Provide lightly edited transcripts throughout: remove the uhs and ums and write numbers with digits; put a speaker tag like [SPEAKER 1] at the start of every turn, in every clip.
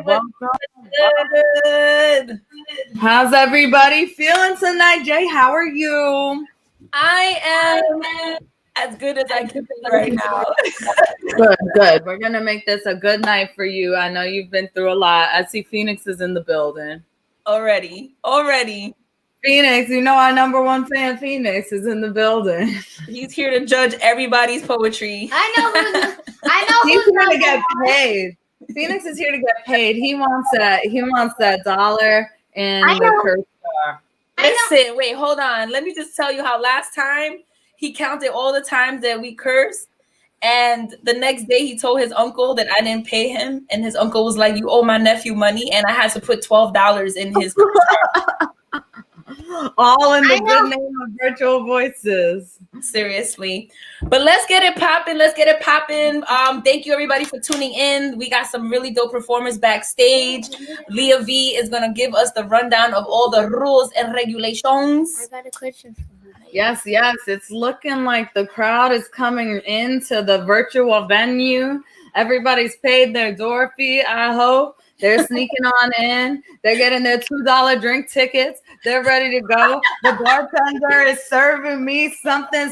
[SPEAKER 1] Welcome. Good. How's everybody feeling tonight, Jay? How are you?
[SPEAKER 2] I am as good as I can be right now.
[SPEAKER 1] Good. We're gonna make this a good night for you. I know you've been through a lot. I see Phoenix is in the building.
[SPEAKER 2] Already.
[SPEAKER 1] Phoenix, you know our number one fan, Phoenix, is in the building.
[SPEAKER 2] He's here to judge everybody's poetry.
[SPEAKER 3] I know.
[SPEAKER 1] He's here to get paid. Phoenix is here to get paid. He wants that dollar in the curse bar.
[SPEAKER 2] Listen, wait, hold on. Let me just tell you how last time he counted all the times that we cursed. And the next day he told his uncle that I didn't pay him. And his uncle was like, you owe my nephew money. And I had to put $12 in his
[SPEAKER 1] all in the good name of Virtual Voices.
[SPEAKER 2] Seriously. But let's get it popping. Thank you everybody for tuning in. We got some really dope performers backstage. Leah V is gonna give us the rundown of all the rules and regulations.
[SPEAKER 3] I got a question for you.
[SPEAKER 1] Yes. It's looking like the crowd is coming into the virtual venue. Everybody's paid their door fee, I hope. They're sneaking on in. They're getting their $2 drink tickets. They're ready to go. The bartender is serving me something.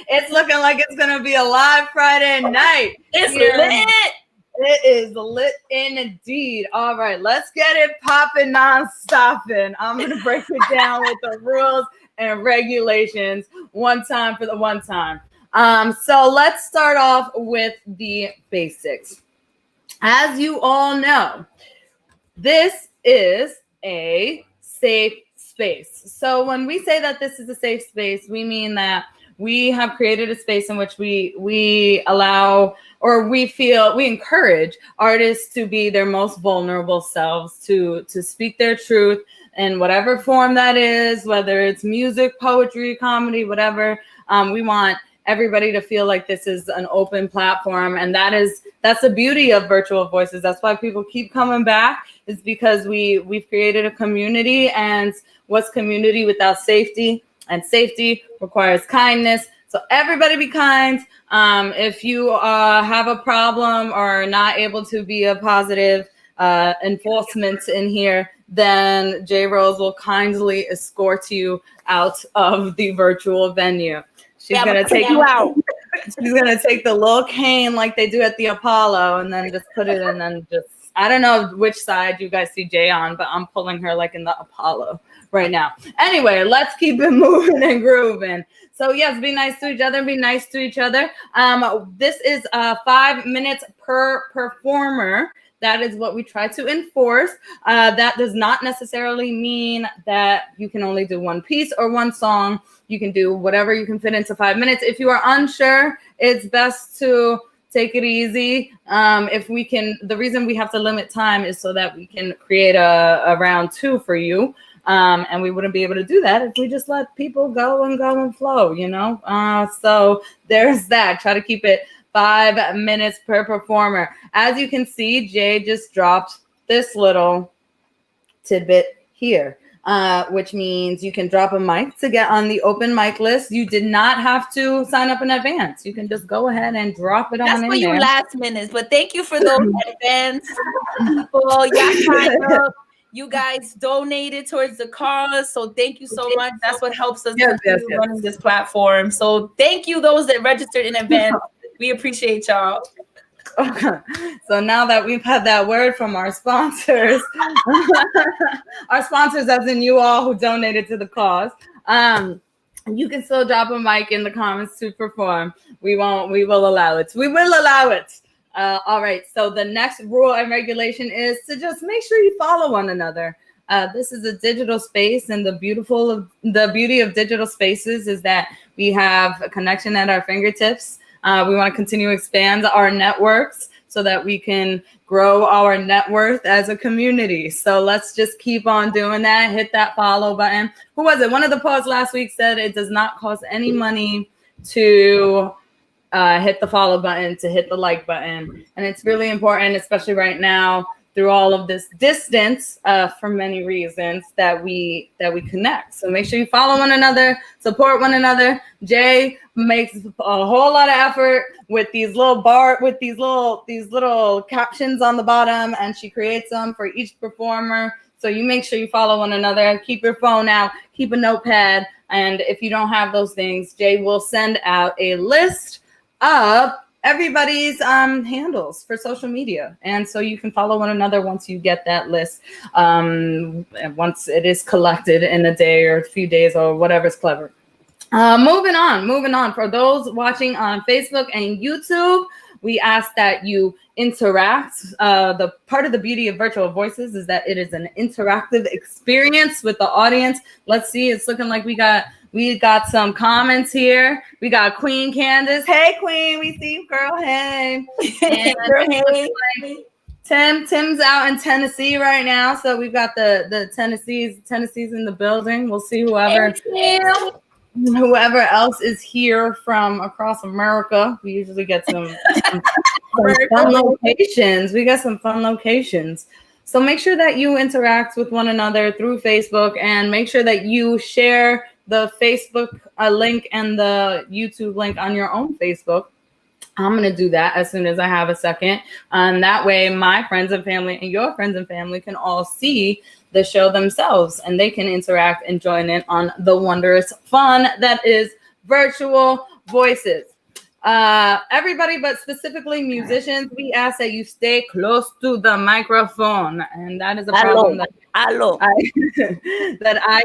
[SPEAKER 1] It's looking like it's going to be a live Friday night.
[SPEAKER 2] It's lit.
[SPEAKER 1] It is lit indeed. All right, let's get it popping, non-stopping. I'm going to break it down with the rules and regulations one time for the one time. So let's start off with the basics. As you all know, this is a safe space. So when we say that this is a safe space, we mean that we have created a space in which we allow, or we encourage artists to be their most vulnerable selves, to speak their truth in whatever form that is, whether it's music, poetry, comedy, whatever. We want everybody to feel like this is an open platform, and that's the beauty of Virtual Voices. That's why people keep coming back, is because we've created a community, and what's community without safety? And safety requires kindness. So everybody be kind. If you have a problem or are not able to be a positive enforcement in here, then J Rose will kindly escort you out of the virtual venue. She's gonna take you out. She's gonna take the little cane like they do at the Apollo, and then just put it, and then just, I don't know which side you guys see Jay on, but I'm pulling her like in the Apollo right now. Anyway, let's keep it moving and grooving. So yes, be nice to each other. Be nice to each other. This is 5 minutes per performer. That is what we try to enforce. That does not necessarily mean that you can only do one piece or one song. You can do whatever you can fit into 5 minutes. If you are unsure, it's best to take it easy. The reason we have to limit time is so that we can create a round 2 for you. And we wouldn't be able to do that if we just let people go and flow, you know? So there's that. Try to keep it 5 minutes per performer. As you can see, Jay just dropped this little tidbit here, which means you can drop a mic to get on the open mic list. You did not have to sign up in advance. You can just go ahead and drop it on in there.
[SPEAKER 2] That's for you last minutes, but thank you for those advance people. Y'all signed up. You guys donated towards the cause, so thank you so much. That's what helps us running this platform. So thank you, those that registered in advance. We appreciate y'all.
[SPEAKER 1] Okay. So now that we've had that word from our sponsors, our sponsors as in you all who donated to the cause, you can still drop a mic in the comments to perform. We will allow it. All right. So the next rule and regulation is to just make sure you follow one another. This is a digital space, and the beauty of digital spaces is that we have a connection at our fingertips. We want to continue to expand our networks so that we can grow our net worth as a community. So let's just keep on doing that. Hit that follow button. Who was it? One of the posts last week said it does not cost any money to hit the follow button, to hit the like button. And it's really important, especially right now, through all of this distance for many reasons that we connect. So make sure you follow one another, support one another. Jay makes a whole lot of effort with these little these little captions on the bottom, and she creates them for each performer. So you make sure you follow one another. Keep your phone out, keep a notepad, and if you don't have those things, Jay will send out a list of everybody's handles for social media, and so you can follow one another once you get that list, once it is collected in a day or a few days or whatever's clever. Moving on. For those watching on Facebook and YouTube, we ask that you interact. The part of the beauty of Virtual Voices is that it is an interactive experience with the audience. Let's see, it's looking like we got some comments here. We got Queen Candace. Hey, Queen, we see you, girl. Hey.
[SPEAKER 2] Girl, hey.
[SPEAKER 1] Tim's out in Tennessee right now, so we've got the Tennessee's in the building. We'll see whoever else is here from across America. We usually get some fun locations. We got some fun locations. So make sure that you interact with one another through Facebook, and make sure that you share the Facebook link and the YouTube link on your own Facebook. I'm going to do that as soon as I have a second. That way my friends and family and your friends and family can all see the show themselves, and they can interact and join in on the wondrous fun that is Virtual Voices. Everybody, but specifically musicians, we ask that you stay close to the microphone. And that is a problem that I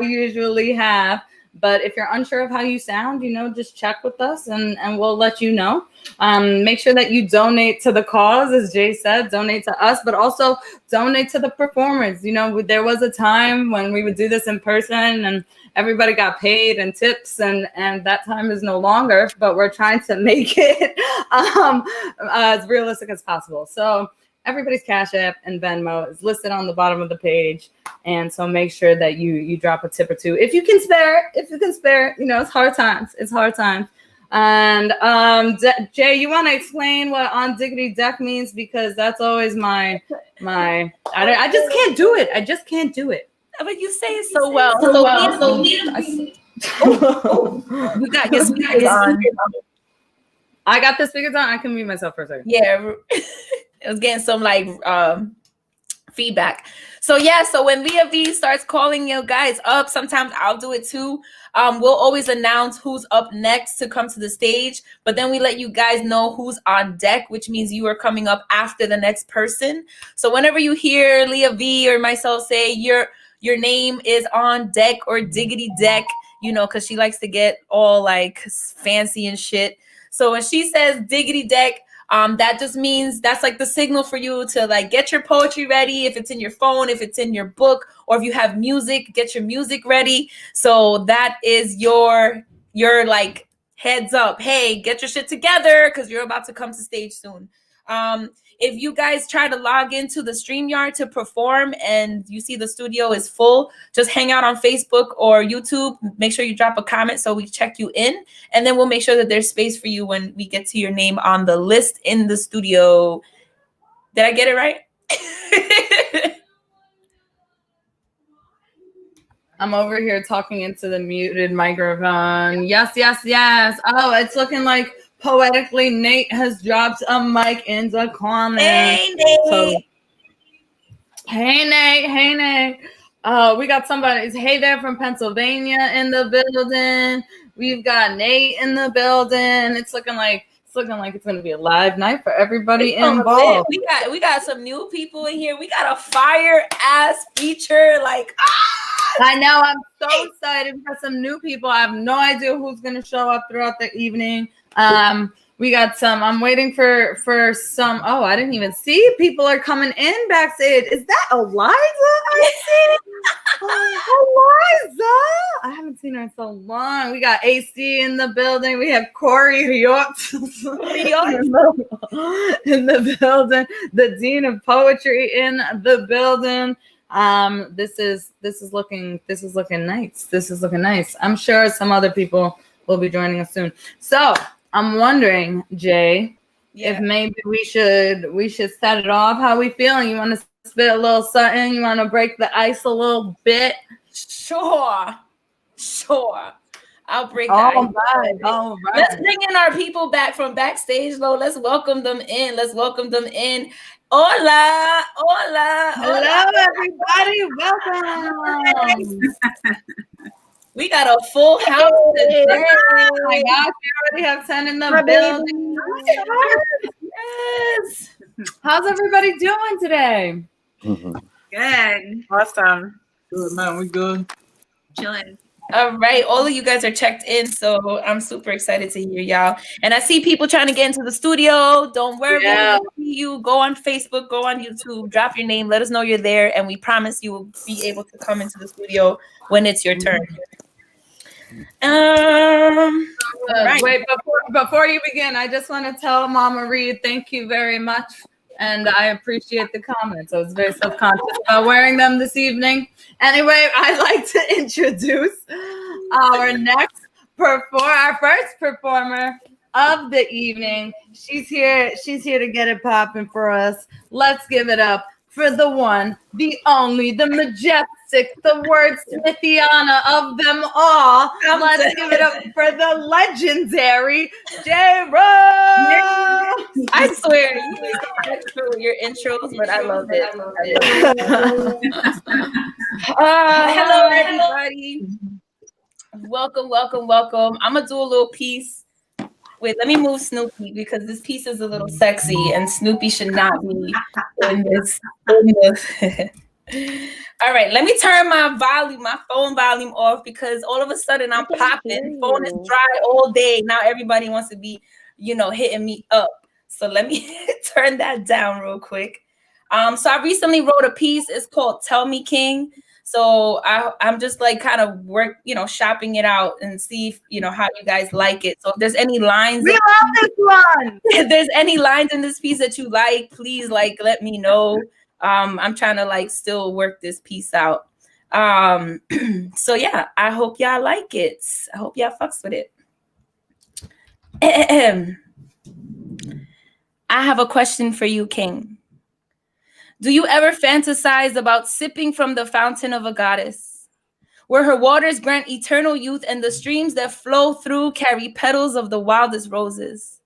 [SPEAKER 1] usually have. But if you're unsure of how you sound, just check with us and we'll let you know. Make sure that you donate to the cause, as Jay said, donate to us, but also donate to the performers. There was a time when we would do this in person and everybody got paid and tips, and that time is no longer, but we're trying to make it as realistic as possible. So everybody's Cash App and Venmo is listed on the bottom of the page. And so make sure that you drop a tip or two. If you can spare it, it's hard times. And Jay, you want to explain what On Diggity Deck means? Because that's always I just can't do it.
[SPEAKER 2] But you say it so well. You got your speakers on.
[SPEAKER 1] I got the speakers on. I can mute myself for a second.
[SPEAKER 2] Yeah. It was getting some feedback. So when Leah V starts calling you guys up, sometimes I'll do it too. We'll always announce who's up next to come to the stage, but then we let you guys know who's on deck, which means you are coming up after the next person. So whenever you hear Leah V or myself say your name is on deck or diggity deck, because she likes to get all fancy and shit. So when she says diggity deck, that just means that's the signal for you to get your poetry ready. If it's in your phone, if it's in your book, or if you have music, get your music ready. So that is your heads up. Hey, get your shit together because you're about to come to stage soon. If you guys try to log into the StreamYard to perform and you see the studio is full, just hang out on Facebook or YouTube. Make sure you drop a comment so we check you in. And then we'll make sure that there's space for you when we get to your name on the list in the studio. Did I get it right?
[SPEAKER 1] I'm over here talking into the muted microphone. Yes. Oh, it's looking like poetically Nate has dropped a mic in the comments.
[SPEAKER 2] Hey, Nate.
[SPEAKER 1] So, hey, Nate. We got somebody. Hey there from Pennsylvania in the building. We've got Nate in the building. It's looking like it's gonna be a live night for everybody involved.
[SPEAKER 2] We got some new people in here. We got a fire ass feature.
[SPEAKER 1] I know. I'm so excited. We got some new people. I have no idea who's gonna show up throughout the evening. We got some. I'm waiting for some. Oh, I didn't even see. People are coming in backstage. Is that Eliza? I see. Eliza. I haven't seen her in so long. We got AC in the building. We have Corey Riot in the building. The Dean of Poetry in the building. This is looking nice. I'm sure some other people will be joining us soon. So I'm wondering, Jay, if maybe we should set it off. How are we feeling? You want to spit a little something? You want to break the ice a little bit?
[SPEAKER 2] Sure. I'll break the
[SPEAKER 1] All
[SPEAKER 2] ice.
[SPEAKER 1] right.
[SPEAKER 2] Let's bring in our people back from backstage, though. Let's welcome them in. Hola.
[SPEAKER 1] Hello, everybody. Welcome.
[SPEAKER 2] We got a full house today.
[SPEAKER 1] Oh my gosh, we already have 10 in the building.
[SPEAKER 2] Yes.
[SPEAKER 1] How's everybody doing today?
[SPEAKER 4] Good.
[SPEAKER 5] Awesome. Good, man. We good.
[SPEAKER 4] Chilling.
[SPEAKER 2] All right, all of you guys are checked in, so I'm super excited to hear y'all. And I see people trying to get into the studio. Don't worry, we'll see you. Go on Facebook, go on YouTube, drop your name, let us know you're there, and we promise you will be able to come into the studio when it's your turn. Right.
[SPEAKER 1] Wait, before you begin, I just want to tell Mama Reed thank you very much. And I appreciate the comments. I was very self-conscious about wearing them this evening. Anyway, I'd like to introduce our first performer of the evening. She's here to get it popping for us. Let's give it up for the one, the only, the majestic, the wordsmithiana of them all. Let's give it up for the legendary J-Ro.
[SPEAKER 2] I swear, you guys are your intros, but I love it. Hello, everybody. Welcome. I'm gonna do a little piece. Wait, let me move Snoopy because this piece is a little sexy and Snoopy should not be in this. All right, let me turn my phone volume off because all of a sudden I'm popping. Phone is dry all day. Now everybody wants to be, hitting me up. So let me turn that down real quick. So I recently wrote a piece. It's called Tell Me King. So I'm just like kind of shopping it out and see if, how you guys like it. So if there's any lines.
[SPEAKER 1] We love this one.
[SPEAKER 2] If there's any lines in this piece that you like, please let me know. I'm trying to still work this piece out. So yeah, I hope y'all like it. I hope y'all fucks with it. I have a question for you, King. Do you ever fantasize about sipping from the fountain of a goddess, where her waters grant eternal youth and the streams that flow through carry petals of the wildest roses?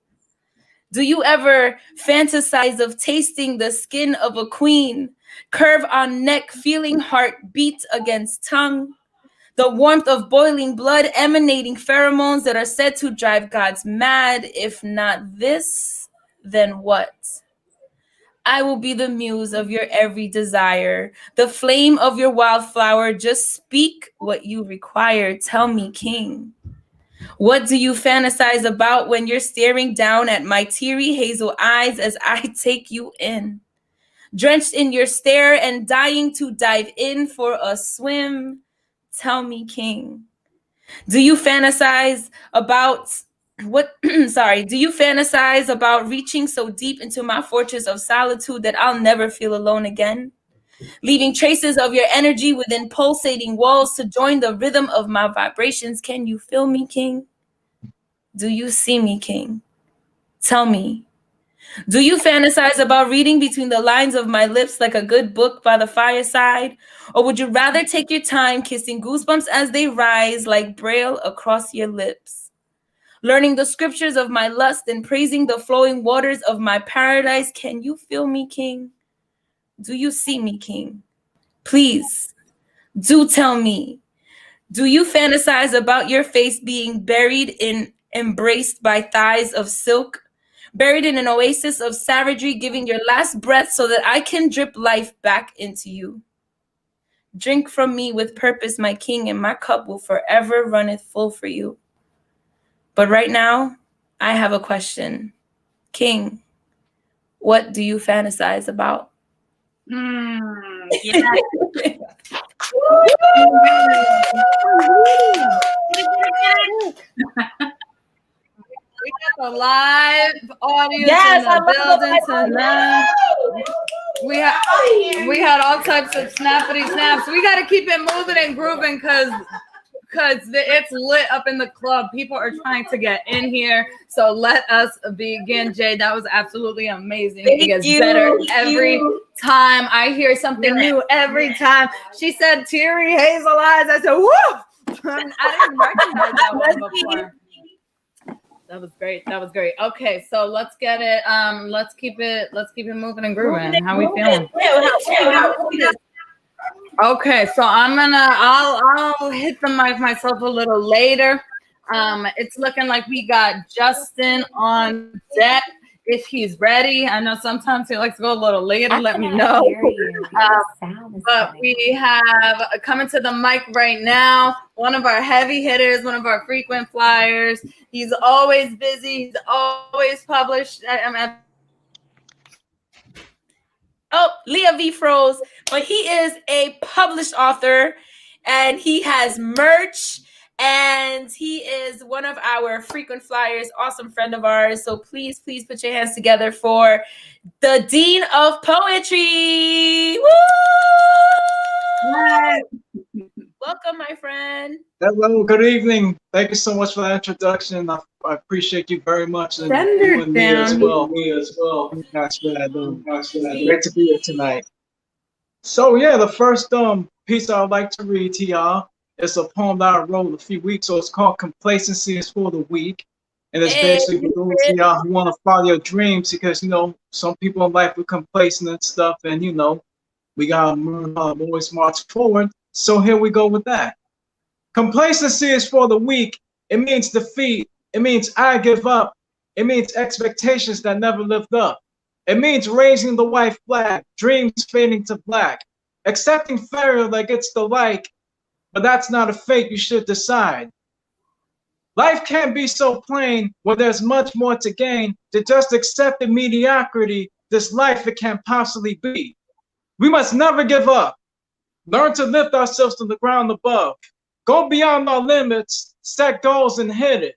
[SPEAKER 2] Do you ever fantasize of tasting the skin of a queen, curve on neck, feeling heart beat against tongue, the warmth of boiling blood emanating pheromones that are said to drive gods mad? If not this, then what? I will be the muse of your every desire, the flame of your wildflower. Just speak what you require. Tell me, King. What do you fantasize about when you're staring down at my teary hazel eyes as I take you in? Drenched in your stare and dying to dive in for a swim. Tell me, King. Do you fantasize about reaching so deep into my fortress of solitude that I'll never feel alone again? Leaving traces of your energy within pulsating walls to join the rhythm of my vibrations. Can you feel me, King? Do you see me, King? Tell me. Do you fantasize about reading between the lines of my lips like a good book by the fireside? Or would you rather take your time kissing goosebumps as they rise like braille across your lips? Learning the scriptures of my lust and praising the flowing waters of my paradise. Can you feel me, King? Do you see me, King? Please, do tell me. Do you fantasize about your face being embraced by thighs of silk, buried in an oasis of savagery, giving your last breath so that I can drip life back into you? Drink from me with purpose, my King, and my cup will forever runneth full for you. But right now, I have a question. King, what do you fantasize about?
[SPEAKER 4] Yeah.
[SPEAKER 1] We got a live audience in the building tonight. We had all types of snappity snaps. We got to keep it moving and grooving because because it's lit up in the club. People are trying to get in here. So let us begin, Jay. That was absolutely amazing. It gets better every time. I hear something new every time. She said teary hazel eyes. I said, woo! I didn't recognize that one before. That was great. That was great. Okay, so let's get it. Let's keep it moving and grooving. How we feeling? Okay, so I'll hit the mic myself a little later. It's looking like we got Justin on deck if he's ready. I know sometimes he likes to go a little later. Let me know. But we have coming to the mic right now one of our heavy hitters, one of our frequent flyers. He's always busy. He's always published.
[SPEAKER 2] Leah V froze, but he is a published author and he has merch and he is one of our frequent flyers, awesome friend of ours. So please put your hands together for the Dean of Poetry. Woo!
[SPEAKER 5] Hi.
[SPEAKER 2] Welcome, my friend.
[SPEAKER 5] Hello, good evening. Thank you so much for that introduction. I appreciate you very much. And you and me as well. That's what I do. Great to be here tonight. So yeah, the first piece I would like to read to y'all is a poem that I wrote a few weeks ago. It's called Complacency is for the Weak. And it's basically for those of y'all who want to follow your dreams, because you know some people in life are complacent and stuff, and you know we gotta learn how to always march forward. So here we go with that. Complacency is for the weak. It means defeat. It means I give up. It means expectations that never lived up. It means raising the white flag, dreams fading to black, accepting failure like it's the like, but that's not a fate you should decide. Life can't be so plain when there's much more to gain to just accept the mediocrity this life it can't possibly be. We must never give up. Learn to lift ourselves to the ground above. Go beyond our limits, set goals and hit it.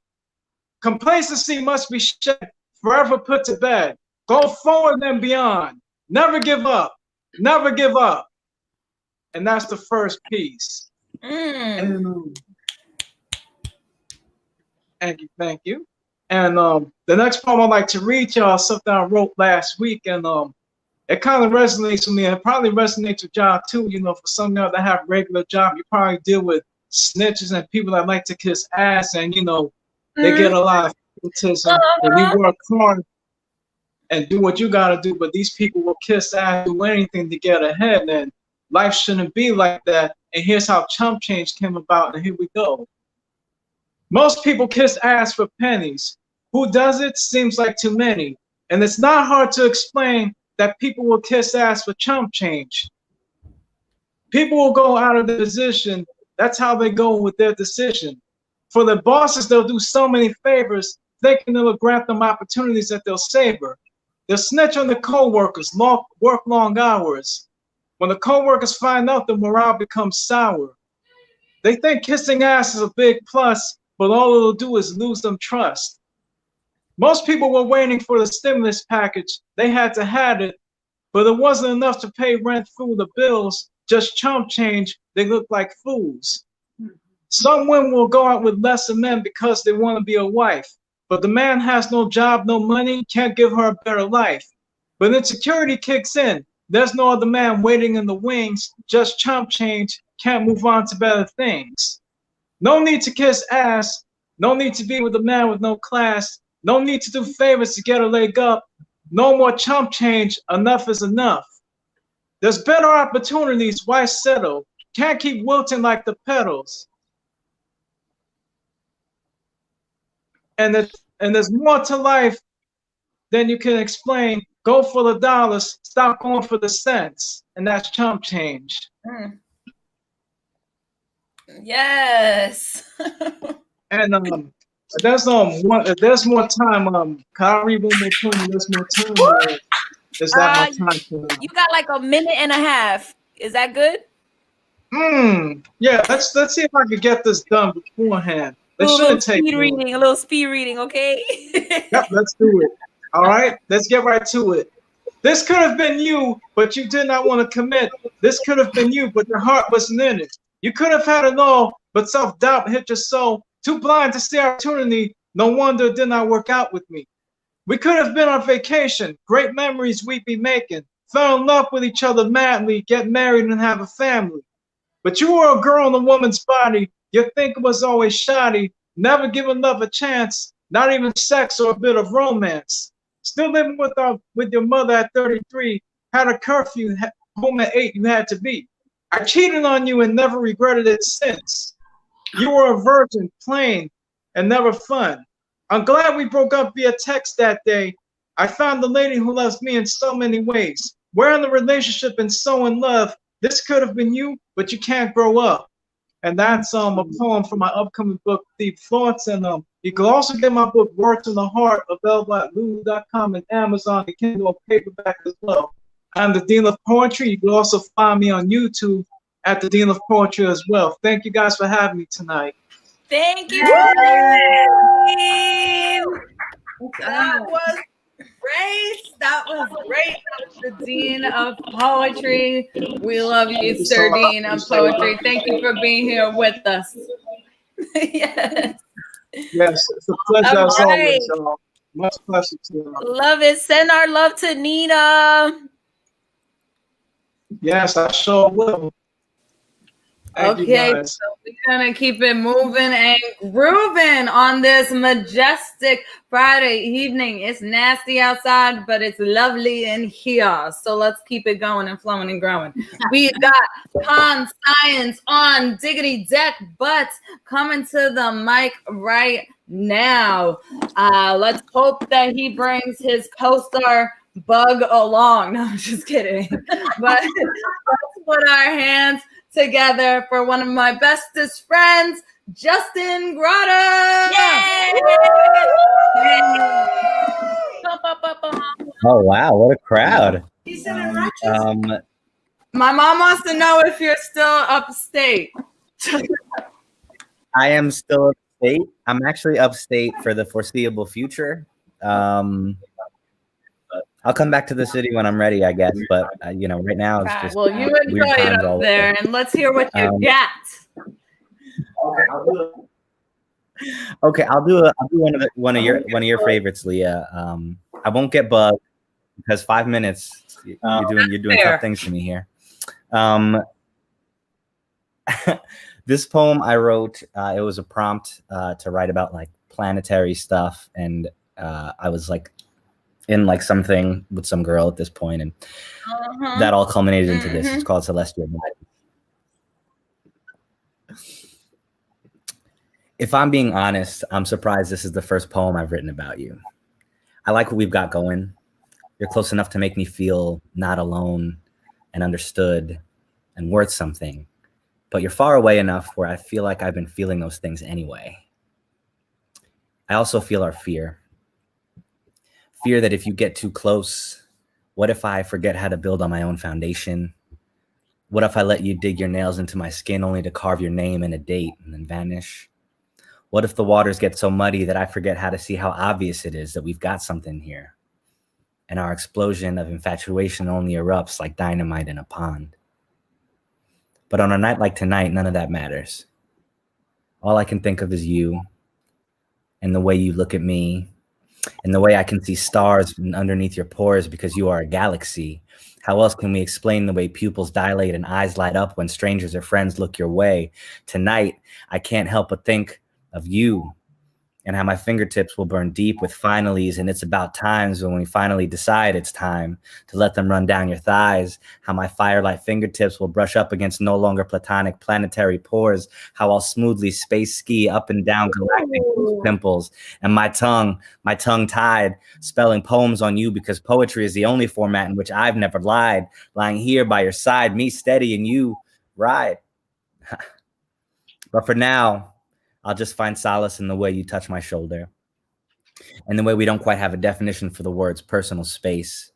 [SPEAKER 5] Complacency must be shed, forever put to bed. Go forward and beyond. Never give up. Never give up. And that's the first piece. And, thank you. And the next poem I'd like to read y'all something I wrote last week, and it kind of resonates with me. It probably resonates with y'all too. You know, for some y'all that have regular job, you probably deal with snitches and people that like to kiss ass, and you know they get a lot of criticism. And you work hard and do what you gotta do, but these people will kiss ass, do anything to get ahead, and life shouldn't be like that. And here's how chump change came about, and here we go. Most people kiss ass for pennies. Who does it? Seems like too many. And it's not hard to explain that people will kiss ass for chump change. People will go out of their position. That's how they go with their decision. For their bosses, they'll do so many favors, thinking it'll grant them opportunities that they'll savor. They'll snitch on the co-workers, work long hours. When the co-workers find out, the morale becomes sour. They think kissing ass is a big plus, but all it'll do is lose them trust. Most people were waiting for the stimulus package. They had to have it, but it wasn't enough to pay rent, food, the bills. Just chump change, they look like fools. Some women will go out with lesser men because they want to be a wife, but the man has no job, no money, can't give her a better life. But insecurity kicks in. There's no other man waiting in the wings, just chump change, can't move on to better things. No need to kiss ass, no need to be with a man with no class, no need to do favors to get a leg up, no more chump change, enough is enough. There's better opportunities, why settle? Can't keep wilting like the petals. And there's more to life than you can explain. Go for the dollars, stop going for the cents, and that's chump change.
[SPEAKER 2] Yes.
[SPEAKER 5] And there's more time. Can I read one more poem? There's more time. Is that my time?
[SPEAKER 2] You got like a minute and a half. Is that good?
[SPEAKER 5] Yeah. Let's see if I can get this done beforehand. It shouldn't take
[SPEAKER 2] a little speed reading, okay?
[SPEAKER 5] Yep, let's do it. All right, let's get right to it. This could have been you, but you did not want to commit. This could have been you, but your heart wasn't in it. You could have had it all, but self-doubt hit your soul. Too blind to see opportunity, no wonder it did not work out with me. We could have been on vacation, great memories we'd be making, fell in love with each other madly, get married and have a family. But you were a girl in a woman's body, your thinking was always shoddy, never giving love a chance, not even sex or a bit of romance. Still living with your mother at 33, had a curfew, home at 8 you had to be. I cheated on you and never regretted it since. You were a virgin, plain, and never fun. I'm glad we broke up via text that day. I found the lady who loves me in so many ways. We're in the relationship and so in love. This could have been you, but you can't grow up. And that's a poem from my upcoming book, Deep Thoughts. And you can also get my book, Words in the Heart, available at lulu.com and Amazon and Kindle paperback as well. I'm the Dean of Poetry. You can also find me on YouTube at the Dean of Poetry as well. Thank you guys for having me tonight.
[SPEAKER 2] Thank you.
[SPEAKER 1] That was great. That was great. That was the Dean of Poetry. We love you, Sir Dean of Poetry. Thank you for being here with us.
[SPEAKER 2] Yes.
[SPEAKER 5] Yes, it's a pleasure as always. Much pleasure to you.
[SPEAKER 2] Love it. Send our love to Nina.
[SPEAKER 5] Yes, I sure will.
[SPEAKER 1] Okay, so we're gonna keep it moving and grooving on this majestic Friday evening. It's nasty outside, but it's lovely in here. So let's keep it going and flowing and growing. We got Con Science on Diggity Deck, but coming to the mic right now. Let's hope that he brings his co-star Bug along. No, I'm just kidding. But let's put our hands together for one of my bestest friends, Justin Grata.
[SPEAKER 6] Oh wow, what a crowd!
[SPEAKER 1] My mom wants to know if you're still upstate.
[SPEAKER 6] I am still upstate. I'm actually upstate for the foreseeable future. I'll come back to the city when I'm ready, I guess. But right now it's just
[SPEAKER 1] well, you enjoy it up there, and let's hear what you got.
[SPEAKER 6] Okay, I'll do one of your favorites, Leah. I won't get bugged because 5 minutes. You're doing tough things to me here. This poem I wrote. It was a prompt to write about like planetary stuff, and I was like in like something with some girl at this point, and that all culminated into this. It's called Celestial Bodies. If I'm being honest, I'm surprised this is the first poem I've written about you. I like what we've got going. You're close enough to make me feel not alone and understood and worth something, but you're far away enough where I feel like I've been feeling those things anyway. I also feel our fear. Fear that if you get too close, what if I forget how to build on my own foundation? What if I let you dig your nails into my skin only to carve your name and a date and then vanish? What if the waters get so muddy that I forget how to see how obvious it is that we've got something here, and our explosion of infatuation only erupts like dynamite in a pond? But on a night like tonight, none of that matters. All I can think of is you and the way you look at me, and the way I can see stars underneath your pores because you are a galaxy. How else can we explain the way pupils dilate and eyes light up when strangers or friends look your way? Tonight, I can't help but think of you and how my fingertips will burn deep with finalies, and it's about times when we finally decide it's time to let them run down your thighs, how my firelight fingertips will brush up against no longer platonic planetary pores, how I'll smoothly space ski up and down galactic pimples, and my tongue tied, spelling poems on you because poetry is the only format in which I've never lied, lying here by your side, me steady and you ride. But for now, I'll just find solace in the way you touch my shoulder and the way we don't quite have a definition for the words personal space,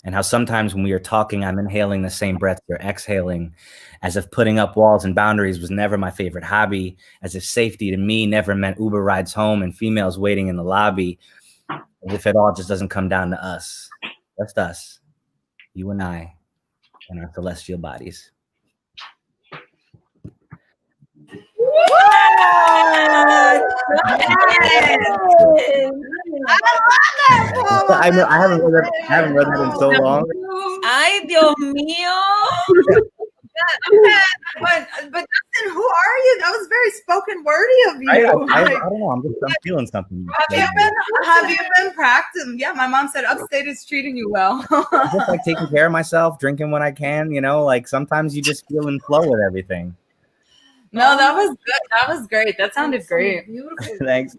[SPEAKER 6] and how sometimes when we are talking, I'm inhaling the same breath you're exhaling, as if putting up walls and boundaries was never my favorite hobby, as if safety to me never meant Uber rides home and females waiting in the lobby, as if it all just doesn't come down to us, just us, you and I, and our celestial bodies. I know I haven't read that. I haven't read that in so long.
[SPEAKER 2] Ay, Dios mío.
[SPEAKER 1] But Justin, who are you? That was very spoken wordy of you.
[SPEAKER 6] I don't know. I'm feeling something.
[SPEAKER 1] Have you been practicing? Yeah, my mom said upstate is treating you well.
[SPEAKER 6] Just like taking care of myself, drinking when I can. You know, like sometimes you just feel in flow with everything.
[SPEAKER 1] No, that was good. That was great. That sounded great.
[SPEAKER 3] Beautiful.
[SPEAKER 6] Thanks.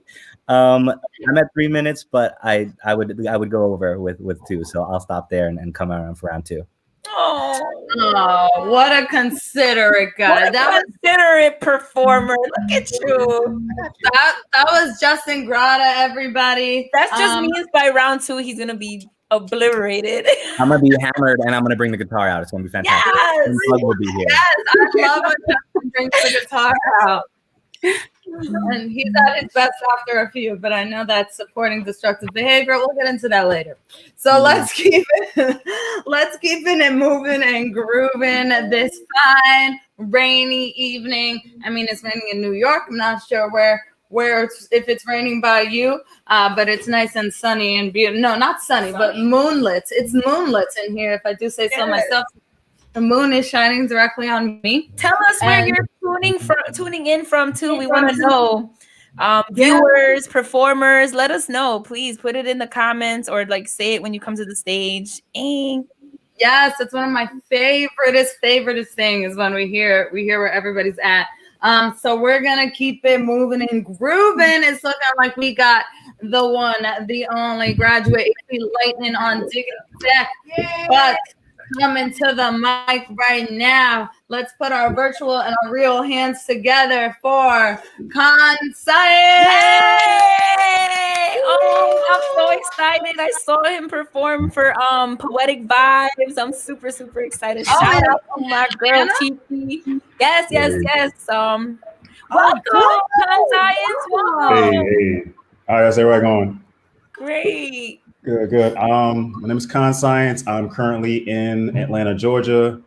[SPEAKER 6] I'm at 3 minutes, but I would go over with 2, so I'll stop there and come around for round 2.
[SPEAKER 1] Oh, what a considerate guy.
[SPEAKER 2] That considerate performer. Look at you.
[SPEAKER 1] That was Justin Grata, everybody.
[SPEAKER 2] That just means by round 2 he's gonna be obliterated.
[SPEAKER 6] I'm gonna be hammered, and I'm gonna bring the guitar out. It's gonna be fantastic.
[SPEAKER 2] Yes.
[SPEAKER 6] And Plug will be here.
[SPEAKER 1] Yes, I love when Justin brings the guitar out. And he's at his best after a few, but I know that's supporting destructive behavior. We'll get into that later. So let's keep it and moving and grooving this fine rainy evening. I mean, it's raining in New York. I'm not sure where if it's raining by you, but it's nice and sunny and beautiful. No, not sunny, but moonlit. It's moonlit in here, if I do say so myself. The moon is shining directly on me.
[SPEAKER 2] Tell us where you're tuning in from too. We want to know. Viewers, performers, let us know. Please put it in the comments or like say it when you come to the stage.
[SPEAKER 1] Yes, it's one of my favoriteest things when we hear where everybody's at. So we're gonna keep it moving and grooving. It's looking like we got the one, the only graduate Lightning on deck. But coming to the mic right now, let's put our virtual and our real hands together for Con Science.
[SPEAKER 2] Oh, I'm so excited. I saw him perform for Poetic Vibes. I'm super excited. Shout out to my girl TP. Yes. Welcome, Con Science. Welcome.
[SPEAKER 7] Hey. All right, how's everybody going?
[SPEAKER 2] Great.
[SPEAKER 7] Good. My name is Con Science. I'm currently in Atlanta, Georgia.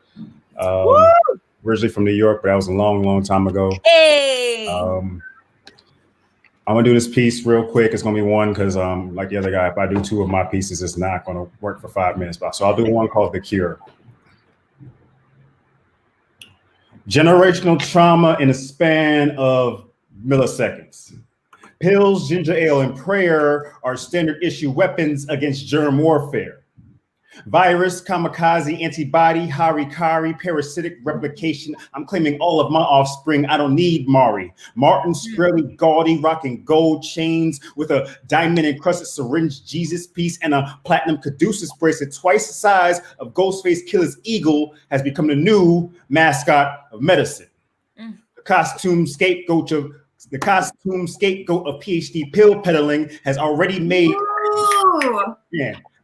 [SPEAKER 7] Originally from New York, but that was a long time ago.
[SPEAKER 2] Hey.
[SPEAKER 7] I'm gonna do this piece real quick. It's gonna be one because like the other guy, if I do 2 of my pieces, it's not gonna work for 5 minutes. So I'll do one called The Cure. Generational trauma in a span of milliseconds. Pills, ginger ale, and prayer are standard issue weapons against germ warfare. Virus, kamikaze, antibody, harikari, parasitic replication. I'm claiming all of my offspring. I don't need Mari. Martin Shkreli, gaudy, rocking gold chains with a diamond encrusted syringe Jesus piece and a platinum caduceus bracelet twice the size of Ghostface Killer's eagle has become the new mascot of medicine. The costume scapegoat of PhD pill peddling has already made.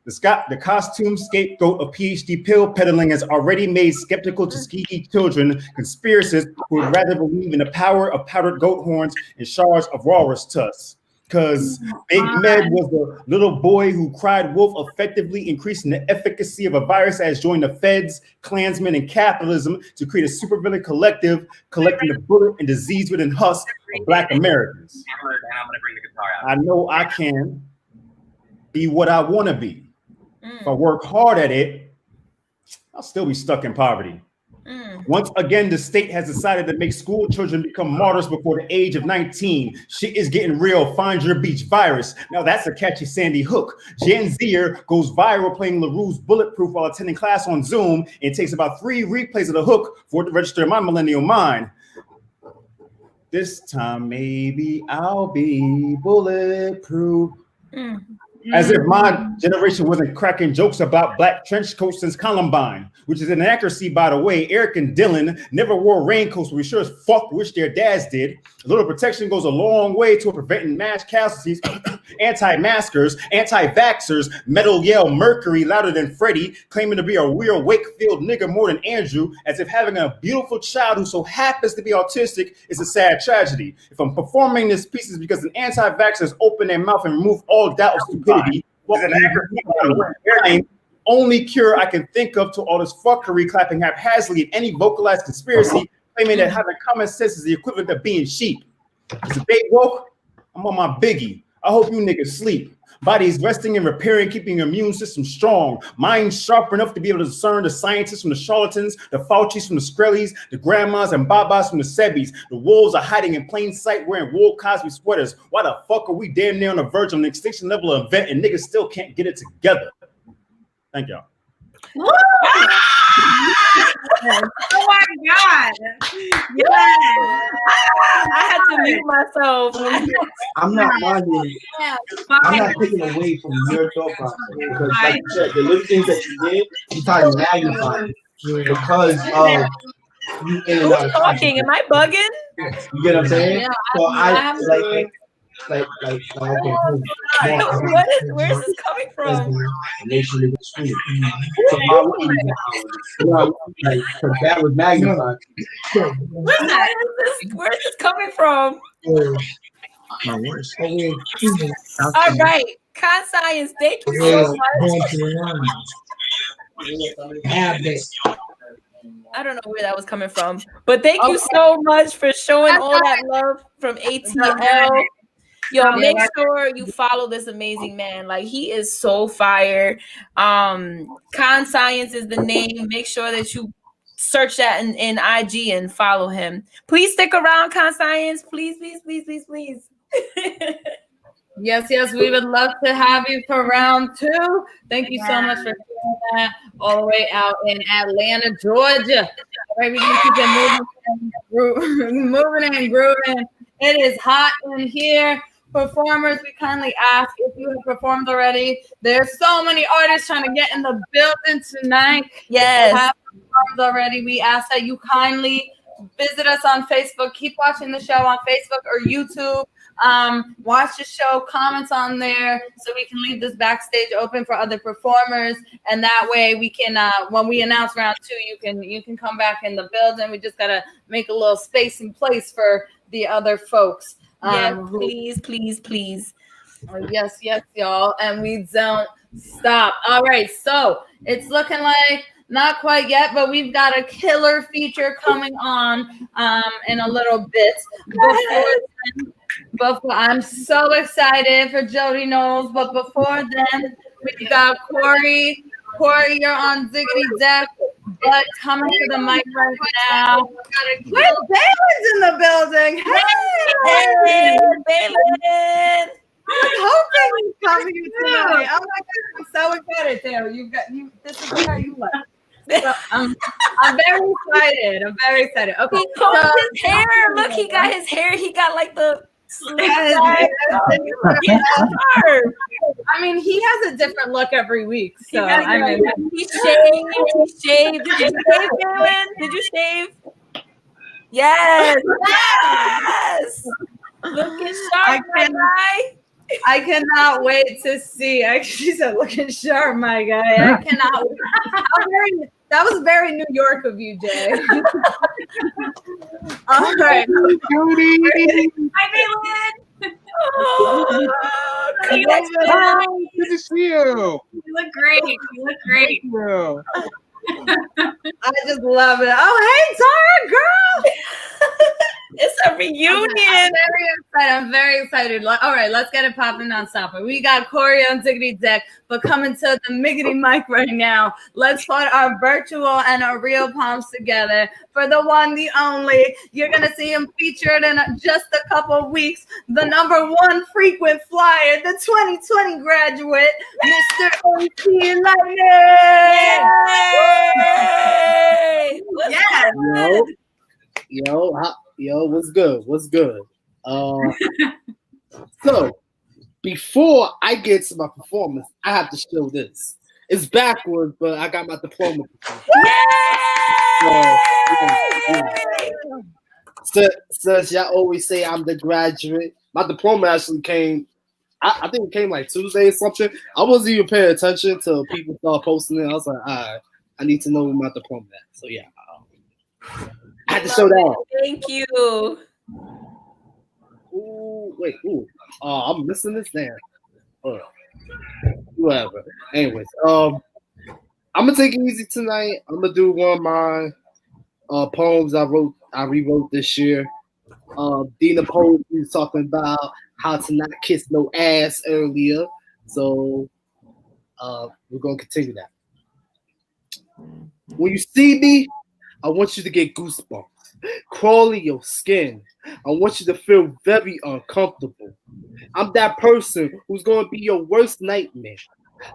[SPEAKER 7] The costume scapegoat of PhD pill peddling has already made skeptical Tuskegee children conspiracists who would rather believe in the power of powdered goat horns and shards of walrus tusks. Because Big Med was the little boy who cried wolf, effectively increasing the efficacy of a virus that has joined the feds, Klansmen, and capitalism to create a supervillain collective, collecting the bullet and disease-ridden husk of Black Americans. I know I can be what I want to be. If I work hard at it, I'll still be stuck in poverty. Once again, the state has decided to make school children become martyrs before the age of 19. Shit is getting real. Find your beach virus. Now that's a catchy Sandy Hook. Gen Zer goes viral playing LaRue's Bulletproof while attending class on Zoom. It takes about 3 replays of the hook for it to register in my millennial mind. This time, maybe I'll be bulletproof. As if my generation wasn't cracking jokes about black trench coats since Columbine, which is an inaccuracy, by the way. Eric and Dylan never wore raincoats, but we sure as fuck wish their dads did. A little protection goes a long way toward preventing mass casualties. Anti-maskers, anti-vaxxers, metal yell Mercury louder than Freddie, claiming to be a real Wakefield nigga more than Andrew, as if having a beautiful child who so happens to be autistic is a sad tragedy. If I'm performing this piece, is because an anti-vaxxers open their mouth and remove all doubt of stupidity. Only cure I can think of to all this fuckery, clapping haphazardly at any vocalized conspiracy claiming that having common sense is the equivalent of being sheep. Is the bait woke? I'm on my biggie. I hope you niggas sleep. Bodies resting and repairing, keeping your immune system strong. Minds sharp enough to be able to discern the scientists from the charlatans, the Faucis from the Skrellies, the grandmas and babas from the Sebbies. The wolves are hiding in plain sight wearing wool Cosby sweaters. Why the fuck are we damn near on the verge of an extinction level event and niggas still can't get it together? Thank y'all.
[SPEAKER 4] Oh my God.
[SPEAKER 2] Yeah. I had to mute myself.
[SPEAKER 8] I'm not arguing. I'm not taking away from your thought process because, like you said, the little things that you did, you probably magnified because of you in and out of
[SPEAKER 2] talking. Am I bugging?
[SPEAKER 8] You get what I'm saying?
[SPEAKER 1] Yeah,
[SPEAKER 8] So
[SPEAKER 1] I
[SPEAKER 8] like okay.
[SPEAKER 2] Where is this coming from?
[SPEAKER 8] Nation of the street. So my way like because that was magnified.
[SPEAKER 2] Where is this coming from?
[SPEAKER 8] My worst.
[SPEAKER 2] All right, Con Science, thank you so much. I don't know where that was coming from, but thank you so much for showing all that love from ATL. Yo, make sure you follow this amazing man. Like, he is so fire. Con Science is the name. Make sure that you search that in IG and follow him. Please stick around, Con Science. Please, please, please, please, please.
[SPEAKER 1] Yes, we would love to have you for round 2. Thank you so much for doing that all the way out in Atlanta, Georgia. All right, we're going to keep it moving and grooving. It is hot in here. Performers, we kindly ask if you have performed already. There's so many artists trying to get in the building tonight.
[SPEAKER 2] Yes.
[SPEAKER 1] Have performed already. We ask that you kindly visit us on Facebook. Keep watching the show on Facebook or YouTube. Watch the show, comments on there so we can leave this backstage open for other performers, and that way we can when we announce round 2 you can come back in the building. We just gotta make a little space and place for the other folks.
[SPEAKER 2] Please.
[SPEAKER 1] Oh, yes, y'all, and we don't stop. All right, so it's looking like not quite yet, but we've got a killer feature coming on in a little bit. Before I'm so excited for Jody Knowles, but before then, we got Corey. Corey, you're on Ziggity Deck, but coming to the mic right now. Where's Balin's in the building? Hey,
[SPEAKER 2] Balin!
[SPEAKER 1] I'm hoping he's coming tonight. Oh my God, I'm so excited, Taylor. This is how you look. So, I'm very excited. Okay.
[SPEAKER 2] He combed his hair. Look, he got his hair. He got like the
[SPEAKER 1] I mean, he has a different look every week. So I mean,
[SPEAKER 2] he shaved. Did you shave, Balin? Did you shave? Yes. Looking sharp, my guy.
[SPEAKER 1] I cannot wait to see. She said, "Looking sharp, my guy." I cannot. That was very New York of you, Jay. All right.
[SPEAKER 4] Hi, Balin.
[SPEAKER 9] Good to see you.
[SPEAKER 4] You look great.
[SPEAKER 1] I just love it. Oh, hey, Tara, girl.
[SPEAKER 2] It's a reunion.
[SPEAKER 1] I'm very excited. All right, let's get it popping non-stop. We got Corey on Ziggity Deck, but coming to the miggity mic right now. Let's put our virtual and our real palms together for the one, the only. You're going to see him featured in just a couple of weeks. The #1 frequent flyer, the 2020 graduate, Mr. MC Lightning.
[SPEAKER 9] Yo, what's good? So before I get to my performance, I have to show this. It's backwards, but I got my diploma. Since y'all always say I'm the graduate, my diploma actually came. I think it came like Tuesday or something. I wasn't even paying attention till people started posting it. I was like, all right, I need to know where my diploma at. So yeah, I had to show that.
[SPEAKER 2] Thank you.
[SPEAKER 9] Ooh. I'm missing this now. Whatever. Anyways, I'm gonna take it easy tonight. I'm gonna do one of my poems I wrote I rewrote this year. Dina Poe was talking about how to not kiss no ass earlier. So we're gonna continue that. When you see me, I want you to get goosebumps, crawl in your skin. I want you to feel very uncomfortable. I'm that person who's gonna be your worst nightmare.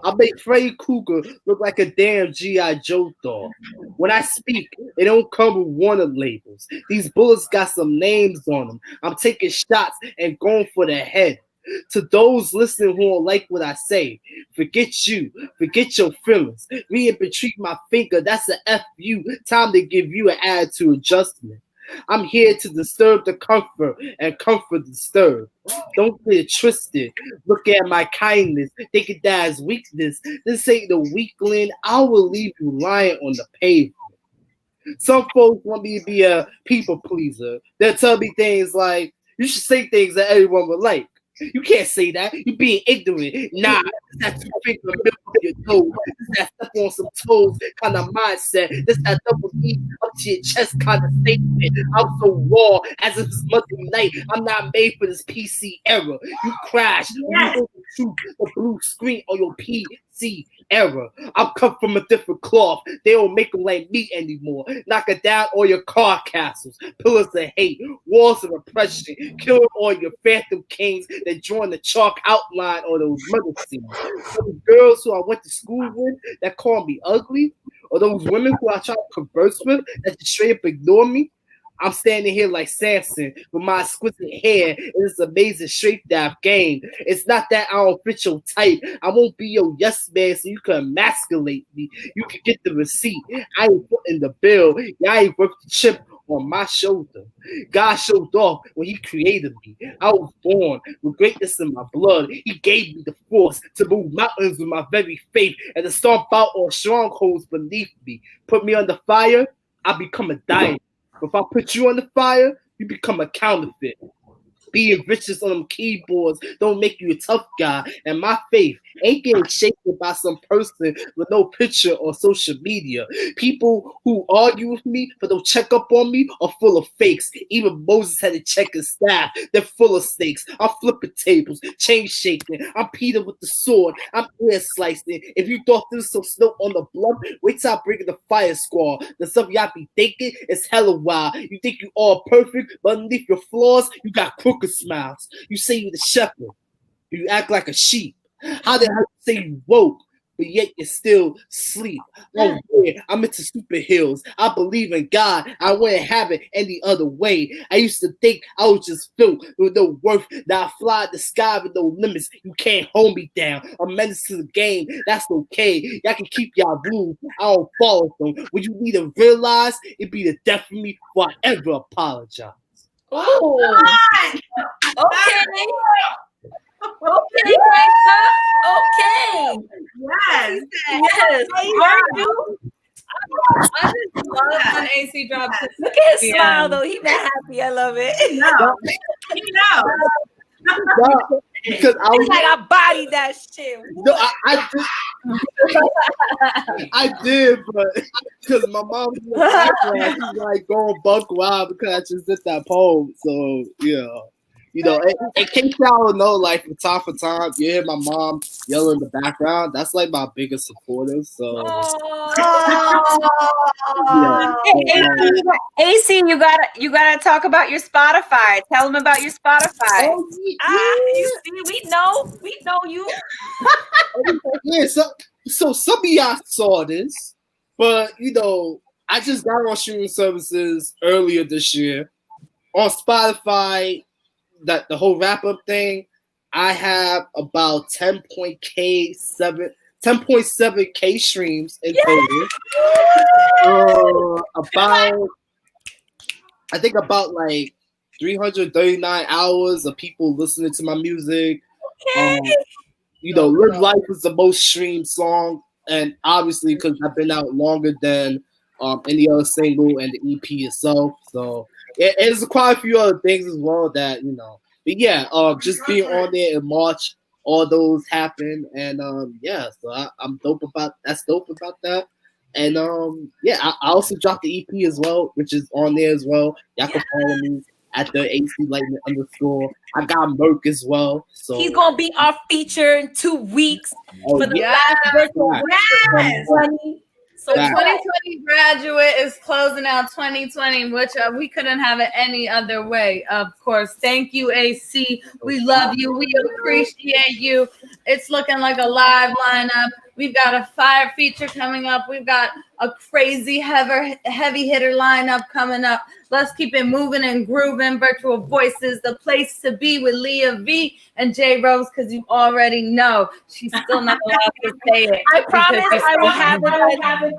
[SPEAKER 9] I make Freddy Krueger look like a damn G.I. Joe doll. When I speak, it don't come with warning labels. These bullets got some names on them. I'm taking shots and going for the head. To those listening who don't like what I say, forget you, forget your feelings. Read and treat my finger, that's a F you. Time to give you an attitude adjustment. I'm here to disturb the comfort and comfort the disturbed. Don't get it twisted. Look at my kindness. Think it as weakness. This ain't the weakling. I will leave you lying on the pavement. Some folks want me to be a people pleaser. They'll tell me things like, you should say things that everyone would like. You can't say that. You're being ignorant. Nah, that's that finger middle of your toe. This that step on some toes kind of mindset. This that double E up to your chest kind of statement. I'm so raw as if it's Monday night. I'm not made for this PC era. You crash.
[SPEAKER 4] Yes.
[SPEAKER 9] You go to the blue screen on your PC era. I'm cut from a different cloth. They don't make them like me anymore. Knock it down all your car castles, pillars of hate, walls of oppression, killing all your phantom kings that join the chalk outline on those mother scenes. Those girls who I went to school with that call me ugly, or those women who I try to converse with that just straight up ignore me. I'm standing here like Samson with my exquisite hair and this amazing straight dive game. It's not that I don't fit your type. I won't be your yes man so you can emasculate me. You can get the receipt. I ain't putting the bill. I ain't worth the chip on my shoulder. God showed off when he created me. I was born with greatness in my blood. He gave me the force to move mountains with my very faith and to stomp out all strongholds beneath me. Put me under fire, I become a diamond. If I put you on the fire, you become a counterfeit. Being riches on them keyboards don't make you a tough guy. And my faith ain't getting shaken by some person with no picture on social media. People who argue with me but don't check up on me are full of fakes. Even Moses had to check his staff. They're full of snakes. I'm flipping tables, chain shaking. I'm Peter with the sword. I'm ear slicing. If you thought there was some snow on the bluff, wait till I bring in the fire squad. The stuff y'all be thinking is hella wild. You think you all perfect, but underneath your flaws, you got crooked smiles. You say you the shepherd. You act like a sheep. How the hell you say you woke, but yet you still sleep? Oh yeah, I'm into super hills. I believe in God. I wouldn't have it any other way. I used to think I was just filled with no worth. Now I fly the sky with no limits. You can't hold me down. I'm menace to the game. That's okay. Y'all can keep y'all rules. I don't follow them. When you need to realize, it'd be the death of me before I ever apologize.
[SPEAKER 2] Oh, okay. Okay, Krista. Okay.
[SPEAKER 4] Yes.
[SPEAKER 2] Yes. Are you?
[SPEAKER 1] I just love when AC drops.
[SPEAKER 2] Look at his smile, though. He's not happy. I love it.
[SPEAKER 4] No. You know.
[SPEAKER 9] No, because I was
[SPEAKER 2] He's like, I bodied that shit.
[SPEAKER 9] no, I did, but because my mom was she's like going buck wild because I just did that poem. So yeah. You know, in case y'all don't know, like from time to time, you hear my mom yell in the background. That's like my biggest supporter. So, yeah.
[SPEAKER 2] AC, you gotta talk about your Spotify. Tell them about your Spotify.
[SPEAKER 9] Oh,
[SPEAKER 2] You see, we know you.
[SPEAKER 9] yeah. So some of y'all saw this, but you know, I just got on streaming services earlier this year on Spotify. That the whole wrap up thing, I have about 10.7K streams in total. I think about like 339 hours of people listening to my music. You know, Live Life is the most streamed song, and obviously because I've been out longer than any other single and the EP itself. So there's quite a few other things as well that, you know. But yeah, just being on there in March, all those happened. And yeah, so I'm dope about that. And yeah, I also dropped the EP as well, which is on there as well. Y'all can follow me at the AC Lightning _. I got Merc as well. So
[SPEAKER 2] he's gonna be our feature in 2 weeks for the last virtual
[SPEAKER 4] Yes.
[SPEAKER 2] 2020. So
[SPEAKER 1] The 2020 graduate is closing out 2020, which we couldn't have it any other way, of course. Thank you, AC. We love you. We appreciate you. It's looking like a live lineup. We've got a fire feature coming up. We've got a crazy heavy hitter lineup coming up. Let's keep it moving and grooving. Virtual Voices, the place to be with Leah V and J Rose, because you already know she's still not allowed to say it.
[SPEAKER 2] I promise I will have it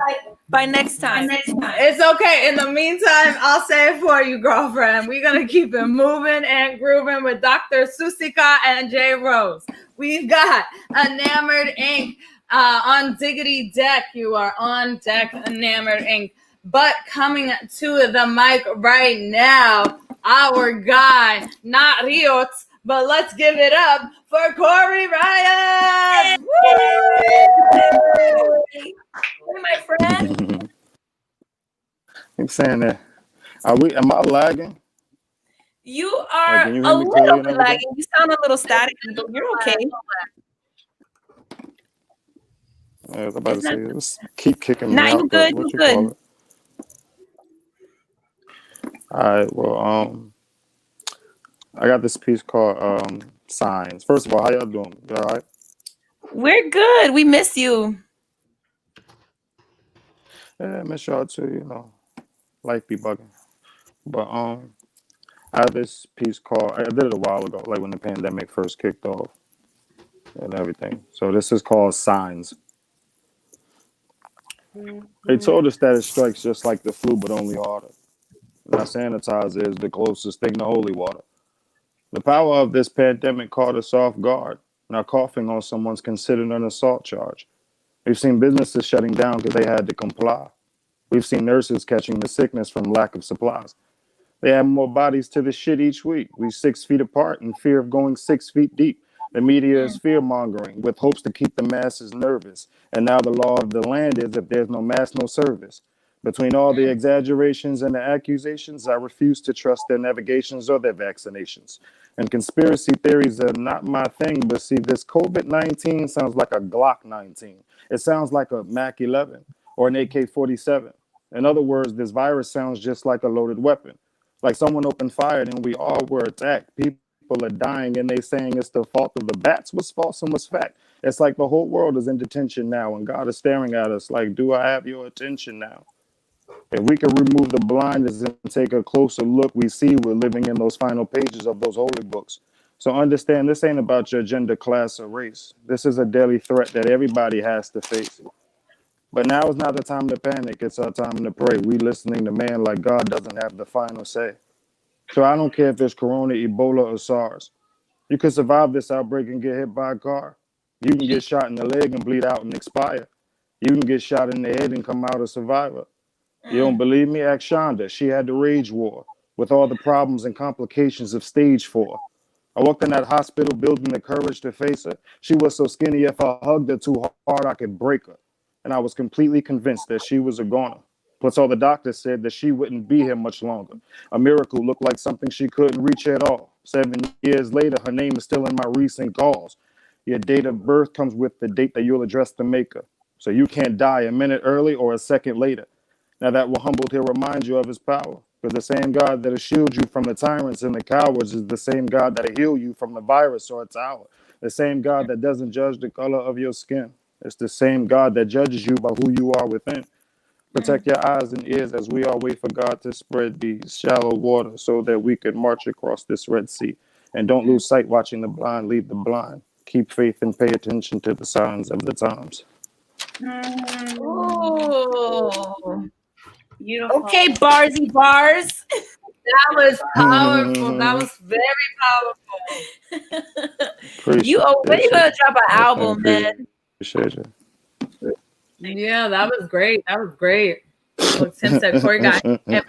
[SPEAKER 2] by next time.
[SPEAKER 1] It's okay. In the meantime, I'll say it for you, girlfriend. We're going to keep it moving and grooving with Dr. Susika and J Rose. We've got Enamored Ink. On Diggity Deck, you are on deck, Enamored Ink. But coming to the mic right now, our guy, not Riot, but let's give it up for Corey Ryan.
[SPEAKER 2] Hey, my friend.
[SPEAKER 10] I'm saying that. Am I lagging?
[SPEAKER 2] You are
[SPEAKER 10] can you
[SPEAKER 2] a
[SPEAKER 10] hear me
[SPEAKER 2] little
[SPEAKER 10] clearly
[SPEAKER 2] bit
[SPEAKER 10] and
[SPEAKER 2] lagging. You sound a little staticky, but you're okay.
[SPEAKER 10] I was about to say, let's keep kicking me
[SPEAKER 2] Nah,
[SPEAKER 10] out.
[SPEAKER 2] you good.
[SPEAKER 10] What
[SPEAKER 2] You
[SPEAKER 10] you call
[SPEAKER 2] good.
[SPEAKER 10] it? All right. Well, I got this piece called Signs. First of all, how y'all doing? You all right?
[SPEAKER 2] We're good. We miss you.
[SPEAKER 10] Yeah, I miss y'all too. You know, life be bugging. But I have this piece called. I did it a while ago, like when the pandemic first kicked off and everything. So this is called Signs. They told us that it strikes just like the flu, but only harder. Now, sanitizer is the closest thing to holy water. The power of this pandemic caught us off guard. Now, coughing on someone's considered an assault charge. We've seen businesses shutting down because they had to comply. We've seen nurses catching the sickness from lack of supplies. They add more bodies to the shit each week. We 6 feet apart in fear of going 6 feet deep. The media is fear-mongering with hopes to keep the masses nervous. And now the law of the land is if there's no mass, no service. Between all the exaggerations and the accusations, I refuse to trust their navigations or their vaccinations. And conspiracy theories are not my thing, but see, this COVID-19 sounds like a Glock 19. It sounds like a Mac 11 or an AK-47. In other words, this virus sounds just like a loaded weapon. Like someone opened fire and we all were attacked. People are dying and they saying it's the fault of the bats. What's false and what's fact? It's like the whole world is in detention now and God is staring at us like, do I have your attention now? If we could remove the blinders and take a closer look, we see we're living in those final pages of those holy books. So understand this ain't about your gender, class, or race. This is a daily threat that everybody has to face. But now is not the time to panic. It's our time to pray. We listening to man like God doesn't have the final say. So I don't care if it's Corona, Ebola, or SARS. You can survive this outbreak and get hit by a car. You can get shot in the leg and bleed out and expire. You can get shot in the head and come out a survivor. You don't believe me? Ask Shonda. She had the rage war with all the problems and complications of stage 4. I walked in that hospital building the courage to face her. She was so skinny, if I hugged her too hard, I could break her. And I was completely convinced that she was a goner. Plus, all the doctors said that she wouldn't be here much longer. A miracle looked like something she couldn't reach at all. 7 years later, her name is still in my recent calls. Your date of birth comes with the date that you'll address the maker. So you can't die a minute early or a second later. Now that will humble, he'll remind you of his power. Because the same God that'll shield you from the tyrants and the cowards is the same God that'll heal you from the virus or a tower. The same God that doesn't judge the color of your skin. It's the same God that judges you by who you are within. Protect your eyes and ears as we all wait for God to spread these shallow waters so that we can march across this Red Sea. And don't lose sight watching the blind lead the blind. Keep faith and pay attention to the signs of the times.
[SPEAKER 2] Oh. Beautiful. Okay, Barsy Bars.
[SPEAKER 1] That was powerful. That was very powerful.
[SPEAKER 2] When you gonna drop an album, man?
[SPEAKER 10] Appreciate you.
[SPEAKER 1] Yeah, that was great. That was great. Look, Tim said Corey got every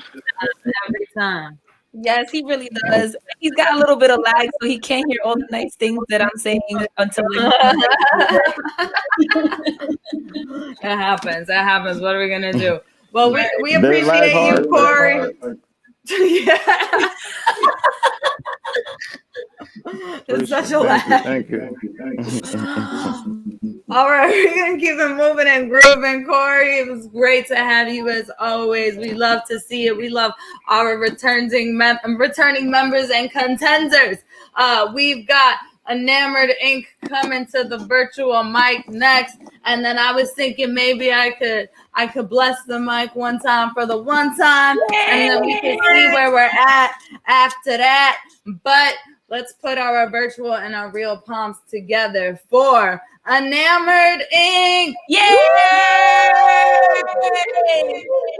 [SPEAKER 1] time.
[SPEAKER 2] Yes, he really does. He's got a little bit of lag, so he can't hear all the nice things that I'm saying until
[SPEAKER 1] It happens. That happens. What are we gonna do? Well, we
[SPEAKER 10] They lag
[SPEAKER 1] appreciate you,
[SPEAKER 10] hard.
[SPEAKER 1] Corey. Yeah. It's such a lag.
[SPEAKER 10] Thank you.
[SPEAKER 1] All right, we're gonna keep it moving and grooving, Corey. It was great to have you as always. We love to see it. We love our returning members and contenders. We've got Enamored Ink coming to the virtual mic next, and then I was thinking maybe I could bless the mic one time for the one time, and then we can see where we're at after that. But let's put our virtual and our real palms together for Enamored Ink.
[SPEAKER 2] Yay!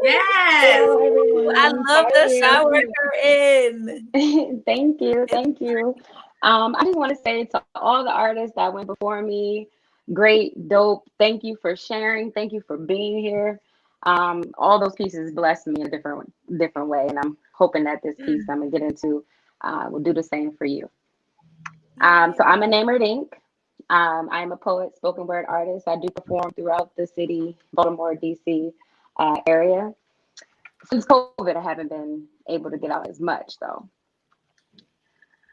[SPEAKER 4] Yes.
[SPEAKER 2] I love the shower curtain.
[SPEAKER 11] Thank you. Thank you. I just want to say to all the artists that went before me, great, dope. Thank you for sharing. Thank you for being here. All those pieces blessed me in a different way. And I'm hoping that this piece I'm going to get into will do the same for you. So I'm Enamored Ink. I am a poet, spoken word artist. I do perform throughout the city, Baltimore, DC area. Since COVID, I haven't been able to get out as much, though.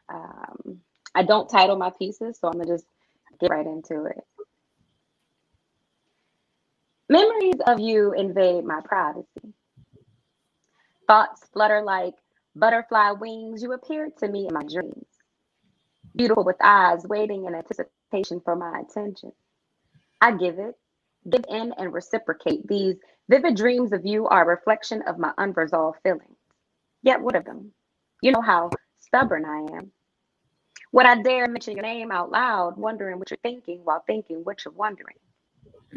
[SPEAKER 11] I don't title my pieces, so I'm gonna just get right into it. Memories of you invade my privacy. Thoughts flutter like butterfly wings. You appeared to me in my dreams. Beautiful with eyes waiting in anticipation for my attention. I give in and reciprocate. These vivid dreams of you are a reflection of my unresolved feelings. Yet what of them? You know how stubborn I am. Would I dare mention your name out loud, wondering what you're thinking while thinking what you're wondering?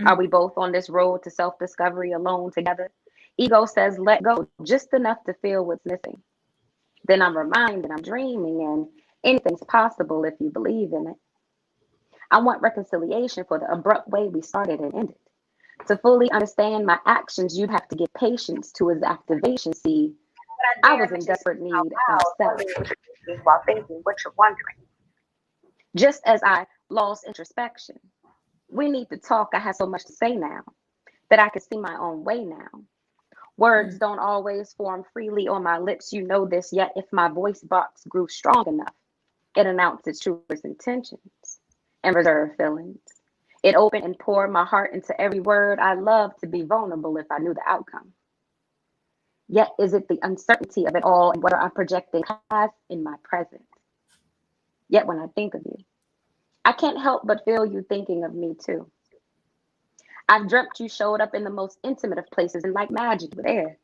[SPEAKER 11] Are we both on this road to self-discovery alone together? Ego says, let go, just enough to feel what's missing. Then I'm reminded I'm dreaming and anything's possible if you believe in it. I want reconciliation for the abrupt way we started and ended. To fully understand my actions, you'd have to give patience to his activation. See, I was in desperate need of self while thinking what you're wondering. Just as I lost introspection, we need to talk. I have so much to say now that I can see my own way now. Words don't always form freely on my lips. You know this, yet if my voice box grew strong enough, it announced its truest intentions and reserved feelings. It opened and poured my heart into every word. I love to be vulnerable if I knew the outcome. Yet is it the uncertainty of it all and what I'm projecting past in my present? Yet when I think of you, I can't help but feel you thinking of me too. I've dreamt you showed up in the most intimate of places and like magic with air.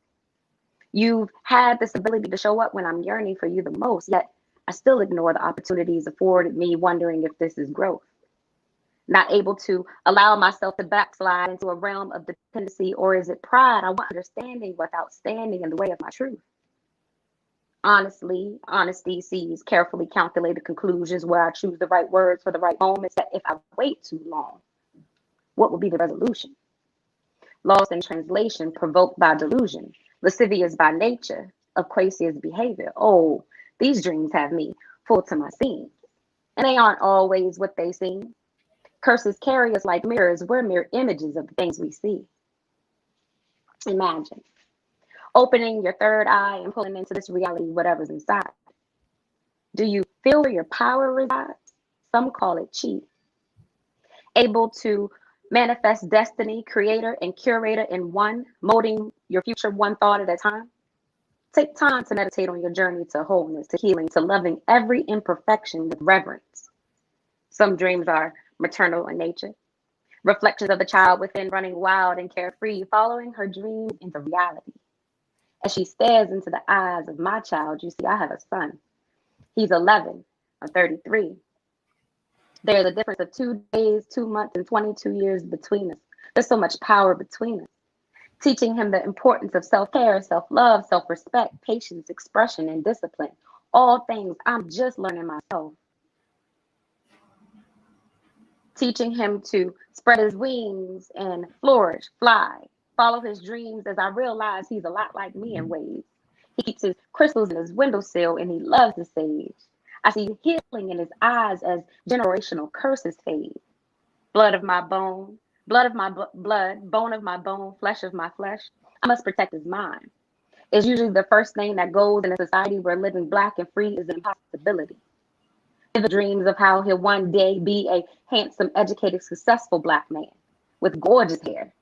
[SPEAKER 11] You've had this ability to show up when I'm yearning for you the most, yet I still ignore the opportunities afforded me, wondering if this is growth. Not able to allow myself to backslide into a realm of dependency, or is it pride? I want understanding without standing in the way of my truth. Honestly, honesty sees carefully calculated conclusions where I choose the right words for the right moments. That if I wait too long, what will be the resolution? Lost in translation, provoked by delusion, lascivious by nature, Aquasius behavior. Oh, these dreams have me full to my seams, and they aren't always what they seem. Curses carry us like mirrors. We're mirror images of the things we see. Imagine opening your third eye and pulling into this reality whatever's inside. Do you feel where your power resides? Some call it chi. Able to manifest destiny, creator and curator in one, molding your future one thought at a time. Take time to meditate on your journey to wholeness, to healing, to loving every imperfection with reverence. Some dreams are maternal in nature, reflections of the child within running wild and carefree, following her dreams into reality. As she stares into the eyes of my child, you see I have a son. He's 11, I'm 33. There's a difference of 2 days, 2 months, and 22 years between us. There's so much power between us. Teaching him the importance of self-care, self-love, self-respect, patience, expression, and discipline. All things I'm just learning myself. Teaching him to spread his wings and flourish, fly, follow his dreams as I realize he's a lot like me in ways. He keeps his crystals in his windowsill and he loves the sage. I see healing in his eyes as generational curses fade. Blood of my bone, blood of my blood, bone of my bone, flesh of my flesh. I must protect his mind. It's usually the first thing that goes in a society where living black and free is an impossibility. The dreams of how he'll one day be a handsome, educated, successful black man with gorgeous hair.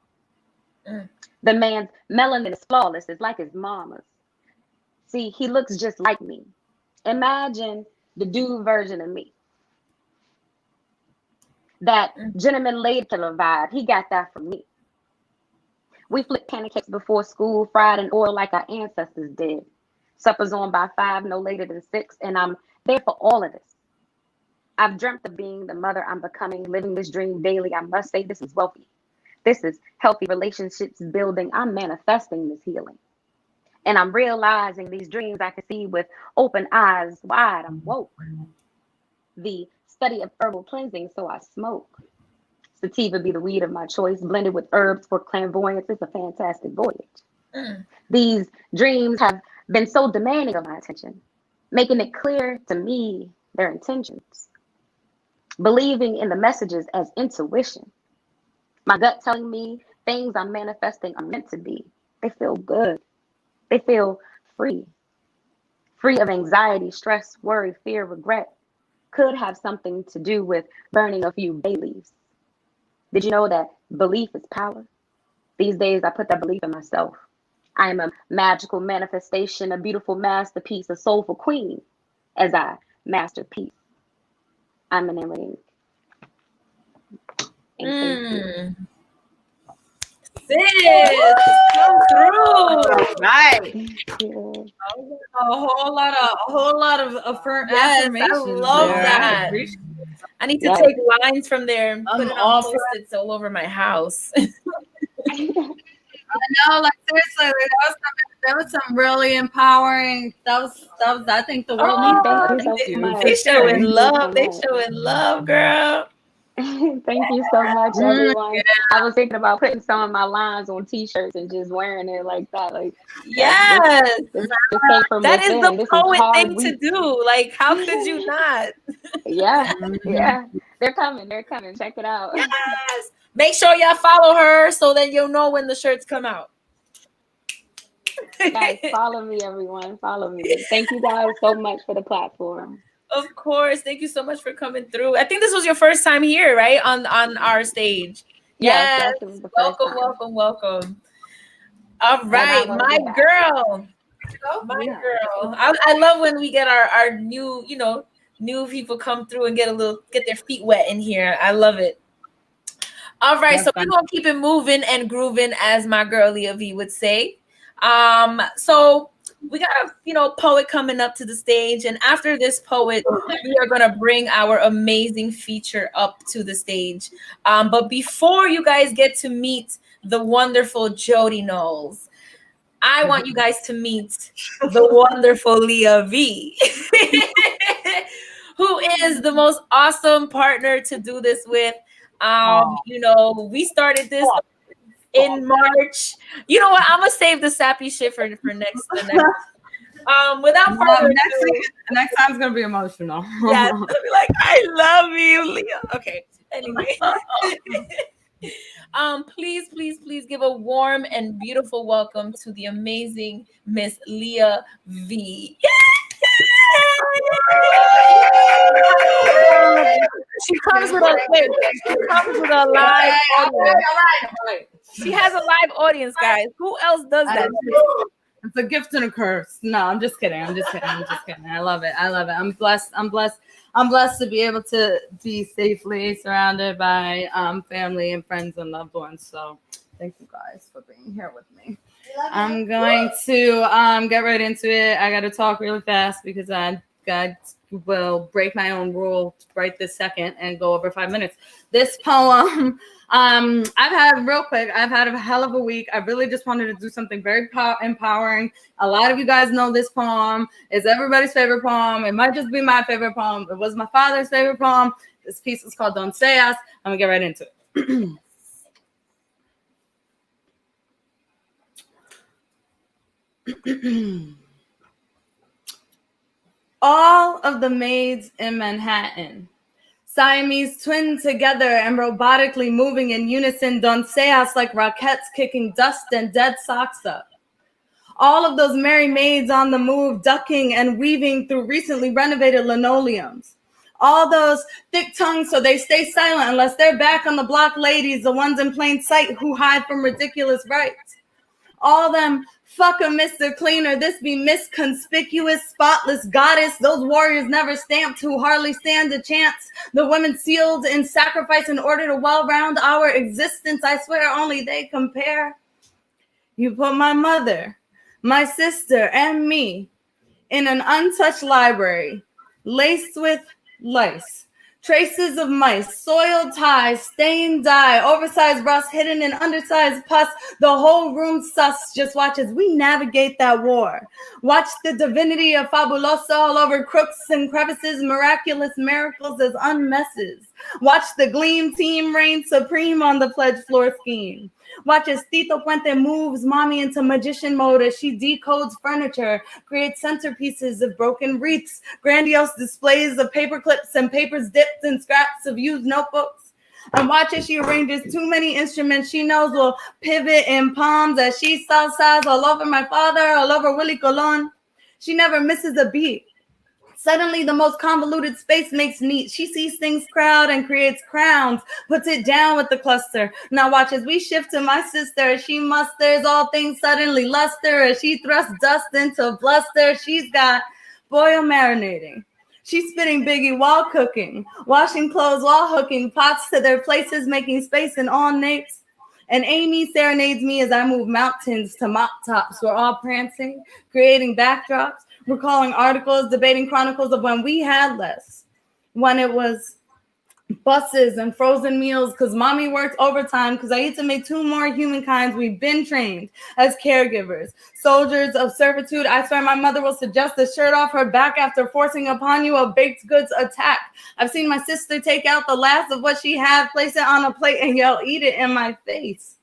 [SPEAKER 11] The man's melanin is flawless. It's like his mama's. See, he looks just like me. Imagine the dude version of me. That gentleman lady killer vibe, he got that from me. We flip pancakes before school, fried in oil like our ancestors did. Supper's on by 5, no later than 6, and I'm there for all of this. I've dreamt of being the mother I'm becoming, living this dream daily. I must say this is wealthy. This is healthy relationships building. I'm manifesting this healing. And I'm realizing these dreams I can see with open eyes wide. I'm woke. The study of herbal cleansing, so I smoke. Sativa be the weed of my choice, blended with herbs for clairvoyance. It's a fantastic voyage. These dreams have been so demanding of my attention, making it clear to me their intentions. Believing in the messages as intuition. My gut telling me things I'm manifesting are meant to be. They feel good. They feel free. Free of anxiety, stress, worry, fear, regret. Could have something to do with burning a few bay leaves. Did you know that belief is power? These days, I put that belief in myself. I am a magical manifestation, a beautiful masterpiece, a soulful queen as I master peace. I'm an ring.
[SPEAKER 2] Sis, come through.
[SPEAKER 1] Right. A whole lot of affirmations.
[SPEAKER 2] I love that. I need to take lines from there and put it on post-its all over my house.
[SPEAKER 1] I know, like seriously, like, that was some really empowering. That was I think the world needs you.
[SPEAKER 2] They showing love. They showing love, girl.
[SPEAKER 11] Thank you so much, everyone. I was thinking about putting some of my lines on t-shirts and just wearing it like that. Like,
[SPEAKER 2] yes, that is the poet thing
[SPEAKER 11] to
[SPEAKER 2] do. Like, how could you not?
[SPEAKER 11] Yeah. They're coming. Check it out.
[SPEAKER 2] Yes. Make sure y'all follow her so that you'll know when the shirts come out.
[SPEAKER 11] Guys, follow me, everyone. Follow me. Thank you guys so much for the platform.
[SPEAKER 2] Of course. Thank you so much for coming through. I think this was your first time here, right? On our stage. Yes. Welcome. All right, my girl. I love when we get our new, new people come through and get their feet wet in here. I love it. All right, so we're gonna keep it moving and grooving, as my girl Leah V would say. So we got a poet coming up to the stage, and after this poet, we are gonna bring our amazing feature up to the stage. But before you guys get to meet the wonderful Jody Knowles, I want you guys to meet the wonderful Leah V, who is the most awesome partner to do this with. We started this in March. You know what? I'm gonna save the sappy shit for next. Without further ado,
[SPEAKER 1] next time's gonna be emotional.
[SPEAKER 2] Yeah, it's gonna be like, I love you, Leah. Okay. Anyway, please give a warm and beautiful welcome to the amazing Miss Leah V. She comes with a live audience. She has a live audience, guys. Who else does that?
[SPEAKER 1] It's a gift and a curse. No, I'm just kidding. I love it. I'm blessed to be able to be safely surrounded by family and friends and loved ones. So thank you guys for being here with me. I'm going to get right into it. I got to talk really fast because I will break my own rule right this second and go over 5 minutes. This poem, I've had a hell of a week. I really just wanted to do something very empowering. A lot of you guys know this poem. It's everybody's favorite poem. It might just be my favorite poem. It was my father's favorite poem. This piece is called Don't Say Us. I'm gonna get right into it. All of the maids in Manhattan, Siamese twin together and robotically moving in unison, doncellas like rockets kicking dust and dead socks up. All of those merry maids on the move, ducking and weaving through recently renovated linoleums. All those thick tongues so they stay silent unless they're back on the block ladies, the ones in plain sight who hide from ridiculous rights. All them fuck a Mr. Cleaner, this be misconspicuous, spotless goddess, those warriors never stamped who hardly stand a chance, the women sealed in sacrifice in order to well-round our existence, I swear only they compare. You put my mother, my sister, and me in an untouched library, laced with lice, traces of mice, soiled ties, stained dye, oversized rust, hidden in undersized pus, the whole room sus. Just watch as we navigate that war. Watch the divinity of Fabulosa all over crooks and crevices, miraculous miracles as unmesses. Watch the gleam team reign supreme on the pledge floor scheme. Watch as Tito Puente moves mommy into magician mode as she decodes furniture, creates centerpieces of broken wreaths, grandiose displays of paper clips and papers dipped in scraps of used notebooks. And watch as she arranges too many instruments she knows will pivot in palms as she salsas all over my father, all over Willie Colon. She never misses a beat. Suddenly, the most convoluted space makes neat. She sees things crowd and creates crowns, puts it down with the cluster. Now watch as we shift to my sister as she musters all things suddenly luster as she thrusts dust into bluster. She's got boil marinating. She's spitting Biggie while cooking, washing clothes while hooking pots to their places, making space in all napes. And Amy serenades me as I move mountains to mop tops. We're all prancing, creating backdrops, recalling articles, debating chronicles of when we had less, when it was buses and frozen meals because mommy worked overtime because I need to make 2 more humankinds. We've been trained as caregivers, soldiers of servitude. I swear my mother will suggest the shirt off her back after forcing upon you a baked goods attack. I've seen my sister take out the last of what she had, place it on a plate and yell, eat it in my face.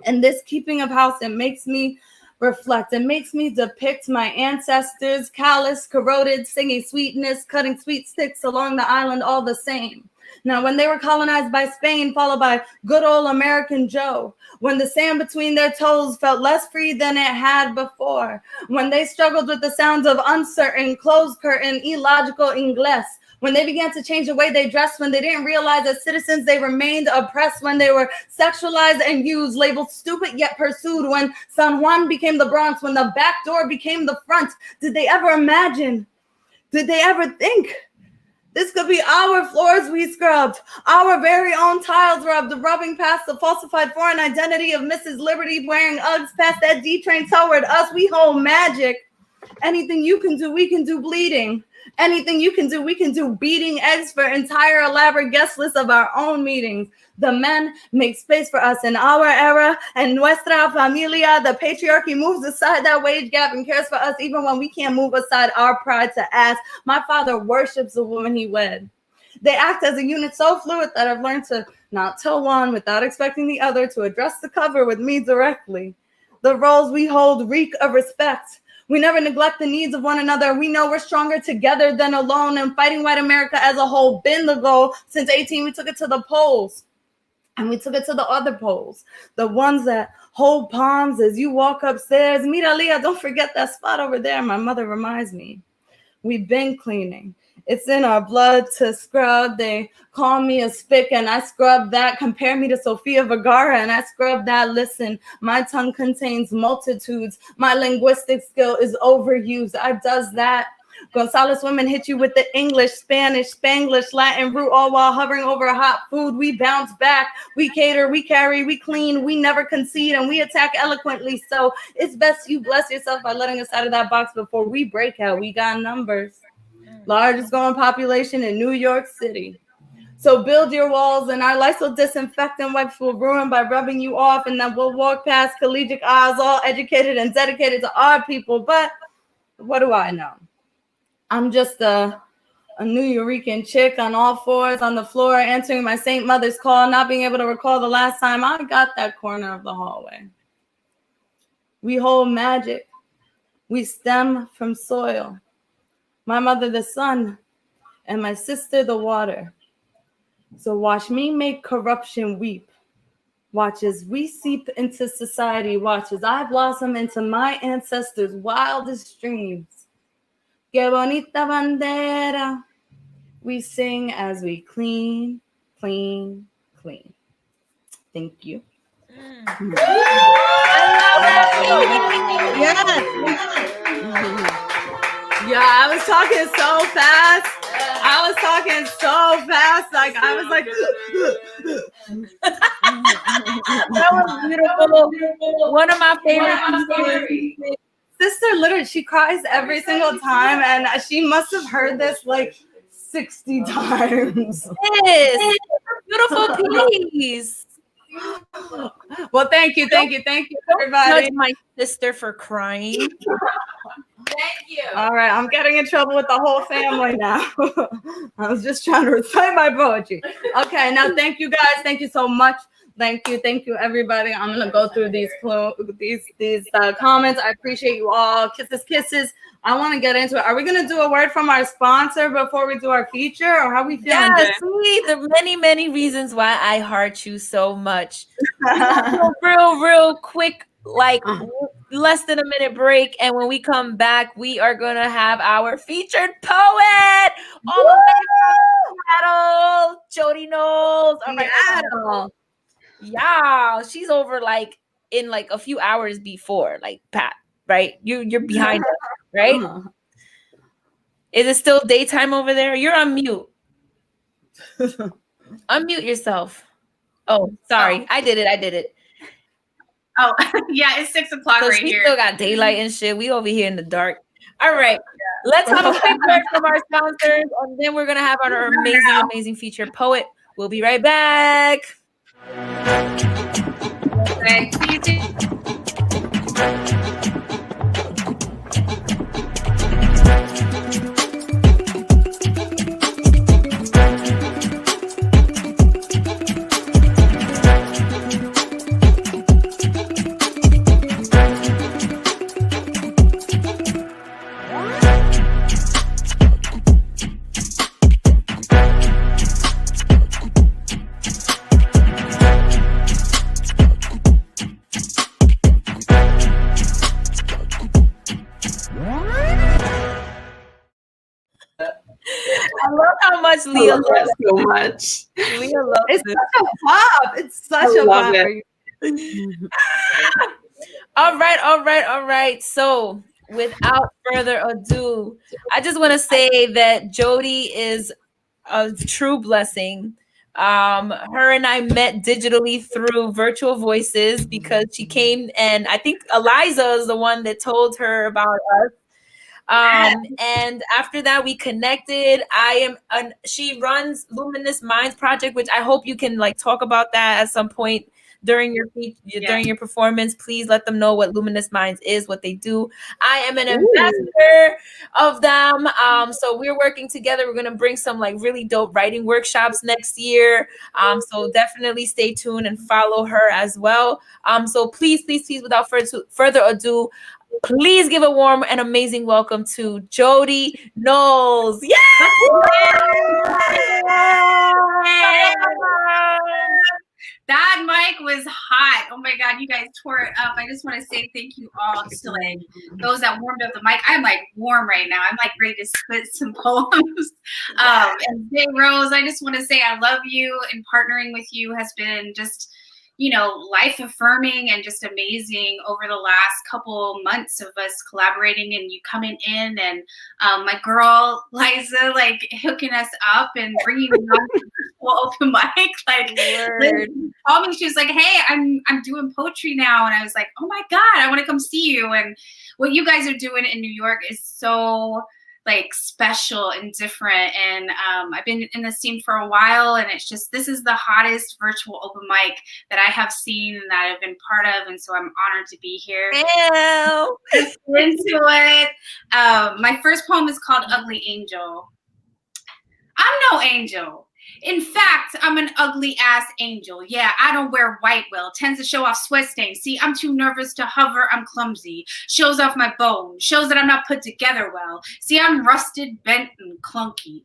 [SPEAKER 1] And this keeping of house, it makes me reflect. It makes me depict my ancestors, callous, corroded, singing sweetness, cutting sweet sticks along the island all the same. Now, when they were colonized by Spain, followed by good old American Joe, when the sand between their toes felt less free than it had before, when they struggled with the sounds of uncertain, closed curtain, illogical Ingles, when they began to change the way they dressed, when they didn't realize as citizens they remained oppressed, when they were sexualized and used, labeled stupid yet pursued, when San Juan became the Bronx, when the back door became the front, did they ever imagine? Did they ever think? This could be our floors we scrubbed, our very own tiles rubbed, rubbing past the falsified foreign identity of Mrs. Liberty wearing Uggs past that D-train toward us. We hold magic. Anything you can do, we can do bleeding. Anything you can do, we can do beating eggs for entire elaborate guest lists of our own meetings. The men make space for us in our era and nuestra familia. The patriarchy moves aside that wage gap and cares for us even when we can't move aside our pride to ask. My father worships the woman he wed. They act as a unit so fluid that I've learned to not tell one without expecting the other to address the cover with me directly. The roles we hold reek of respect. We never neglect the needs of one another. We know we're stronger together than alone, and fighting white America as a whole been the goal. Since 18, we took it to the polls, and we took it to the other polls, the ones that hold palms as you walk upstairs. Mira, Leah, don't forget that spot over there. My mother reminds me. We've been cleaning. It's in our blood to scrub. They call me a spick and I scrub that. Compare me to Sofia Vergara and I scrub that. Listen, my tongue contains multitudes. My linguistic skill is overused. I does that. Gonzalez women hit you with the English, Spanish, Spanglish, Latin root, all while hovering over hot food. We bounce back. We cater, we carry, we clean. We never concede and we attack eloquently. So it's best you bless yourself by letting us out of that box before we break out. We got numbers. Largest growing population in New York City. So build your walls and our Lysol disinfectant wipes will ruin by rubbing you off, and then we'll walk past collegiate aisles all educated and dedicated to our people. But what do I know? I'm just a New Eurekan chick on all fours on the floor answering my Saint Mother's call, not being able to recall the last time I got that corner of the hallway. We hold magic. We stem from soil. my mother the sun, and my sister the water. So watch me make corruption weep. Watch as we seep into society. Watch as I blossom into my ancestors' wildest dreams. Que bonita bandera. We sing as we clean, clean, clean. Thank you. Yeah, I was talking so fast. Like I was like,
[SPEAKER 2] that was beautiful. One of my favorite
[SPEAKER 1] sister literally, she cries every single time, and she must have heard this like 60 times.
[SPEAKER 2] Yes, beautiful piece.
[SPEAKER 1] Well, thank you, everybody.
[SPEAKER 2] Judge my sister for crying.
[SPEAKER 1] Thank you. All right, I'm getting in trouble with the whole family now. I was just trying to recite my poetry. Okay, now thank you guys. Thank you so much. Thank you, everybody. I'm gonna go through these comments. I appreciate you all. Kisses. I want to get into it. Are we gonna do a word from our sponsor before we do our feature, or how we feeling?
[SPEAKER 2] Yeah, see, the many reasons why I heart you so much. real quick, like less than a minute break, and when we come back, we are gonna have our featured poet all the way from Seattle, Jody Knowles. All right, Seattle. Yeah, she's over like in like a few hours before, like Pat, right? You're behind us, right? Is it still daytime over there? You're on mute. Unmute yourself. Oh, sorry. I did it.
[SPEAKER 4] Oh, yeah, it's 6 o'clock right here.
[SPEAKER 2] We still got daylight and shit. We over here in the dark. All right. Let's have a quick word from our sponsors, and then we're going to have our amazing featured poet. We'll be right back.
[SPEAKER 4] Okay, see you soon.
[SPEAKER 2] I love how much Leah loves
[SPEAKER 12] it so much.
[SPEAKER 2] Leah loves
[SPEAKER 1] it's
[SPEAKER 2] it.
[SPEAKER 1] such a pop. It's such a pop.
[SPEAKER 2] All right. So without further ado, I just want to say that Jody is a true blessing. Her and I met digitally through Virtual Voices because she came, and I think Eliza is the one that told her about us. And after that we connected. She runs Luminous Minds Project, which I hope you can like talk about that at some point during your performance. Please let them know what Luminous Minds is, what they do. I am an ambassador of them. So we're working together. We're gonna bring some like really dope writing workshops next year. So definitely stay tuned and follow her as well. So please, without further ado, please give a warm and amazing welcome to Jody Knowles. Yeah!
[SPEAKER 4] That mic was hot. Oh my God, you guys tore it up. I just want to say thank you all to like those that warmed up the mic. I'm like warm right now. I'm like ready to spit some poems. And Jay Rose, I just want to say I love you, and partnering with you has been just, life affirming and just amazing over the last couple months of us collaborating and you coming in, and my girl Liza like hooking us up and bringing me on to open mic. Like Liz called me, she was like, "Hey, I'm doing poetry now," and I was like, "Oh my God, I want to come see you." And what you guys are doing in New York is so like special and different, and I've been in the scene for a while, and it's just, this is the hottest virtual open mic that I have seen and that I've been part of, and so I'm honored to be here. Let's get into it. My first poem is called Ugly Angel. I'm no angel, In fact, I'm an ugly ass angel. Yeah, I don't wear white well. Tends to show off sweat stains. See, I'm too nervous to hover. I'm clumsy. Shows off my bones. Shows that I'm not put together well. See, I'm rusted, bent, and clunky.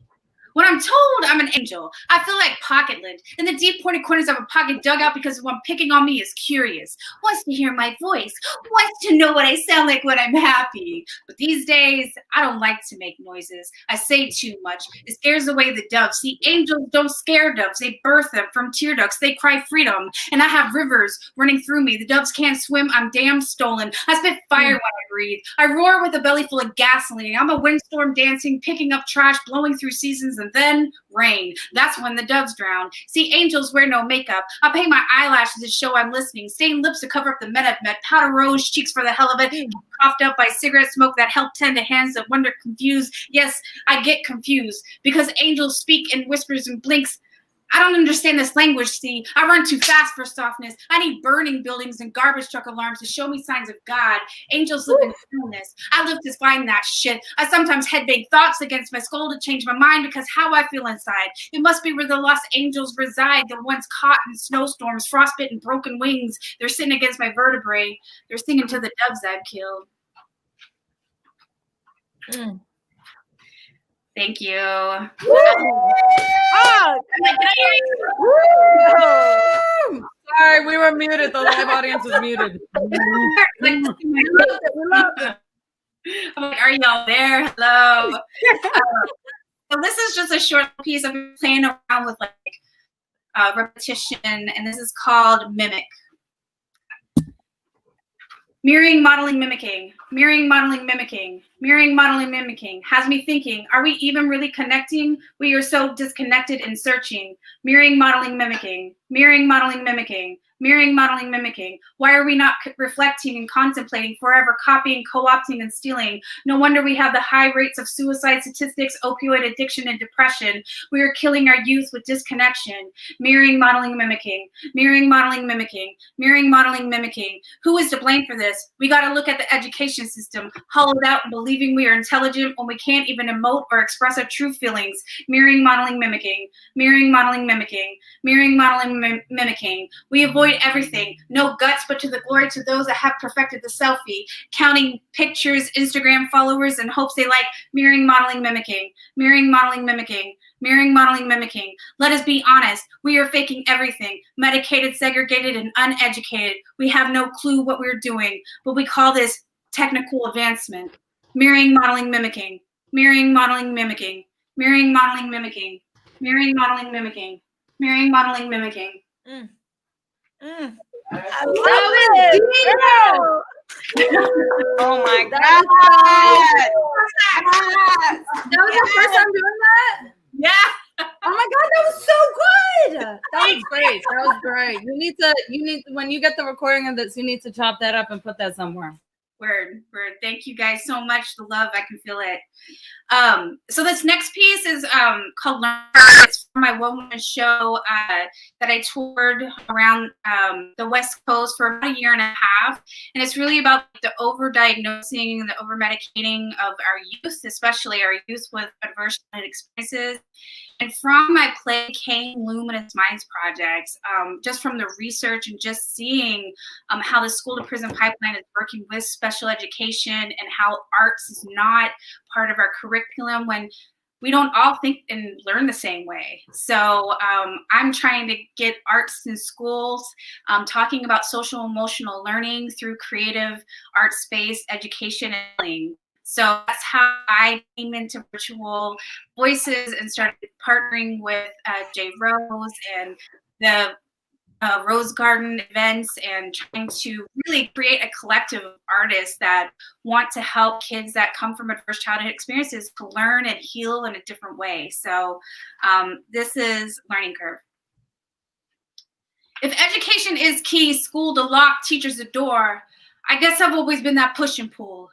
[SPEAKER 4] When I'm told I'm an angel, I feel like pocket lint in the deep pointed corners of a pocket dug out because one picking on me is curious. Wants to hear my voice. Wants to know what I sound like when I'm happy. But these days, I don't like to make noises. I say too much. It scares away the doves. See, angels don't scare doves. They birth them from tear ducts. They cry freedom. And I have rivers running through me. The doves can't swim. I'm damn stolen. I spit fire when I breathe. I roar with a belly full of gasoline. I'm a windstorm dancing, picking up trash, blowing through seasons, and then rain. That's when the doves drown. See, angels wear no makeup. I paint my eyelashes to show I'm listening. Stain lips to cover up the men I've met. Powder rose cheeks for the hell of it. Coughed up by cigarette smoke that help tend to hands that wonder confused. Yes, I get confused because angels speak in whispers and blinks. I don't understand this language, see. I run too fast for softness. I need burning buildings and garbage truck alarms to show me signs of God. Angels live in stillness. I live to find that shit. I sometimes headbang thoughts against my skull to change my mind because how I feel inside. It must be where the lost angels reside, the ones caught in snowstorms, frostbitten, broken wings. They're sitting against my vertebrae. They're singing to the doves I've killed. Thank you.
[SPEAKER 1] Oh, sorry, we were muted. The live audience was muted.
[SPEAKER 4] I'm like, are y'all there? Hello. So this is just a short piece of playing around with like repetition, and this is called Mimic. Mirroring, modeling, mimicking. Mirroring, modeling, mimicking. Mirroring, modeling, mimicking. Has me thinking, are we even really connecting? We are so disconnected and searching. Mirroring, modeling, mimicking. Mirroring, modeling, mimicking. Mirroring, modeling, mimicking. Why are we not reflecting and contemplating, forever copying, co-opting, and stealing? No wonder we have the high rates of suicide statistics, opioid addiction, and depression. We are killing our youth with disconnection. Mirroring, modeling, mimicking. Mirroring, modeling, mimicking. Mirroring, modeling, mimicking. Who is to blame for this? We got to look at the education system, hollowed out and believing we are intelligent when we can't even emote or express our true feelings. Mirroring, modeling, mimicking. Mirroring, modeling, mimicking. Mirroring, modeling, mimicking. We avoid everything. No guts, but to the glory to those that have perfected the selfie. Counting pictures, Instagram followers, and hopes they like. Mirroring, modeling, mimicking. Mirroring, modeling, mimicking. Mirroring, modeling, mimicking. Let us be honest. We are faking everything. Medicated, segregated, and uneducated. We have no clue what we're doing, but we call this technical advancement. Mirroring, modeling, mimicking. Mirroring, modeling, mimicking. Mirroring, modeling, mimicking. Mirroring, modeling, mimicking. Mirroring, modeling, mimicking.
[SPEAKER 1] I love it. Oh my God. That was your first time doing that?
[SPEAKER 4] Yeah.
[SPEAKER 1] Oh my God, that was so good. That was great. That was great. You need when you get the recording of this, you need to chop that up and put that somewhere.
[SPEAKER 4] Word. Thank you guys so much. The love, I can feel it. So this next piece is called Learn. It's from my one-woman show that I toured around the West Coast for about a year and a half. And it's really about the over-diagnosing and the over-medicating of our youth, especially our youth with adverse childhood experiences. And from my play came Luminous Minds projects, just from the research and just seeing how the school to prison pipeline is working with special education and how arts is not part of our curriculum when we don't all think and learn the same way. So I'm trying to get arts in schools, talking about social emotional learning through creative arts-based education and learning. So that's how I came into Virtual Voices and started partnering with Jay Rose and the Rose Garden events and trying to really create a collective of artists that want to help kids that come from adverse childhood experiences to learn and heal in a different way. So this is Learning Curve. If education is key, school to lock, teachers the door, I guess I've always been that push and pull.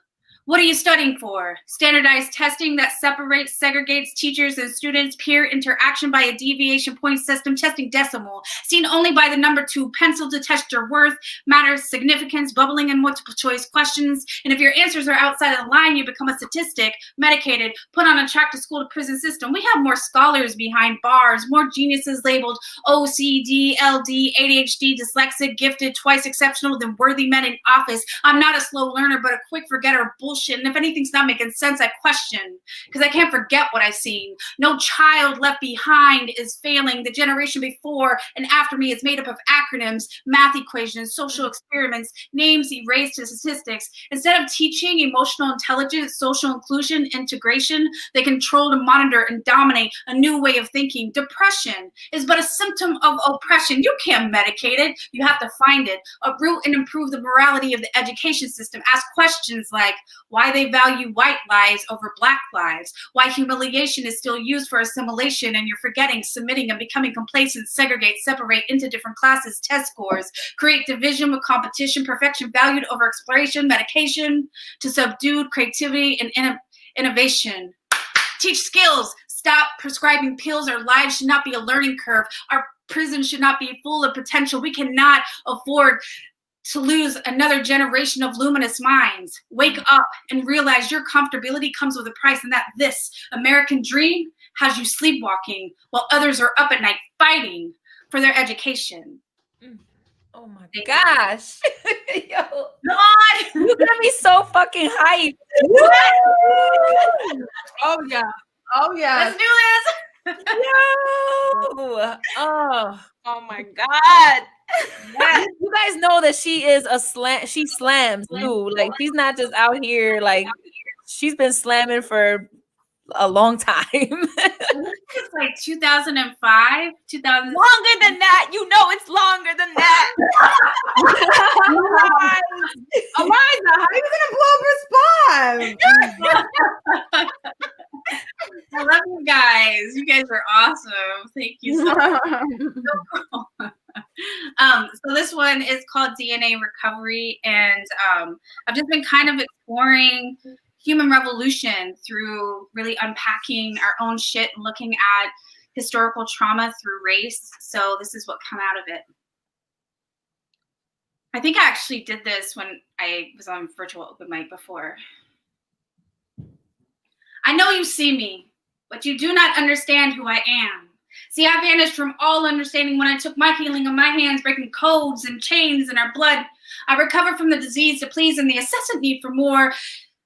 [SPEAKER 4] What are you studying for? Standardized testing that separates, segregates teachers and students, peer interaction by a deviation point system, testing decimal, seen only by the number 2, pencil to test your worth, matters, significance, bubbling in multiple choice questions. And if your answers are outside of the line, you become a statistic, medicated, put on a track to school to prison system. We have more scholars behind bars, more geniuses labeled OCD, LD, ADHD, dyslexic, gifted, twice exceptional than worthy men in office. I'm not a slow learner, but a quick forgetter. Bullshit. And if anything's not making sense, I question, because I can't forget what I've seen. No child left behind is failing. The generation before and after me is made up of acronyms, math equations, social experiments, names erased to statistics. Instead of teaching emotional intelligence, social inclusion, integration, they control and monitor and dominate a new way of thinking. Depression is but a symptom of oppression. You can't medicate it. You have to find it. Uproot and improve the morality of the education system. Ask questions like, why they value white lives over black lives, why humiliation is still used for assimilation and you're forgetting, submitting, and becoming complacent, segregate, separate into different classes, test scores, create division with competition, perfection valued over exploration, medication to subdued creativity and innovation. Teach skills, stop prescribing pills. Our lives should not be a learning curve. Our prison should not be full of potential. We cannot afford to lose another generation of luminous minds. Wake up and realize your comfortability comes with a price, and that this American dream has you sleepwalking while others are up at night fighting for their education.
[SPEAKER 2] Oh my gosh. Yo,
[SPEAKER 4] come on.
[SPEAKER 2] You got me so fucking hyped.
[SPEAKER 1] Oh yeah. Oh yeah.
[SPEAKER 4] Let's do this.
[SPEAKER 2] Yo. Oh my God. Yeah. You guys know that she is she slams too. Like, she's not just out here, like, she's been slamming for a long time.
[SPEAKER 4] It's like 2005, 2000.
[SPEAKER 2] Longer than that. You know it's longer than that.
[SPEAKER 1] Eliza, how are you gonna blow up her spot?
[SPEAKER 4] I love you guys. You guys are awesome. Thank you so much. So this one is called DNA Recovery, and I've just been kind of exploring human revolution through really unpacking our own shit and looking at historical trauma through race. So this is what came out of it. I think I actually did this when I was on virtual open mic before. I know you see me, but you do not understand who I am. See, I vanished from all understanding when I took my healing in my hands, breaking codes and chains in our blood. I recovered from the disease to please and the incessant need for more,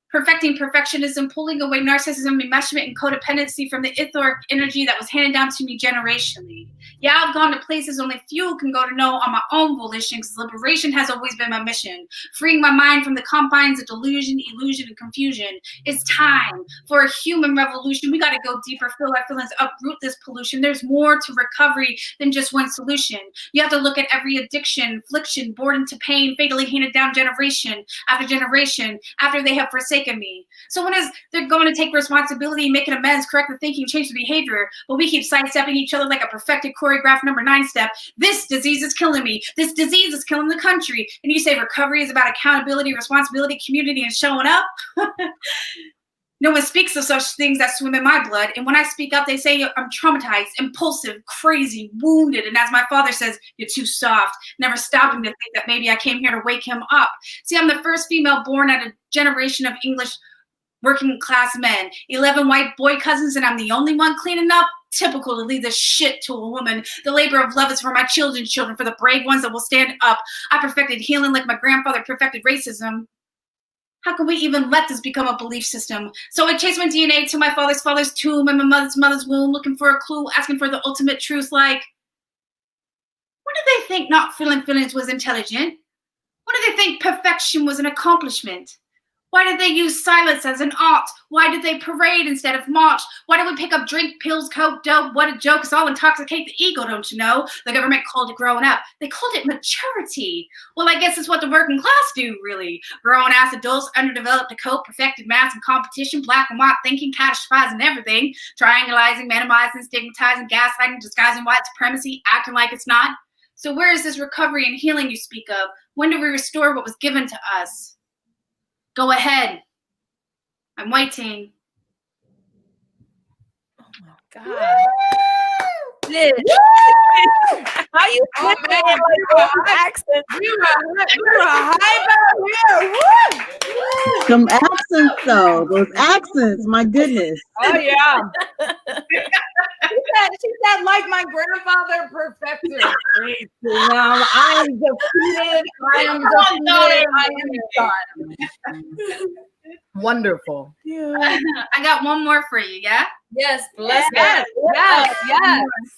[SPEAKER 4] perfecting perfectionism, pulling away narcissism, enmeshment, and codependency from the etheric energy that was handed down to me generationally. Yeah, I've gone to places only few can go to know on my own volition, because liberation has always been my mission. Freeing my mind from the confines of delusion, illusion, and confusion. It's time for a human revolution. We got to go deeper, feel our feelings, uproot this pollution. There's more to recovery than just one solution. You have to look at every addiction, affliction, boredom to pain, fatally handed down generation after they have forsaken me. So when is they're going to take responsibility, making amends, correct the thinking, change the behavior, but we keep sidestepping each other like a perfected choreographed number 9 step. This disease is killing me. This disease is killing the country. And you say recovery is about accountability, responsibility, community, and showing up? No one speaks of such things that swim in my blood. And when I speak up, they say I'm traumatized, impulsive, crazy, wounded. And as my father says, you're too soft, never stopping to think that maybe I came here to wake him up. See, I'm the first female born out of a generation of English working class men, 11 white boy cousins, and I'm the only one cleaning up. Typical to leave this shit to a woman. The labor of love is for my children's children, for the brave ones that will stand up. I perfected healing like my grandfather perfected racism. How can we even let this become a belief system? So I chased my DNA to my father's tomb and my mother's womb, looking for a clue, asking for the ultimate truth, like, when did they think not feeling feelings was intelligent? When did they think perfection was an accomplishment? Why did they use silence as an art? Why did they parade instead of march? Why did we pick up drink, pills, coke, dope? What a joke. It's all intoxicate the ego, don't you know? The government called it growing up. They called it maturity. Well, I guess it's what the working class do, really. Grown-ass adults, underdeveloped to cope, perfected math and competition, black and white thinking, catastrophizing everything, triangulizing, minimizing, stigmatizing, gaslighting, disguising white supremacy, acting like it's not. So where is this recovery and healing you speak of? When do we restore what was given to us? Go ahead. I'm waiting.
[SPEAKER 2] God. Liz. How you put that in like accent?
[SPEAKER 1] You are hype out here. Woo!
[SPEAKER 12] Some accents, though. Those accents, my goodness.
[SPEAKER 1] Oh yeah. She said, like my grandfather, perfected. I am defeated. I am defeated. I am done. Wonderful.
[SPEAKER 4] Yeah. I got one more for you. Yeah.
[SPEAKER 2] Yes. Bless
[SPEAKER 1] yes.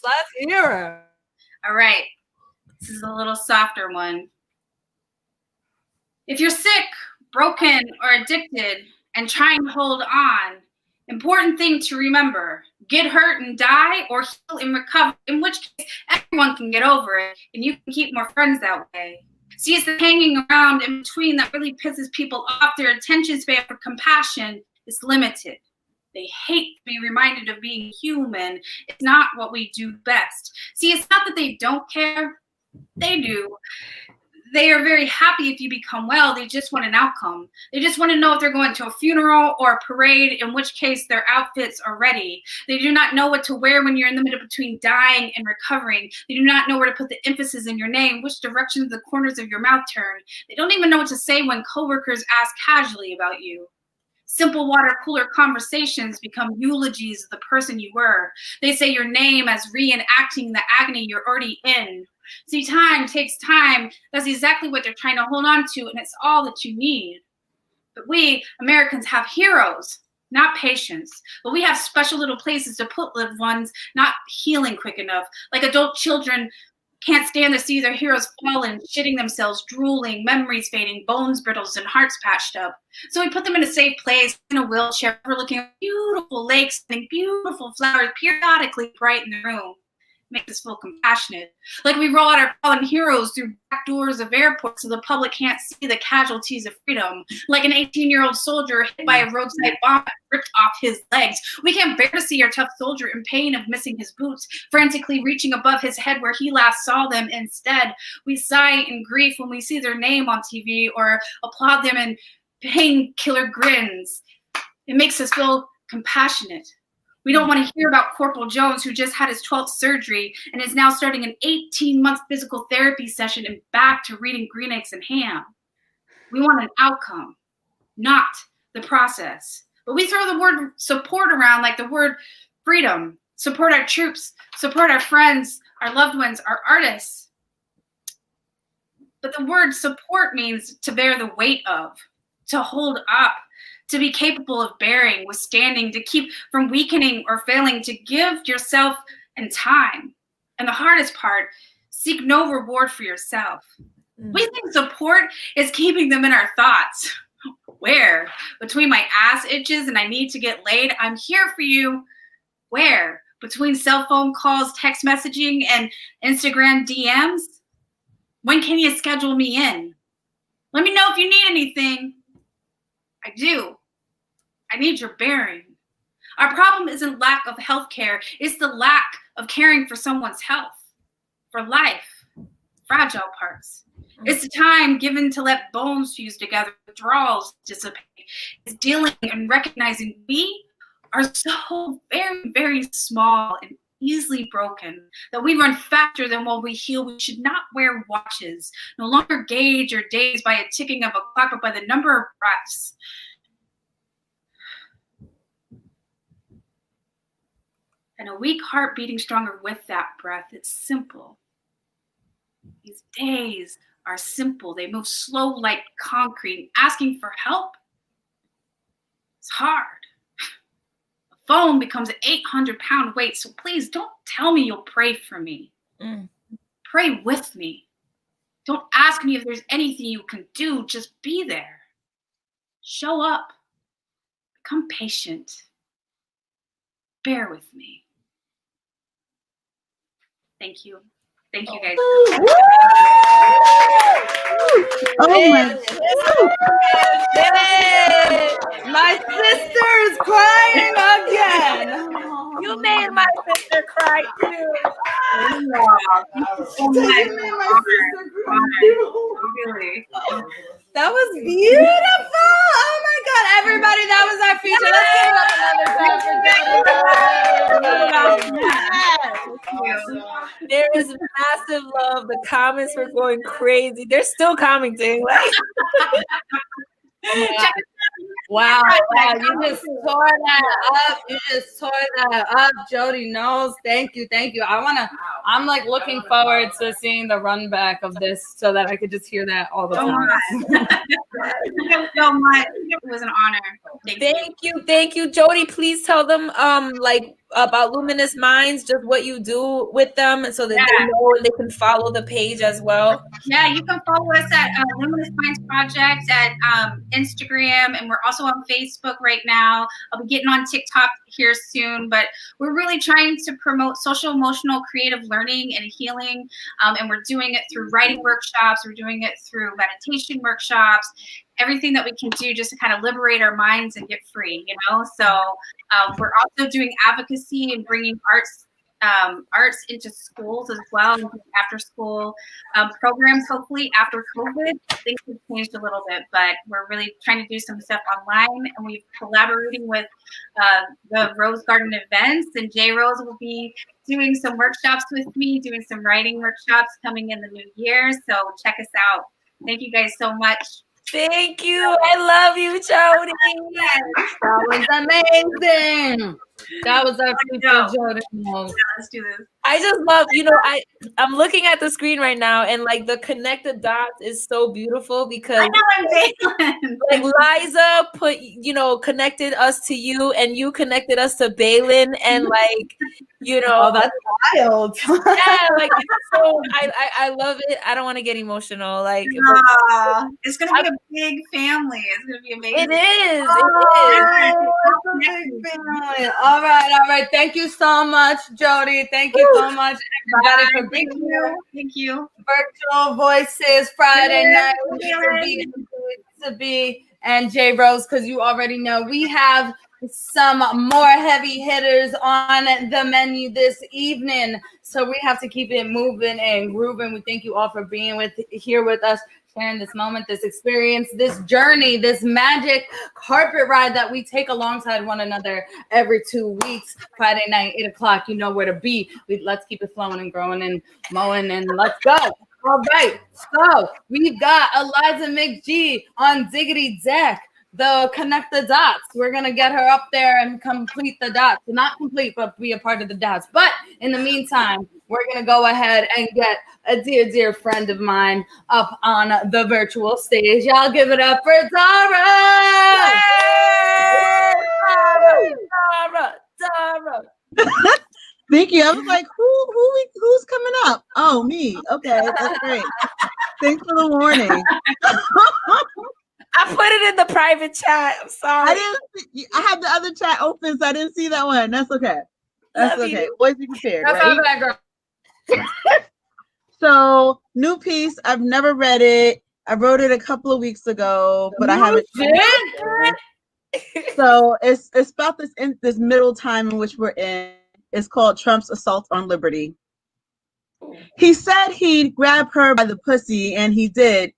[SPEAKER 1] Let's hear it.
[SPEAKER 4] All right. This is a little softer one. If you're sick, broken, or addicted and trying to hold on, important thing to remember: get hurt and die, or heal and recover, in which case everyone can get over it and you can keep more friends that way. See, it's the hanging around in between that really pisses people off. Their attention span for compassion is limited. They hate to be reminded of being human. It's not what we do best. See, it's not that they don't care. They do. They are very happy if you become well. They just want an outcome. They just want to know if they're going to a funeral or a parade, in which case their outfits are ready. They do not know what to wear when you're in the middle between dying and recovering. They do not know where to put the emphasis in your name, which direction the corners of your mouth turn. They don't even know what to say when coworkers ask casually about you. Simple water cooler conversations become eulogies of the person you were. They say your name as reenacting the agony you're already in. See, time takes time. That's exactly what they're trying to hold on to, and it's all that you need. But we Americans have heroes, not patients. But we have special little places to put loved ones not healing quick enough. Like adult children can't stand to see their heroes falling, shitting themselves, drooling, memories fading, bones brittles, and hearts patched up. So we put them in a safe place, in a wheelchair, overlooking beautiful lakes and beautiful flowers periodically bright in the room. Makes us feel compassionate. Like we roll out our fallen heroes through back doors of airports so the public can't see the casualties of freedom. Like an 18-year-old soldier hit by a roadside bomb that ripped off his legs. We can't bear to see our tough soldier in pain of missing his boots, frantically reaching above his head where he last saw them. Instead, we sigh in grief when we see their name on TV or applaud them in painkiller grins. It makes us feel compassionate. We don't want to hear about Corporal Jones, who just had his 12th surgery and is now starting an 18-month physical therapy session and back to reading Green Eggs and Ham. We want an outcome, not the process. But we throw the word support around like the word freedom. Support our troops, support our friends, our loved ones, our artists. But the word support means to bear the weight of, to hold up, to be capable of bearing, withstanding, to keep from weakening or failing, to give yourself and time. And the hardest part, seek no reward for yourself. We think support is keeping them in our thoughts. Where? Between my ass itches and I need to get laid, I'm here for you. Where? Between cell phone calls, text messaging, and Instagram DMs? When can you schedule me in? Let me know if you need anything. I do. I need your bearing. Our problem isn't lack of health care. It's the lack of caring for someone's health, for life, fragile parts. It's the time given to let bones fuse together, withdrawals dissipate. It's dealing and recognizing we are so very, very small and easily broken that we run faster than while we heal. We should not wear watches, no longer gauge your days by a ticking of a clock, but by the number of breaths. And a weak heart beating stronger with that breath. It's simple. These days are simple. They move slow like concrete. Asking for help, it's hard. A phone becomes an 800-pound weight. So please don't tell me you'll pray for me. Pray with me. Don't ask me if there's anything you can do. Just be there. Show up. Become patient. Bear with me. Thank you. Thank you guys.
[SPEAKER 1] My sister is crying again.
[SPEAKER 2] You made my sister cry too.
[SPEAKER 1] That was beautiful. Oh my on, everybody. That was our feature. Let's give it up another time for Jody.
[SPEAKER 2] There is massive love. The comments were going crazy. They're still commenting. Like,
[SPEAKER 1] wow, you just tore that up. You just tore that up. Jody knows. Thank you. I'm like looking forward to seeing the run back of this so that I could just hear that all the time.
[SPEAKER 4] Thank you so much. It was an honor.
[SPEAKER 2] Thank you, Jody. Please tell them like about Luminous Minds, just what you do with them, and so that they know and they can follow the page as well.
[SPEAKER 4] Yeah, you can follow us at Luminous Minds Project at Instagram, and we're also on Facebook right now. I'll be getting on TikTok here soon, but we're really trying to promote social emotional creative learning and healing, and we're doing it through writing workshops, we're doing it through meditation workshops, everything that we can do just to kind of liberate our minds and get free, you know? So we're also doing advocacy and bringing arts into schools as well, and after school programs. Hopefully after COVID, things have changed a little bit, but we're really trying to do some stuff online, and we're collaborating with the Rose Garden events, and J Rose will be doing some workshops with me, doing some writing workshops coming in the new year. So check us out. Thank you guys so much.
[SPEAKER 2] Thank you. I love you, Jody.
[SPEAKER 1] That was amazing. That was our future Jody.
[SPEAKER 4] Let's do this.
[SPEAKER 2] I just love, I'm looking at the screen right now, and like the connected dots is so beautiful because like Liza connected us to you, and you connected us to Balin, and like,
[SPEAKER 1] oh, that's wild.
[SPEAKER 2] Yeah, like so I love it. I don't want to get emotional. Like
[SPEAKER 4] it's gonna be a big family. It's gonna be amazing.
[SPEAKER 2] It is.
[SPEAKER 1] It's a big family. All right. Thank you so much, Jody. Thank you so much, everybody, for being here.
[SPEAKER 4] Thank you.
[SPEAKER 1] Virtual Voices Friday night to be and J Rose, because you already know we have some more heavy hitters on the menu this evening, so we have to keep it moving and grooving. We thank you all for being here with us, sharing this moment, this experience, this journey, this magic carpet ride that we take alongside one another every 2 weeks. Friday night, 8 o'clock, you know where to be. Let's keep it flowing and growing and mowing, and let's go. All right, so we've got Eliza McG on Diggity Deck, the Connect the Dots. We're going to get her up there and complete the dots. Not complete, but be a part of the dots. But in the meantime, we're going to go ahead and get a dear, dear friend of mine up on the virtual stage. Y'all give it up for Dara!
[SPEAKER 2] Dara!
[SPEAKER 12] Thank you. I was like, who's coming up? Oh, me. Okay, that's great. Thanks for the warning.
[SPEAKER 2] I put it in the private chat. I'm sorry.
[SPEAKER 12] I had the other chat open, so I didn't see that one. That's okay. That's okay. Always be prepared.
[SPEAKER 1] That's
[SPEAKER 12] right?
[SPEAKER 1] our background.
[SPEAKER 12] So, new piece. I've never read it. I wrote it a couple of weeks ago, but I haven't. So it's about this middle time in which we're in. It's called Trump's Assault on Liberty. He said he'd grab her by the pussy, and he did.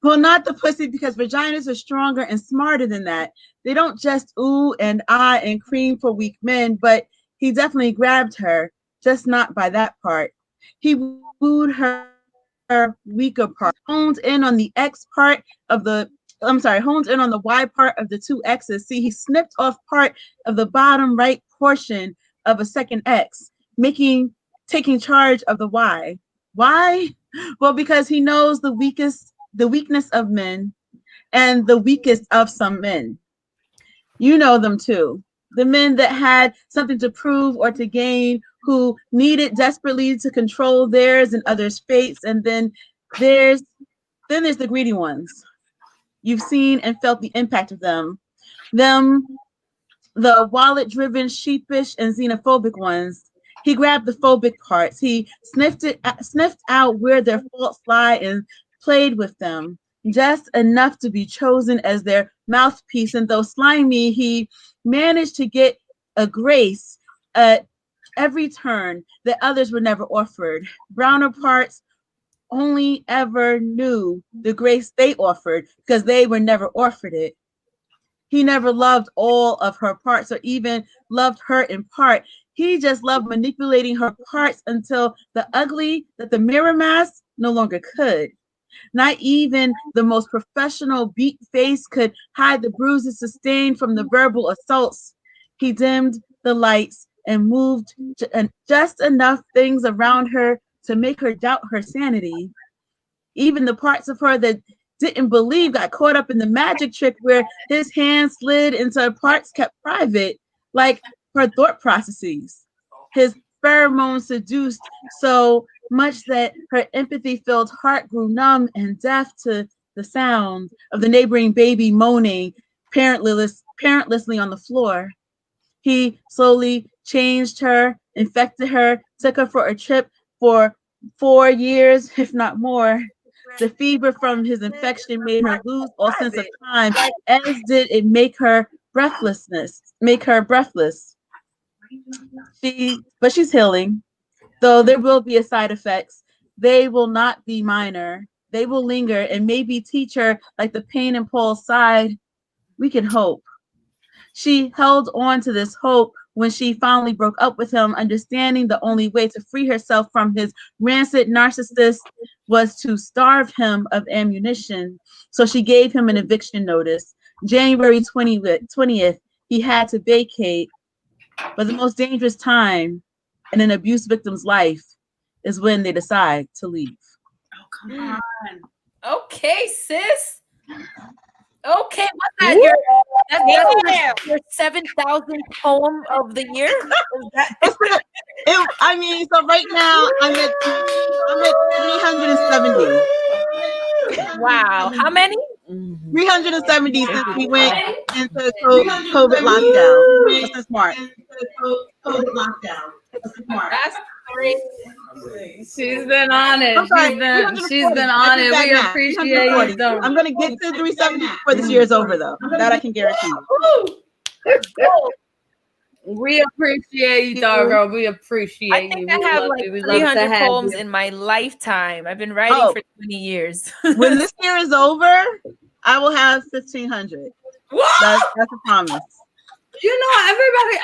[SPEAKER 12] Well, not the pussy, because vaginas are stronger and smarter than that. They don't just ooh and ah and cream for weak men, but he definitely grabbed her, just not by that part. He wooed her weaker part, honed in on the Y part of the two X's. See, he snipped off part of the bottom right portion of a second X, taking charge of the Y. Why? Well, because he knows the weakness of men and the weakest of some men. You know them too. The men that had something to prove or to gain, who needed desperately to control theirs and others' fates. And then there's the greedy ones. You've seen and felt the impact of them. The wallet-driven, sheepish, and xenophobic ones. He grabbed the phobic parts. He sniffed out where their faults lie and played with them, just enough to be chosen as their mouthpiece. And though slimy, he managed to get a grace at every turn that others were never offered. Browner parts only ever knew the grace they offered because they were never offered it. He never loved all of her parts or even loved her in part. He just loved manipulating her parts until the ugly that the mirror mask no longer could. Not even the most professional beat face could hide the bruises sustained from the verbal assaults. He dimmed the lights and moved just enough things around her to make her doubt her sanity. Even the parts of her that didn't believe got caught up in the magic trick where his hand slid into parts kept private, like her thought processes. His pheromones seduced so much that her empathy-filled heart grew numb and deaf to the sound of the neighboring baby moaning parentlessly on the floor. He slowly changed her, infected her, took her for a trip for 4 years, if not more. The fever from his infection made her lose all sense of time, as did it make her breathless. But she's healing. Though there will be a side effects, they will not be minor. They will linger and maybe teach her, like the pain in Paul's side, we can hope. She held on to this hope when she finally broke up with him, understanding the only way to free herself from his rancid narcissist was to starve him of ammunition. So she gave him an eviction notice. January 20th, he had to vacate. But the most dangerous time in an abuse victim's life is when they decide to leave.
[SPEAKER 2] Oh, come on. Okay, sis. Okay, what's that? That's your 7,000th poem of the year?
[SPEAKER 12] I mean, so right now I'm at 370.
[SPEAKER 2] Wow. How many?
[SPEAKER 12] 370 since we went into COVID lockdown. Since March.
[SPEAKER 2] That's great.
[SPEAKER 1] She's been on it. She's been on it. We appreciate you. So
[SPEAKER 12] I'm gonna get to 370 before this year is over, though. That I can guarantee you.
[SPEAKER 1] We appreciate you, dog girl. We appreciate
[SPEAKER 2] I think
[SPEAKER 1] you.
[SPEAKER 2] I have like 300 poems in my lifetime. I've been writing for 20 years.
[SPEAKER 12] When this year is over, I will have 1,500. That's a promise.
[SPEAKER 1] You know,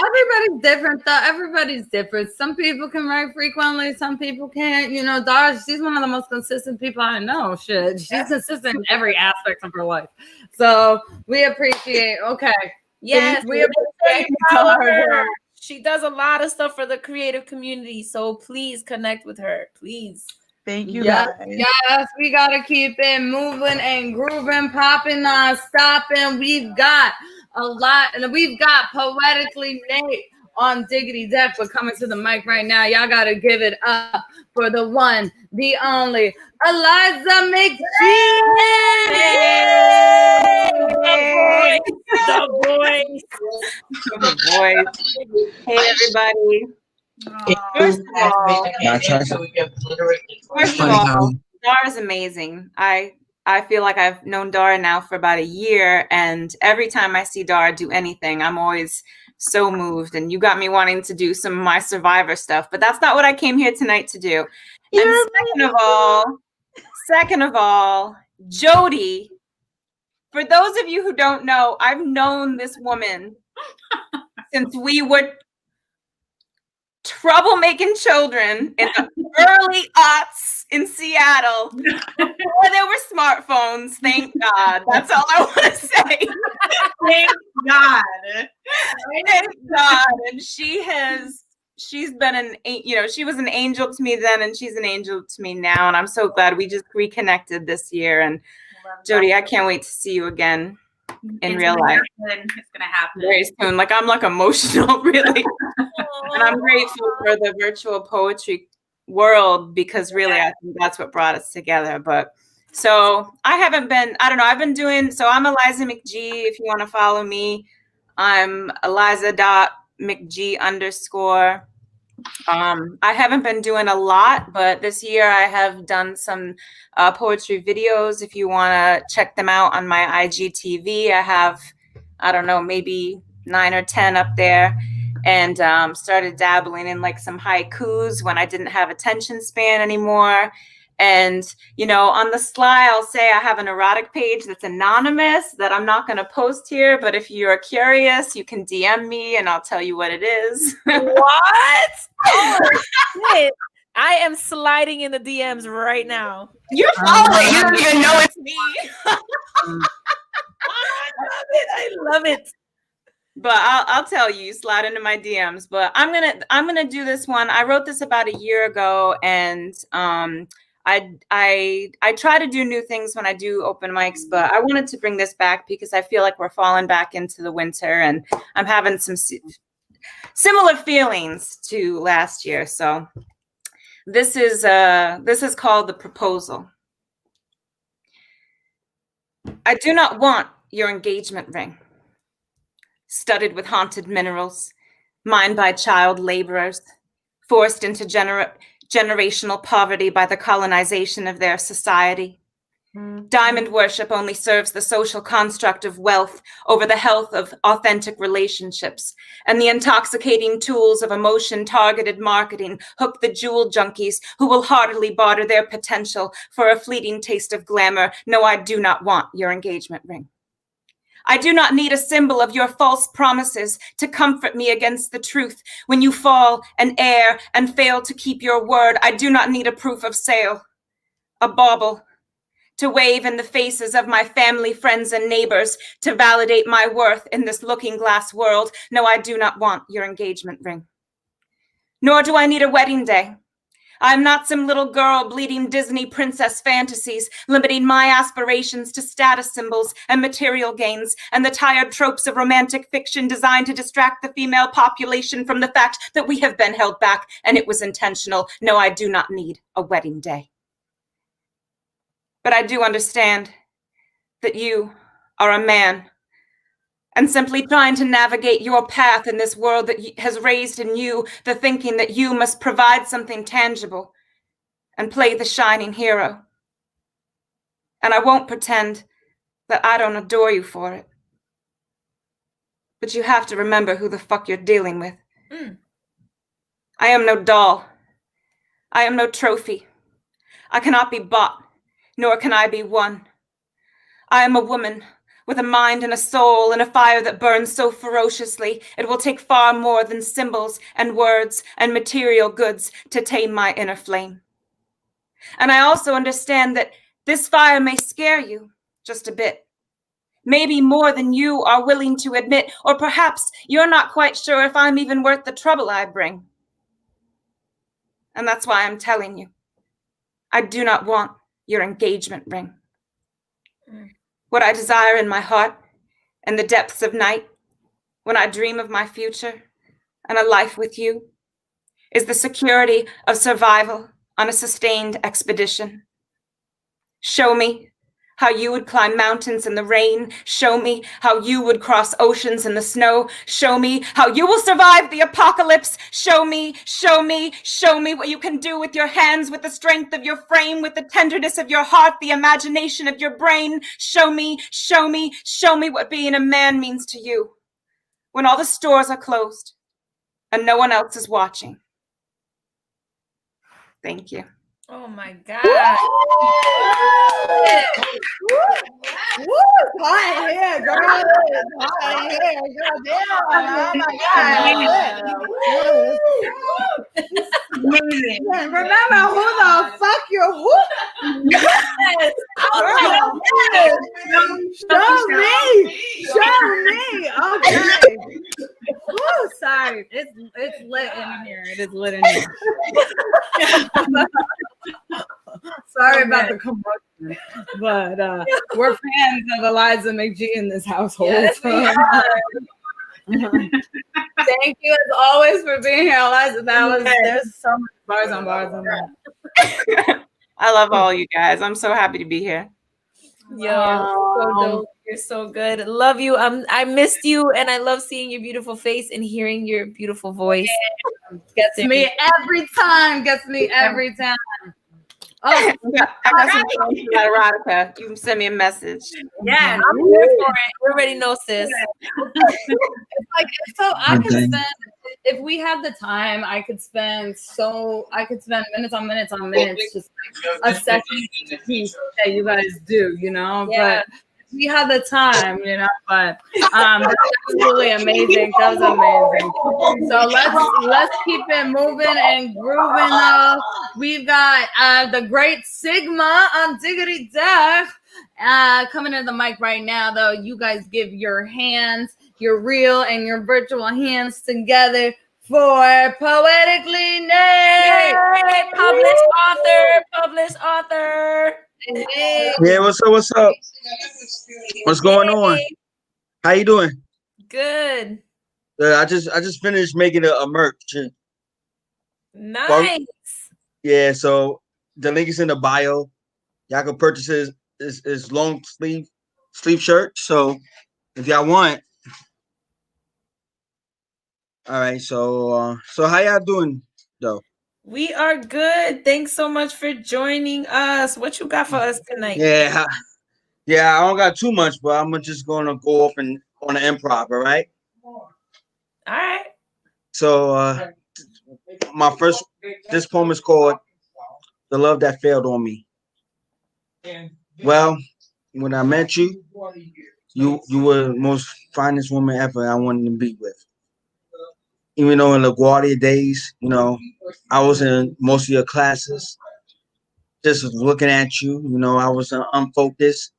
[SPEAKER 1] everybody's different though. Everybody's different. Some people can write frequently, some people can't. You know, Dara, she's one of the most consistent people I know. Shit. She's consistent in every aspect of her life. So we appreciate, okay.
[SPEAKER 2] Yes,
[SPEAKER 1] we appreciate
[SPEAKER 2] her. She does a lot of stuff for the creative community. So please connect with her. Please.
[SPEAKER 12] Thank you,
[SPEAKER 1] yes,
[SPEAKER 12] guys.
[SPEAKER 1] Yes, we gotta keep it moving and grooving, popping, non-stopping. We've got a lot, and we've got Poetically Nate on Diggity Deck. We're coming to the mic right now. Y'all gotta give it up for the one, the only, Eliza McGee.
[SPEAKER 13] The voice. Hey, everybody. First of all, Dara's amazing. I feel like I've known Dara now for about a year, and every time I see Dara do anything, I'm always so moved. And you got me wanting to do some of my Survivor stuff, but that's not what I came here tonight to do. And second of all, Jody. For those of you who don't know, I've known this woman since we were troublemaking children in the early aughts in Seattle before there were smartphones. Thank God. That's all I want to say. Thank God. Thank God. And she's been she was an angel to me then, and she's an angel to me now. And I'm so glad we just reconnected this year. And Jody, I can't wait to see you again in real life.
[SPEAKER 4] It's gonna happen
[SPEAKER 13] very soon. Like, I'm like emotional, really. And I'm grateful for the virtual poetry world, because really I think that's what brought us together. But so I've been doing, so I'm Eliza McGee. If you want to follow me, I'm Eliza.McGee_. I haven't been doing a lot, but this year I have done some poetry videos. If you want to check them out on my IGTV, I have, maybe 9 or 10 up there, and started dabbling in like some haikus when I didn't have attention span anymore. And, you know, on the sly, I'll say I have an erotic page that's anonymous that I'm not going to post here. But if you're curious, you can DM me and I'll tell you what it is.
[SPEAKER 2] What? Oh, shit. I am sliding in the DMs right now.
[SPEAKER 13] You're following. You don't even know it's me.
[SPEAKER 2] I love it.
[SPEAKER 13] But I'll tell you, slide into my DMs. But I'm gonna do this one. I wrote this about a year ago, and I try to do new things when I do open mics. But I wanted to bring this back because I feel like we're falling back into the winter, and I'm having some similar feelings to last year. So this is called The Proposal. I do not want your engagement ring, studded with haunted minerals, mined by child laborers, forced into generational poverty by the colonization of their society. Diamond worship only serves the social construct of wealth over the health of authentic relationships, and the intoxicating tools of emotion-targeted marketing hook the jewel junkies who will heartily barter their potential for a fleeting taste of glamour. No, I do not want your engagement ring. I do not need a symbol of your false promises to comfort me against the truth when you fall and err and fail to keep your word. I do not need a proof of sale, a bauble, to wave in the faces of my family, friends, and neighbors to validate my worth in this looking glass world. No, I do not want your engagement ring. Nor do I need a wedding day. I'm not some little girl bleeding Disney princess fantasies, limiting my aspirations to status symbols and material gains and the tired tropes of romantic fiction designed to distract the female population from the fact that we have been held back and it was intentional. No, I do not need a wedding day. But I do understand that you are a man, and simply trying to navigate your path in this world that has raised in you the thinking that you must provide something tangible and play the shining hero. And I won't pretend that I don't adore you for it. But you have to remember who the fuck you're dealing with. I am no doll. I am no trophy. I cannot be bought, nor can I be won. I am a woman with a mind and a soul and a fire that burns so ferociously, it will take far more than symbols and words and material goods to tame my inner flame. And I also understand that this fire may scare you just a bit, maybe more than you are willing to admit, or perhaps you're not quite sure if I'm even worth the trouble I bring. And that's why I'm telling you, I do not want your engagement ring. What I desire in my heart, in the depths of night, when I dream of my future and a life with you, is the security of survival on a sustained expedition. Show me how you would climb mountains in the rain. Show me how you would cross oceans in the snow. Show me how you will survive the apocalypse. Show me what you can do with your hands, with the strength of your frame, with the tenderness of your heart, the imagination of your brain. Show me what being a man means to you when all the stores are closed and no one else is watching. Thank you.
[SPEAKER 2] Oh my God.
[SPEAKER 1] Woo! Hot hair, girl. Hot hair, girl. Damn. Oh my God. Amazing. Remember who the fuck you're whooping? Yes. Girl, yes. Show me. Okay. Woo, sorry. It's lit in here. It is lit in here. Sorry about the commotion, but we're fans of Eliza McGee in this household. Yes, Thank you as always for being here, Eliza. There's so many bars on that.
[SPEAKER 13] I love all you guys. I'm so happy to be here.
[SPEAKER 2] So dope. You're so good. Love you. I missed you, and I love seeing your beautiful face and hearing your beautiful voice.
[SPEAKER 1] Gets me every time. Oh,
[SPEAKER 13] I got some questions about erotica. You can send me a message.
[SPEAKER 2] Yeah, I'm here for it. You already know, sis.
[SPEAKER 1] It's like, so I can send if we had the time, I could spend minutes on minutes on minutes, just like a second piece that you guys do, you know.
[SPEAKER 2] Yeah.
[SPEAKER 1] But we had the time, you know. But that was really amazing. That was amazing. So let's keep it moving and grooving. We've got the great Sigma on Diggity Deck coming to the mic right now. Though you guys give your hands, your real and your virtual hands together for Poetically Nate.
[SPEAKER 2] Yay! Published author.
[SPEAKER 14] Yeah, what's up? What's going on? How you doing?
[SPEAKER 2] Good.
[SPEAKER 14] I just finished making a merch.
[SPEAKER 2] Nice.
[SPEAKER 14] Well, yeah, so the link is in the bio. Y'all can purchase his long sleeve shirt. So if y'all want. All right, so how y'all doing though?
[SPEAKER 2] We are good. Thanks so much for joining us. What you got for us tonight?
[SPEAKER 14] Yeah, I don't got too much, but I'm just gonna go off on the improv, all right?
[SPEAKER 2] All right.
[SPEAKER 14] So this poem is called The Love That Failed on Me. Well, when I met you, you were the most finest woman ever I wanted to be with. Even though in LaGuardia days, you know, I was in most of your classes, just looking at you, you know, I was unfocused.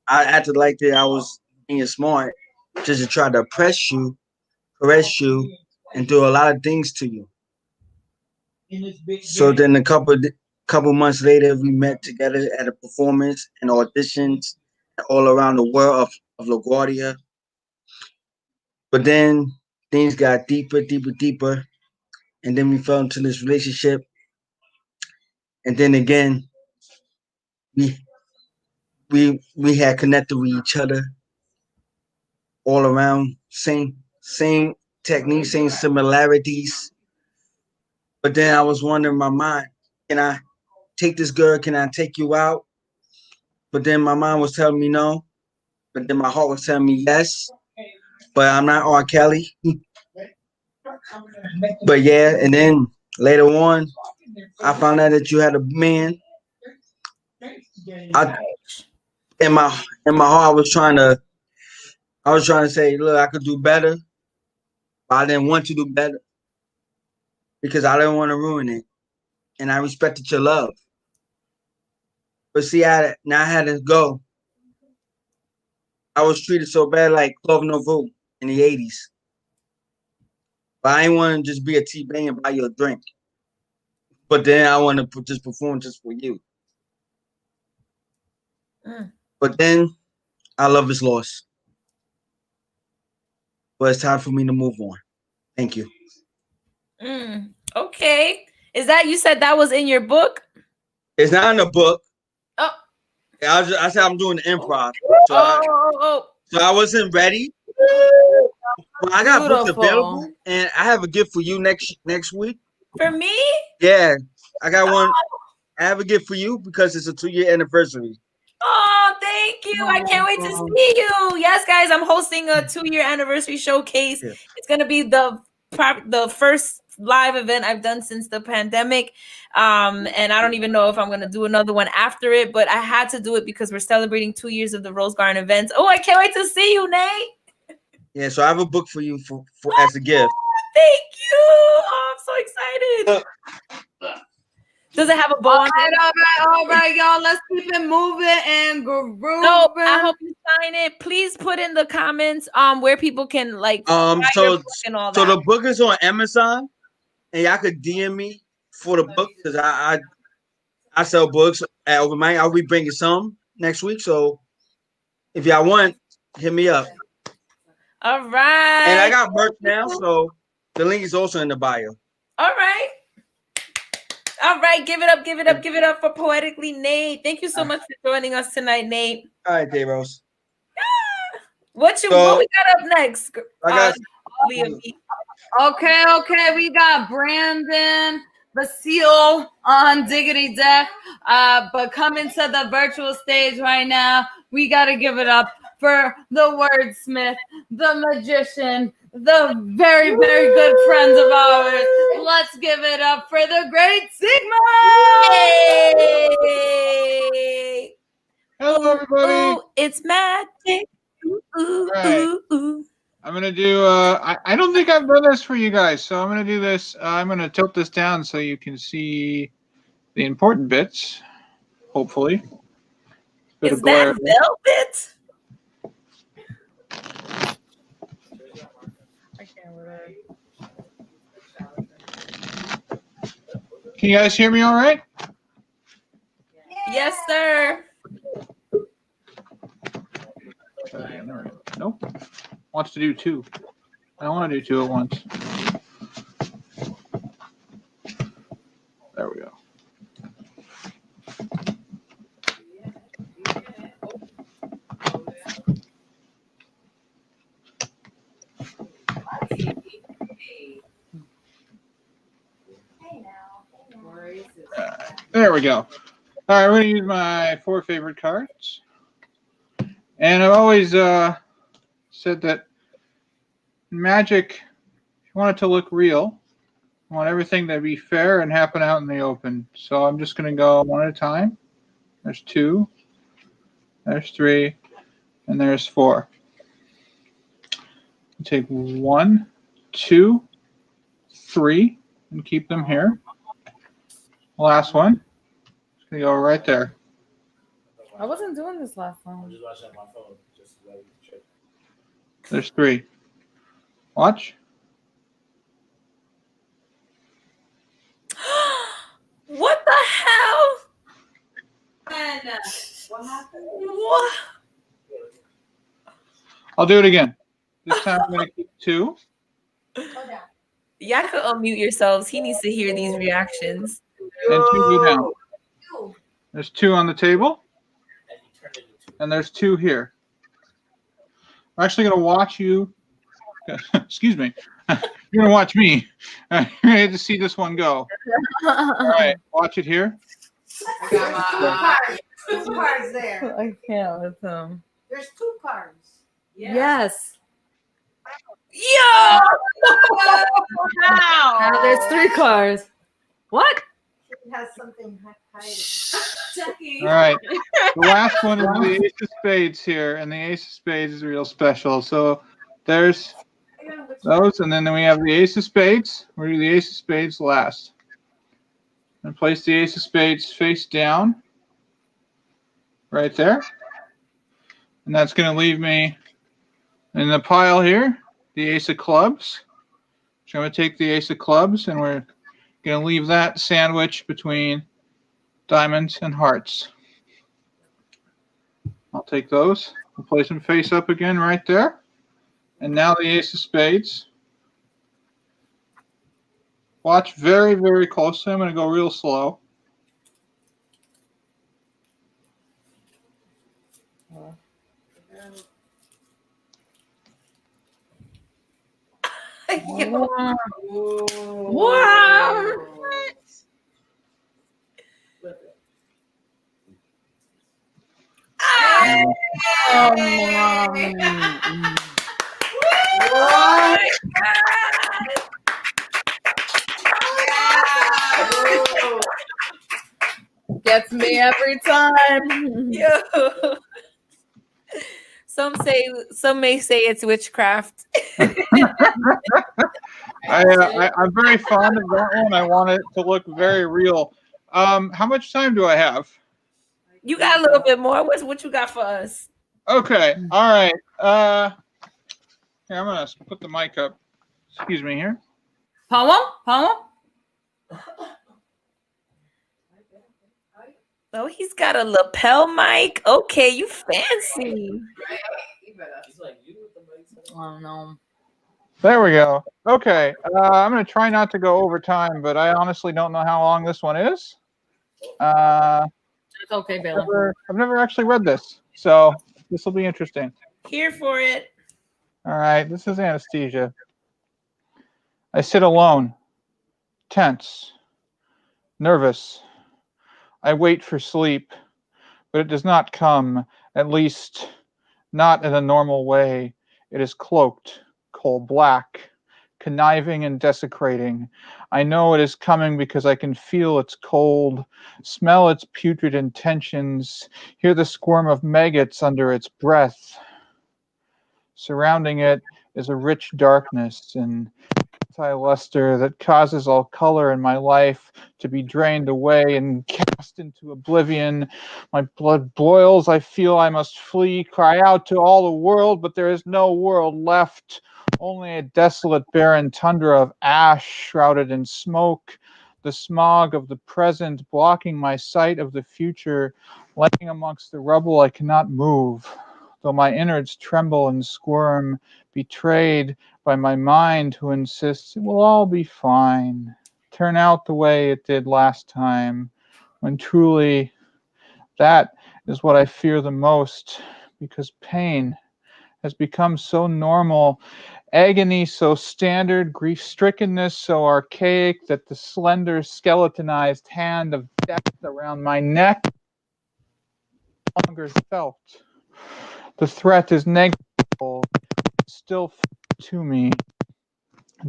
[SPEAKER 14] I acted like that I was being smart just to try to oppress you, caress you, and do a lot of things to you. So then a couple months later, we met together at a performance and auditions all around the world of LaGuardia. But then things got deeper, and then we fell into this relationship. And then again, we had connected with each other all around, same techniques, same similarities. But then I was wondering in my mind, can I take this girl? Can I take you out? But then my mind was telling me no. But then my heart was telling me yes. But I'm not R. Kelly. But yeah, and then later on, I found out that you had a man. In my heart, I was trying to say, look, I could do better, but I didn't want to do better because I didn't want to ruin it, and I respected your love. But see, I had to go. I was treated so bad, like Clove Novo in the '80s. But I didn't want to just be a T-Bang and buy you a drink. But then I want to just perform just for you. But then our love is lost. But it's time for me to move on. Thank you.
[SPEAKER 2] Okay. Is that, you said that was in your book?
[SPEAKER 14] It's not in the book.
[SPEAKER 2] Oh.
[SPEAKER 14] I said I'm doing the improv. So I wasn't ready. But I got books available, and I have a gift for you next week.
[SPEAKER 2] For me?
[SPEAKER 14] Yeah, I got one. I have a gift for you because it's a 2-year anniversary.
[SPEAKER 2] Oh, thank you. I can't wait to see you. Yes, guys, I'm hosting a 2-year anniversary showcase. Yeah. It's going to be the first live event I've done since the pandemic. And I don't even know if I'm going to do another one after it, but I had to do it because we're celebrating 2 years of the Rose Garden events. Oh, I can't wait to see you, Nate.
[SPEAKER 14] Yeah, so I have a book for you for as a gift.
[SPEAKER 2] Thank you. Oh, I'm so excited. Does it have a bow on it?
[SPEAKER 1] All right, y'all. Let's keep it moving and grooving.
[SPEAKER 2] No, I hope you sign it. Please put in the comments where people can like
[SPEAKER 14] so
[SPEAKER 2] and all that.
[SPEAKER 14] So the book is on Amazon, and y'all could DM me for the book because I sell books at Open Mic. I'll be bringing some next week. So if y'all want, hit me up.
[SPEAKER 2] All right.
[SPEAKER 14] And I got merch now, so the link is also in the bio.
[SPEAKER 2] All right. All right, give it up for Poetically Nate. Thank you so much for joining us tonight, Nate.
[SPEAKER 14] All right, Day-Rose.
[SPEAKER 2] What we got up next?
[SPEAKER 1] Okay, we got Brandon Basile on Diggity Deck. But coming to the virtual stage right now, we got to give it up for the wordsmith, the magician, the very, very good friends of ours. Let's give it up for the great Sigma!
[SPEAKER 2] Yay!
[SPEAKER 15] Hello, everybody.
[SPEAKER 2] Ooh, it's magic. Ooh,
[SPEAKER 15] All right.
[SPEAKER 2] ooh, ooh.
[SPEAKER 15] I'm gonna do. I don't think I've done this for you guys, so I'm gonna do this. I'm gonna tilt this down so you can see the important bits. Hopefully, bit
[SPEAKER 2] Is
[SPEAKER 15] of glare.
[SPEAKER 2] that velvet?
[SPEAKER 15] Can you guys hear me all right?
[SPEAKER 2] Yes, sir.
[SPEAKER 15] Nope. Wants to do two. I don't want to do two at once. There we go. There we go. All right, I'm going to use my 4 favorite cards. And I've always said that magic, if you want it to look real, you want everything to be fair and happen out in the open. So I'm just going to go one at a time. There's 2, there's 3, and there's 4. Take 1, 2, 3, and keep them here. Last one. It's going to go right there.
[SPEAKER 1] I wasn't doing this last time.
[SPEAKER 15] There's 3. Watch.
[SPEAKER 2] What the hell?
[SPEAKER 1] What happened?
[SPEAKER 2] What?
[SPEAKER 15] I'll do it again. This time I'm going to keep 2.
[SPEAKER 2] Y'all could unmute yourselves. He needs to hear these reactions.
[SPEAKER 15] And 2 go down. There's 2 on the table. And there's 2 here. I'm actually going to watch you. Excuse me. You're going to watch me. You're going to see this one go. All right. Watch it here.
[SPEAKER 16] I got my two cards there.
[SPEAKER 1] I can't with him.
[SPEAKER 16] There's 2 cards.
[SPEAKER 1] Yes.
[SPEAKER 2] Yo!
[SPEAKER 1] Now there's 3 cards. What?
[SPEAKER 16] It has something hiding.
[SPEAKER 15] All right. The last one is the Ace of Spades here, and the Ace of Spades is real special. So there's those, and then we have the Ace of Spades. We're going to do the Ace of Spades last. And place the Ace of Spades face down right there. And that's going to leave me in the pile here, the Ace of Clubs. So I'm going to take the Ace of Clubs, and we're going to leave that sandwich between diamonds and hearts. I'll take those. We'll place them face up again right there. And now the Ace of Spades. Watch very, very closely. I'm going to go real slow.
[SPEAKER 2] Wow.
[SPEAKER 1] Gets me every time.
[SPEAKER 2] Yo. Some may say it's witchcraft.
[SPEAKER 15] I'm very fond of that one. I want it to look very real. How much time do I have?
[SPEAKER 2] You got a little bit more. What you got for us?
[SPEAKER 15] Okay. All right. Here, I'm gonna put the mic up. Excuse me here.
[SPEAKER 1] Poem?
[SPEAKER 2] Oh, he's got a lapel mic. Okay, you fancy.
[SPEAKER 1] Oh no.
[SPEAKER 15] There we go. Okay. I'm gonna try not to go over time, but I honestly don't know how long this one is.
[SPEAKER 1] It's okay, Bailey.
[SPEAKER 15] I've never actually read this, so this will be interesting.
[SPEAKER 2] Here for it.
[SPEAKER 15] All right, this is Anesthesia. I sit alone, tense, nervous. I wait for sleep, but it does not come, at least not in a normal way. It is cloaked, coal black, conniving and desecrating. I know it is coming because I can feel its cold, smell its putrid intentions, hear the squirm of maggots under its breath. Surrounding it is a rich darkness and anti-luster that causes all color in my life to be drained away and cast into oblivion. My blood boils. I feel I must flee, cry out to all the world, but there is no world left. Only a desolate, barren tundra of ash shrouded in smoke. The smog of the present blocking my sight of the future. Lying amongst the rubble, I cannot move, though my innards tremble and squirm, betrayed by my mind who insists it will all be fine, turn out the way it did last time, when truly that is what I fear the most, because pain has become so normal, agony so standard, grief-strickenness so archaic that the slender skeletonized hand of death around my neck no longer felt. The threat is negligible, still to me,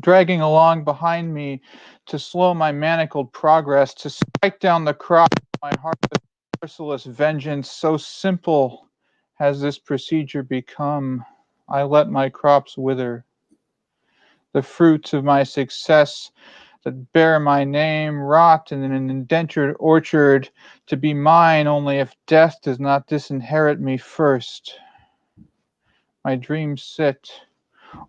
[SPEAKER 15] dragging along behind me to slow my manacled progress, to strike down the crop of my heart with merciless vengeance. So simple has this procedure become. I let my crops wither. The fruits of my success that bear my name rot in an indentured orchard, to be mine only if death does not disinherit me first. My dreams sit,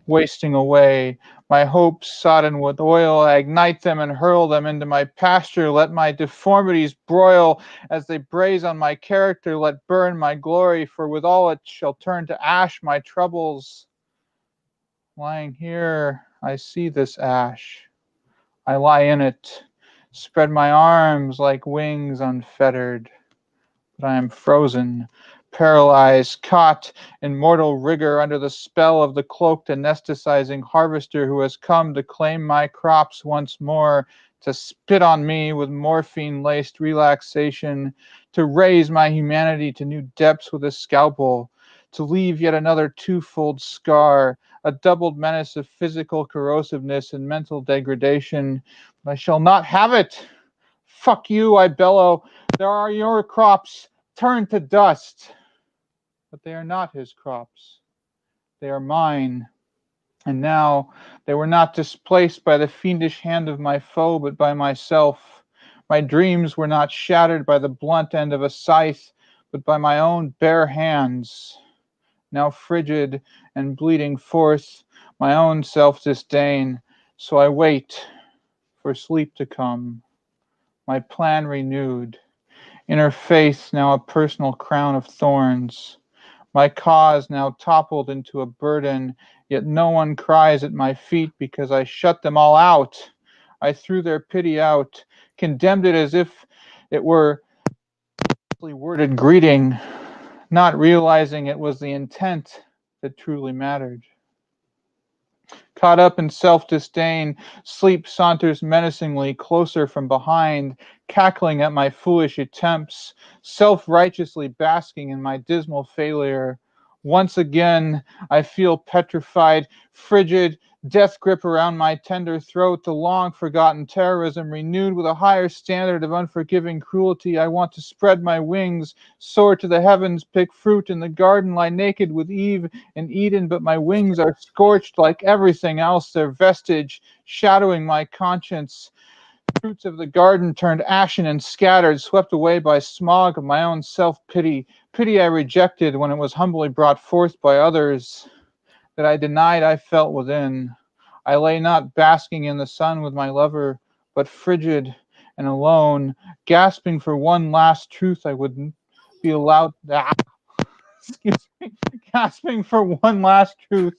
[SPEAKER 15] wasting away. My hopes, sodden with oil, I ignite them and hurl them into my pasture. Let my deformities broil as they braze on my character. Let burn my glory, for with all it shall turn to ash my troubles. Lying here, I see this ash. I lie in it, spread my arms like wings unfettered. But I am frozen, paralyzed, caught in mortal rigor under the spell of the cloaked anesthetizing harvester who has come to claim my crops once more, to spit on me with morphine-laced relaxation, to raise my humanity to new depths with a scalpel, to leave yet another twofold scar, a doubled menace of physical corrosiveness and mental degradation. But I shall not have it. Fuck you, I bellow. There are your crops, turned to dust. But they are not his crops. They are mine. And now they were not displaced by the fiendish hand of my foe, but by myself. My dreams were not shattered by the blunt end of a scythe, but by my own bare hands. Now frigid and bleeding forth my own self-disdain. So I wait for sleep to come. My plan renewed. Inner faith now a personal crown of thorns. My cause now toppled into a burden, yet no one cries at my feet because I shut them all out. I threw their pity out, condemned it as if it were a worded greeting, not realizing it was the intent that truly mattered. Caught up in self-disdain, sleep saunters menacingly closer from behind, cackling at my foolish attempts, self-righteously basking in my dismal failure. Once again, I feel petrified, frigid, death grip around my tender throat, the long-forgotten terrorism renewed with a higher standard of unforgiving cruelty. I want to spread my wings, soar to the heavens, pick fruit in the garden, lie naked with Eve in Eden, but my wings are scorched like everything else, their vestige shadowing my conscience. Fruits of the garden turned ashen and scattered, swept away by smog of my own self-pity, pity I rejected when it was humbly brought forth by others, that I denied I felt within. I lay not basking in the sun with my lover, but frigid and alone, gasping for one last truth I wouldn't be allowed. Excuse me, gasping for one last truth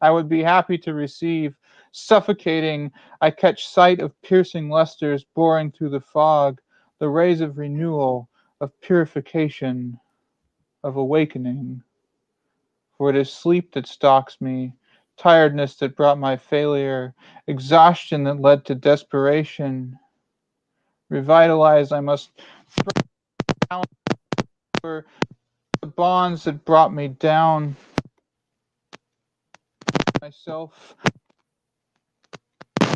[SPEAKER 15] I would be happy to receive. Suffocating, I catch sight of piercing lusters boring through the fog, the rays of renewal, of purification, of awakening. For it is sleep that stalks me, tiredness that brought my failure, exhaustion that led to desperation. Revitalized, I must the bonds that brought me down. Myself,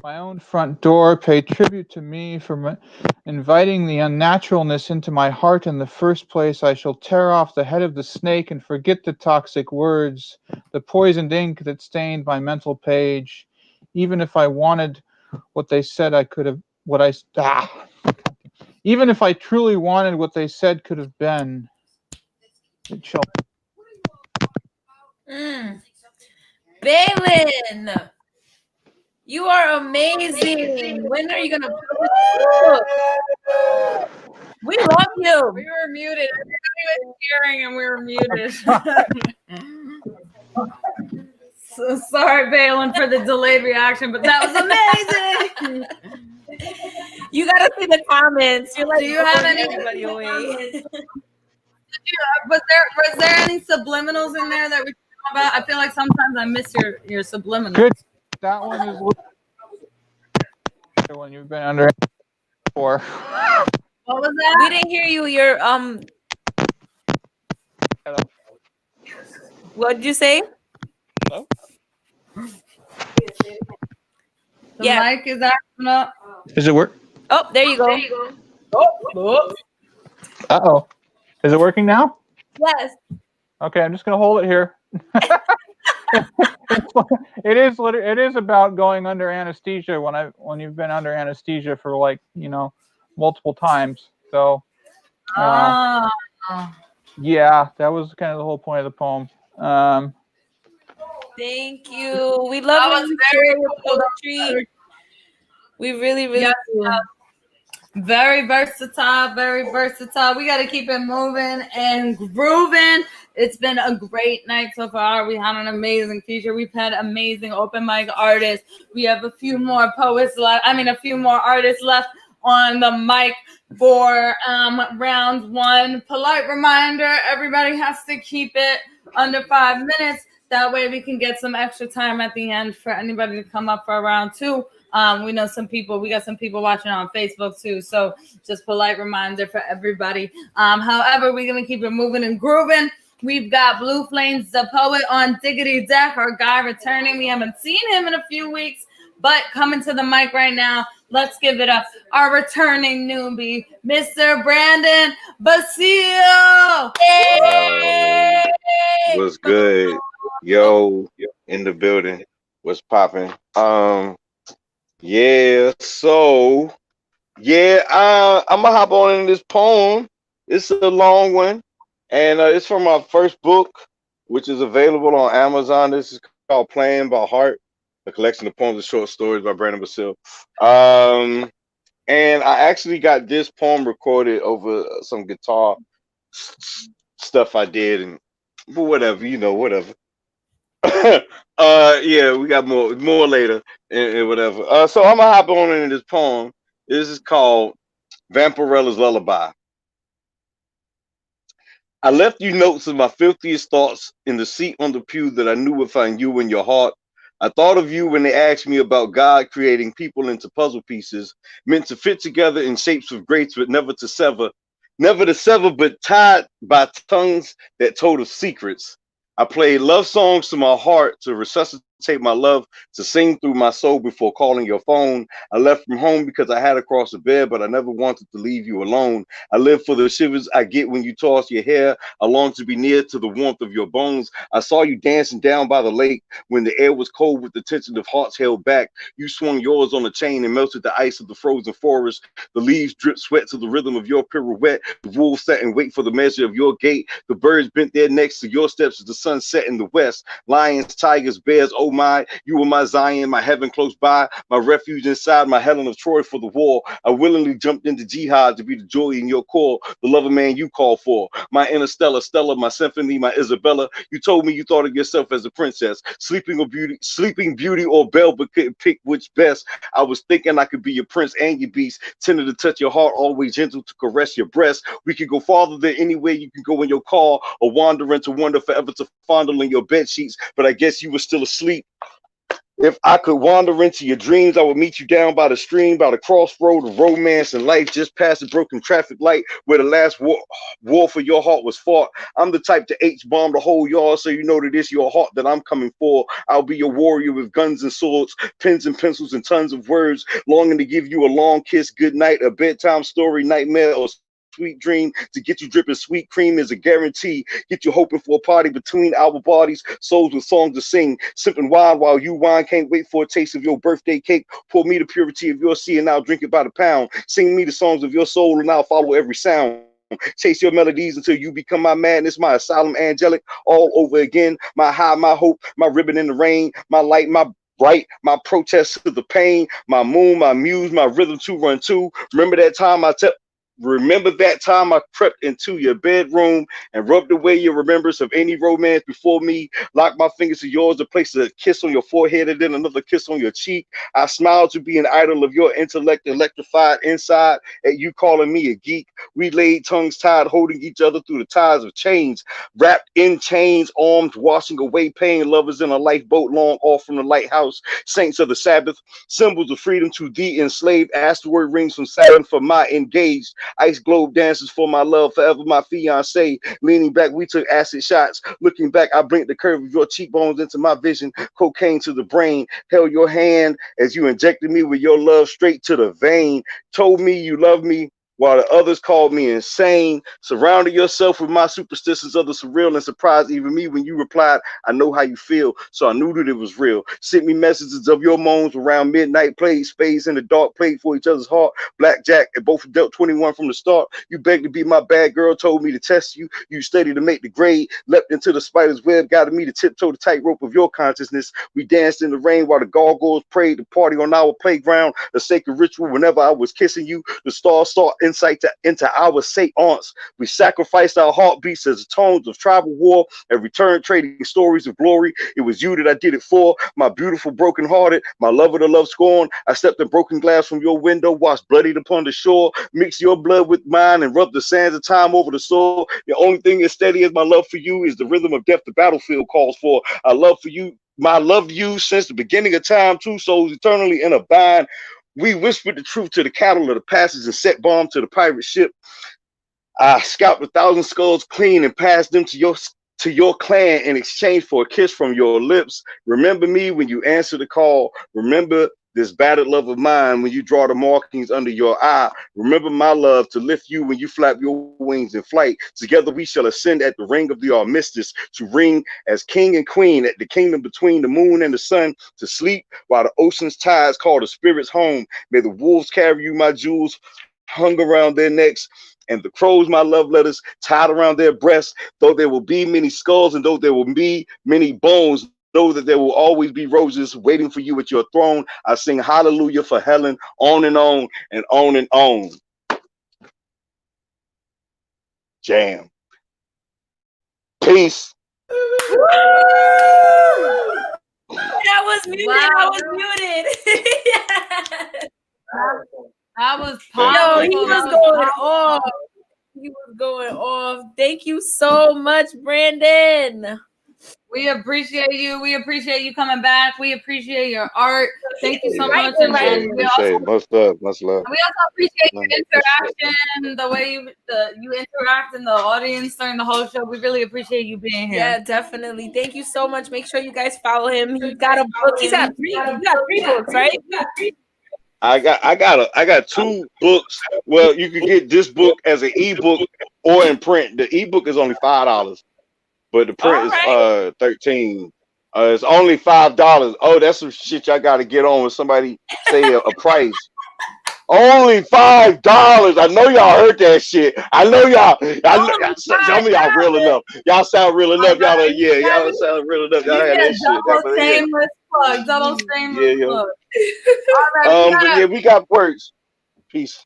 [SPEAKER 15] my own front door, pay tribute to me for inviting the unnaturalness into my heart in the first place. I shall tear off the head of the snake and forget the toxic words, the poisoned ink that stained my mental page. Even if I wanted what they said, I could have even if I truly wanted what they said could have been. It shall.
[SPEAKER 2] Balin, you are amazing. When are you gonna publish the book? We love you.
[SPEAKER 1] We were muted. Everybody was hearing and we were muted. So sorry, Balin, for the delayed reaction, but that was amazing.
[SPEAKER 2] You gotta see the comments. You're like,
[SPEAKER 1] do you have any? Was there any subliminals in there that we talked about? I feel like sometimes I miss your subliminals.
[SPEAKER 15] Good. That one is when you've been under for.
[SPEAKER 1] What was that?
[SPEAKER 2] We didn't hear you. Your What did you say?
[SPEAKER 15] Hello?
[SPEAKER 1] The mic is acting up.
[SPEAKER 15] Does it work?
[SPEAKER 2] Oh, there you go.
[SPEAKER 1] Oh.
[SPEAKER 15] Uh-oh. Is it working now?
[SPEAKER 2] Yes.
[SPEAKER 15] Okay, I'm just gonna hold it here. It is about going under anesthesia when you've been under anesthesia for like, multiple times. So yeah, that was kind of the whole point of the poem.
[SPEAKER 2] Thank you. We love when you share your poetry. We really do.
[SPEAKER 1] Very versatile, very versatile. We got to keep it moving and grooving. It's been a great night so far. We had an amazing feature. We've had amazing open mic artists. We have a few more poets left. A few more artists left on the mic for round one. Polite reminder, everybody has to keep it under 5 minutes. That way we can get some extra time at the end for anybody to come up for round two. We got some people watching on Facebook too. So just polite reminder for everybody. However, we're going to keep it moving and grooving. We've got Blue Flames, the poet on Diggity Deck, our guy returning. We haven't seen him in a few weeks, but coming to the mic right now. Let's give it up. Our returning newbie, Mr. Brandon Basile. Hey!
[SPEAKER 17] What's good? Yo, in the building. What's popping? Yeah, so I'm gonna hop on in this poem. It's a long one, and it's from my first book, which is available on Amazon. This is called Playing by Heart, a collection of poems and short stories by Brandon Basile. And I actually got this poem recorded over some guitar stuff I did, and whatever, whatever. Yeah, we got more later and whatever. So I'm gonna hop on into this poem. This is called Vampirella's Lullaby. I left you notes of my filthiest thoughts in the seat on the pew that I knew would find you in your heart. I thought of you when they asked me about God creating people into puzzle pieces, meant to fit together in shapes of grace, but never to sever, but tied by tongues that told of secrets. I played love songs to my heart to resuscitate my love, to sing through my soul before calling your phone. I left from home because I had to cross the bed, but I never wanted to leave you alone. I live for the shivers I get when you toss your hair. I long to be near to the warmth of your bones. I saw you dancing down by the lake when the air was cold with the tension of hearts held back. You swung yours on a chain and melted the ice of the frozen forest. The leaves dripped sweat to the rhythm of your pirouette. The wolves sat and wait for the measure of your gait. The birds bent their necks to your steps as the sun set in the west. Lions, tigers, bears, oh my, you were my Zion, my heaven close by, my refuge inside, my Helen of Troy for the war. I willingly jumped into jihad to be the joy in your core, the lover man you call for. My interstellar, Stella, my symphony, my Isabella. You told me you thought of yourself as a princess, sleeping beauty or belle, but couldn't pick which best. I was thinking I could be your prince and your beast, tender to touch your heart, always gentle to caress your breast. We could go farther than anywhere you can go in your car, or wander into wonder, forever to fondle in your bed sheets. But I guess you were still asleep If I could wander into your dreams, I would meet you down by the stream, by the crossroad of romance and life, just past the broken traffic light where the last war for your heart was fought. I'm the type to H-bomb the whole yard, so you know that it's your heart that I'm coming for. I'll be your warrior with guns and swords, pens and pencils and tons of words, longing to give you a long kiss, good night, a bedtime story, nightmare, or sweet dream. To get you dripping sweet cream is a guarantee. Get you hoping for a party between our bodies, souls with songs to sing, sipping wine while you wine. Can't wait for a taste of your birthday cake. Pour me the purity of your sea and I'll drink it by the pound. Sing me the songs of your soul and I'll follow every sound. Chase your melodies until you become my madness, my asylum angelic all over again. My high, my hope, my ribbon in the rain, my light, my bright, my protest to the pain, my moon, my muse, my rhythm to run to. Remember that time I crept into your bedroom and rubbed away your remembrance of any romance before me. Locked my fingers to yours to place a kiss on your forehead and then another kiss on your cheek. I smiled to be an idol of your intellect, electrified inside at you calling me a geek. We laid tongues tied, holding each other through the ties of chains. Wrapped in chains, arms washing away pain. Lovers in a lifeboat long off from the lighthouse. Saints of the Sabbath, symbols of freedom to the enslaved. Asteroid rings from Saturn for my engaged. Ice globe dances for my love, forever my fiance. Leaning back, we took acid shots. Looking back, I blinked the curve of your cheekbones into my vision. Cocaine to the brain. Held your hand as you injected me with your love straight to the vein. Told me you love me while the others called me insane. Surrounded yourself with my superstitions of the surreal and surprised even me when you replied, I know how you feel, so I knew that it was real. Sent me messages of your moans around midnight, played spades in the dark, played for each other's heart, blackjack, and both dealt 21 from the start. You begged to be my bad girl, told me to test you. You studied to make the grade, leapt into the spider's web, guided me to tiptoe the tightrope of your consciousness. We danced in the rain while the gargoyles prayed, the party on our playground, the sacred ritual whenever I was kissing you. The stars sought insight into our seance. We sacrificed our heartbeats as tones of tribal war and returned trading stories of glory. It was you that I did it for, my beautiful broken-hearted, my lover to love scorn. I stepped in broken glass from your window, washed bloodied upon the shore, mixed your blood with mine and rubbed the sands of time over the soil. The only thing as steady as my love for you is the rhythm of death the battlefield calls for. I love for you, my love you since the beginning of time, two souls eternally in a bind. We whispered the truth to the cattle of the passage and set bomb to the pirate ship. I scalped 1,000 skulls clean and passed them to your clan in exchange for a kiss from your lips. Remember me when you answer the call. Remember this battered love of mine when you draw the markings under your eye. Remember my love to lift you when you flap your wings in flight. Together we shall ascend at the ring of the armistice to ring as king and queen at the kingdom between the moon and the sun, to sleep while the ocean's tides call the spirits home. May the wolves carry you my jewels hung around their necks, and the crows my love letters tied around their breasts. Though there will be many skulls and though there will be many bones, know that there will always be roses waiting for you at your throne. I sing hallelujah for Helen, on and on and on and on. Jam. Peace.
[SPEAKER 2] That was muted.
[SPEAKER 1] Wow.
[SPEAKER 2] I was muted.
[SPEAKER 1] That was
[SPEAKER 2] Yo,
[SPEAKER 1] powerful.
[SPEAKER 2] he was
[SPEAKER 1] That
[SPEAKER 2] going
[SPEAKER 1] powerful.
[SPEAKER 2] off. He was going off. Thank you so much, Brandon.
[SPEAKER 1] We appreciate you. We appreciate you coming back. We appreciate your art. Thank you so much.
[SPEAKER 17] Appreciate
[SPEAKER 1] And
[SPEAKER 17] it.
[SPEAKER 1] we
[SPEAKER 17] Appreciate
[SPEAKER 1] also,
[SPEAKER 17] it. Much love. Much love.
[SPEAKER 1] we also appreciate your interaction, the way you interact in the audience during the whole show. We really appreciate you being here.
[SPEAKER 2] Yeah, definitely. Thank you so much. Make sure you guys follow him. He got a book. He's got three. You got three books, right?
[SPEAKER 17] I got 2 books. Well, you can get this book as an ebook or in print. The ebook is only $5, but the print is $13. It's only $5. Oh, that's some shit y'all got to get on when somebody say a price. Only $5. I know y'all heard that shit. I know y'all. Some of y'all real enough. Y'all sound real enough. Y'all sound real enough. Y'all had that shit.
[SPEAKER 1] Double shameless plug.
[SPEAKER 17] But we got words. Peace.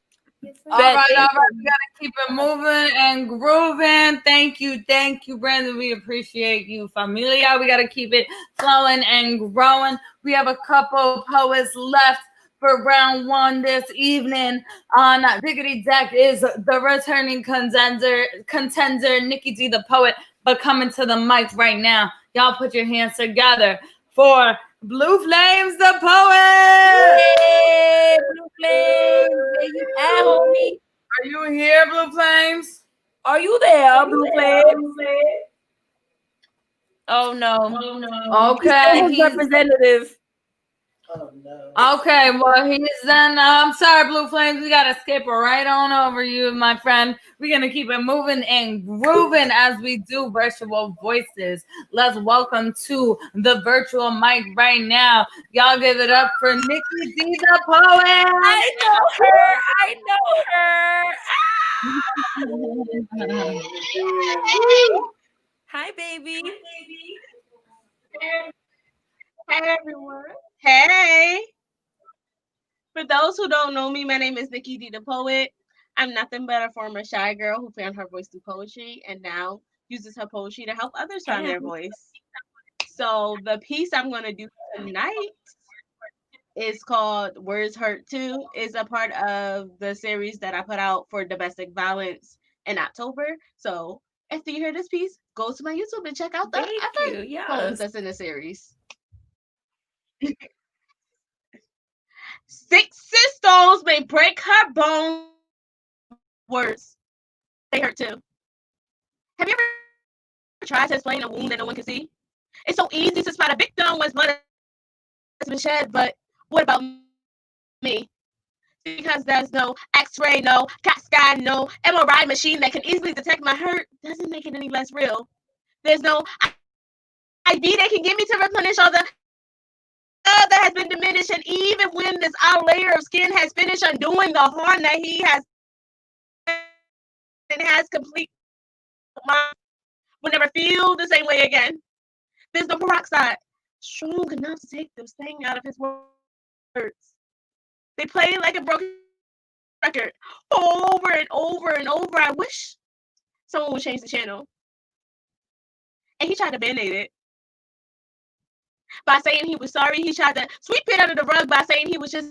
[SPEAKER 1] All right. We gotta keep it moving and grooving. Thank you, Brandon. We appreciate you, familia. We gotta keep it flowing and growing. We have a couple poets left for round 1 this evening. On Diggity Deck is the returning contender, Nikki D, the poet, but coming to the mic right now. Y'all put your hands together for Blue Flames, the poet.
[SPEAKER 2] Hey, Blue Flames, where you at, homie?
[SPEAKER 1] Are you here, Blue Flames?
[SPEAKER 2] Are you there, Blue Flames? Oh no.
[SPEAKER 1] Okay,
[SPEAKER 2] He's representative.
[SPEAKER 1] Okay, well, he's then. I'm sorry, Blue Flames. We gotta skip right on over you, my friend. We're gonna keep it moving and grooving as we do virtual voices. Let's welcome to the virtual mic right now. Y'all give it up for Nikki D, the poet.
[SPEAKER 2] I know her. I know her. Hi, baby.
[SPEAKER 13] Hey, everyone. Hey. For those who don't know me, my name is Nikki D, the poet. I'm nothing but a former shy girl who found her voice through poetry and now uses her poetry to help others find their voice. So the piece I'm going to do tonight is called Words Hurt Too. It's a part of the series that I put out for domestic violence in October. So after you hear this piece, go to my YouTube and check out the other poems that's in the series. 6 stones may break her bones. Words, they hurt too. Have you ever tried to explain a wound that no one can see? It's so easy to spot a victim when blood has been shed, but what about me? Because there's no x-ray, no CAT scan, no MRI machine that can easily detect my hurt, doesn't make it any less real. There's no IV that can give me to replenish all the that has been diminished, and even when this outer layer of skin has finished undoing the harm that he has and has complete, will never feel the same way again. There's no peroxide strong enough to take the sting out of his words. They play like a broken record over and over and over. I wish someone would change the channel. And he tried to band-aid it by saying he was sorry. He tried to sweep it under the rug by saying he was just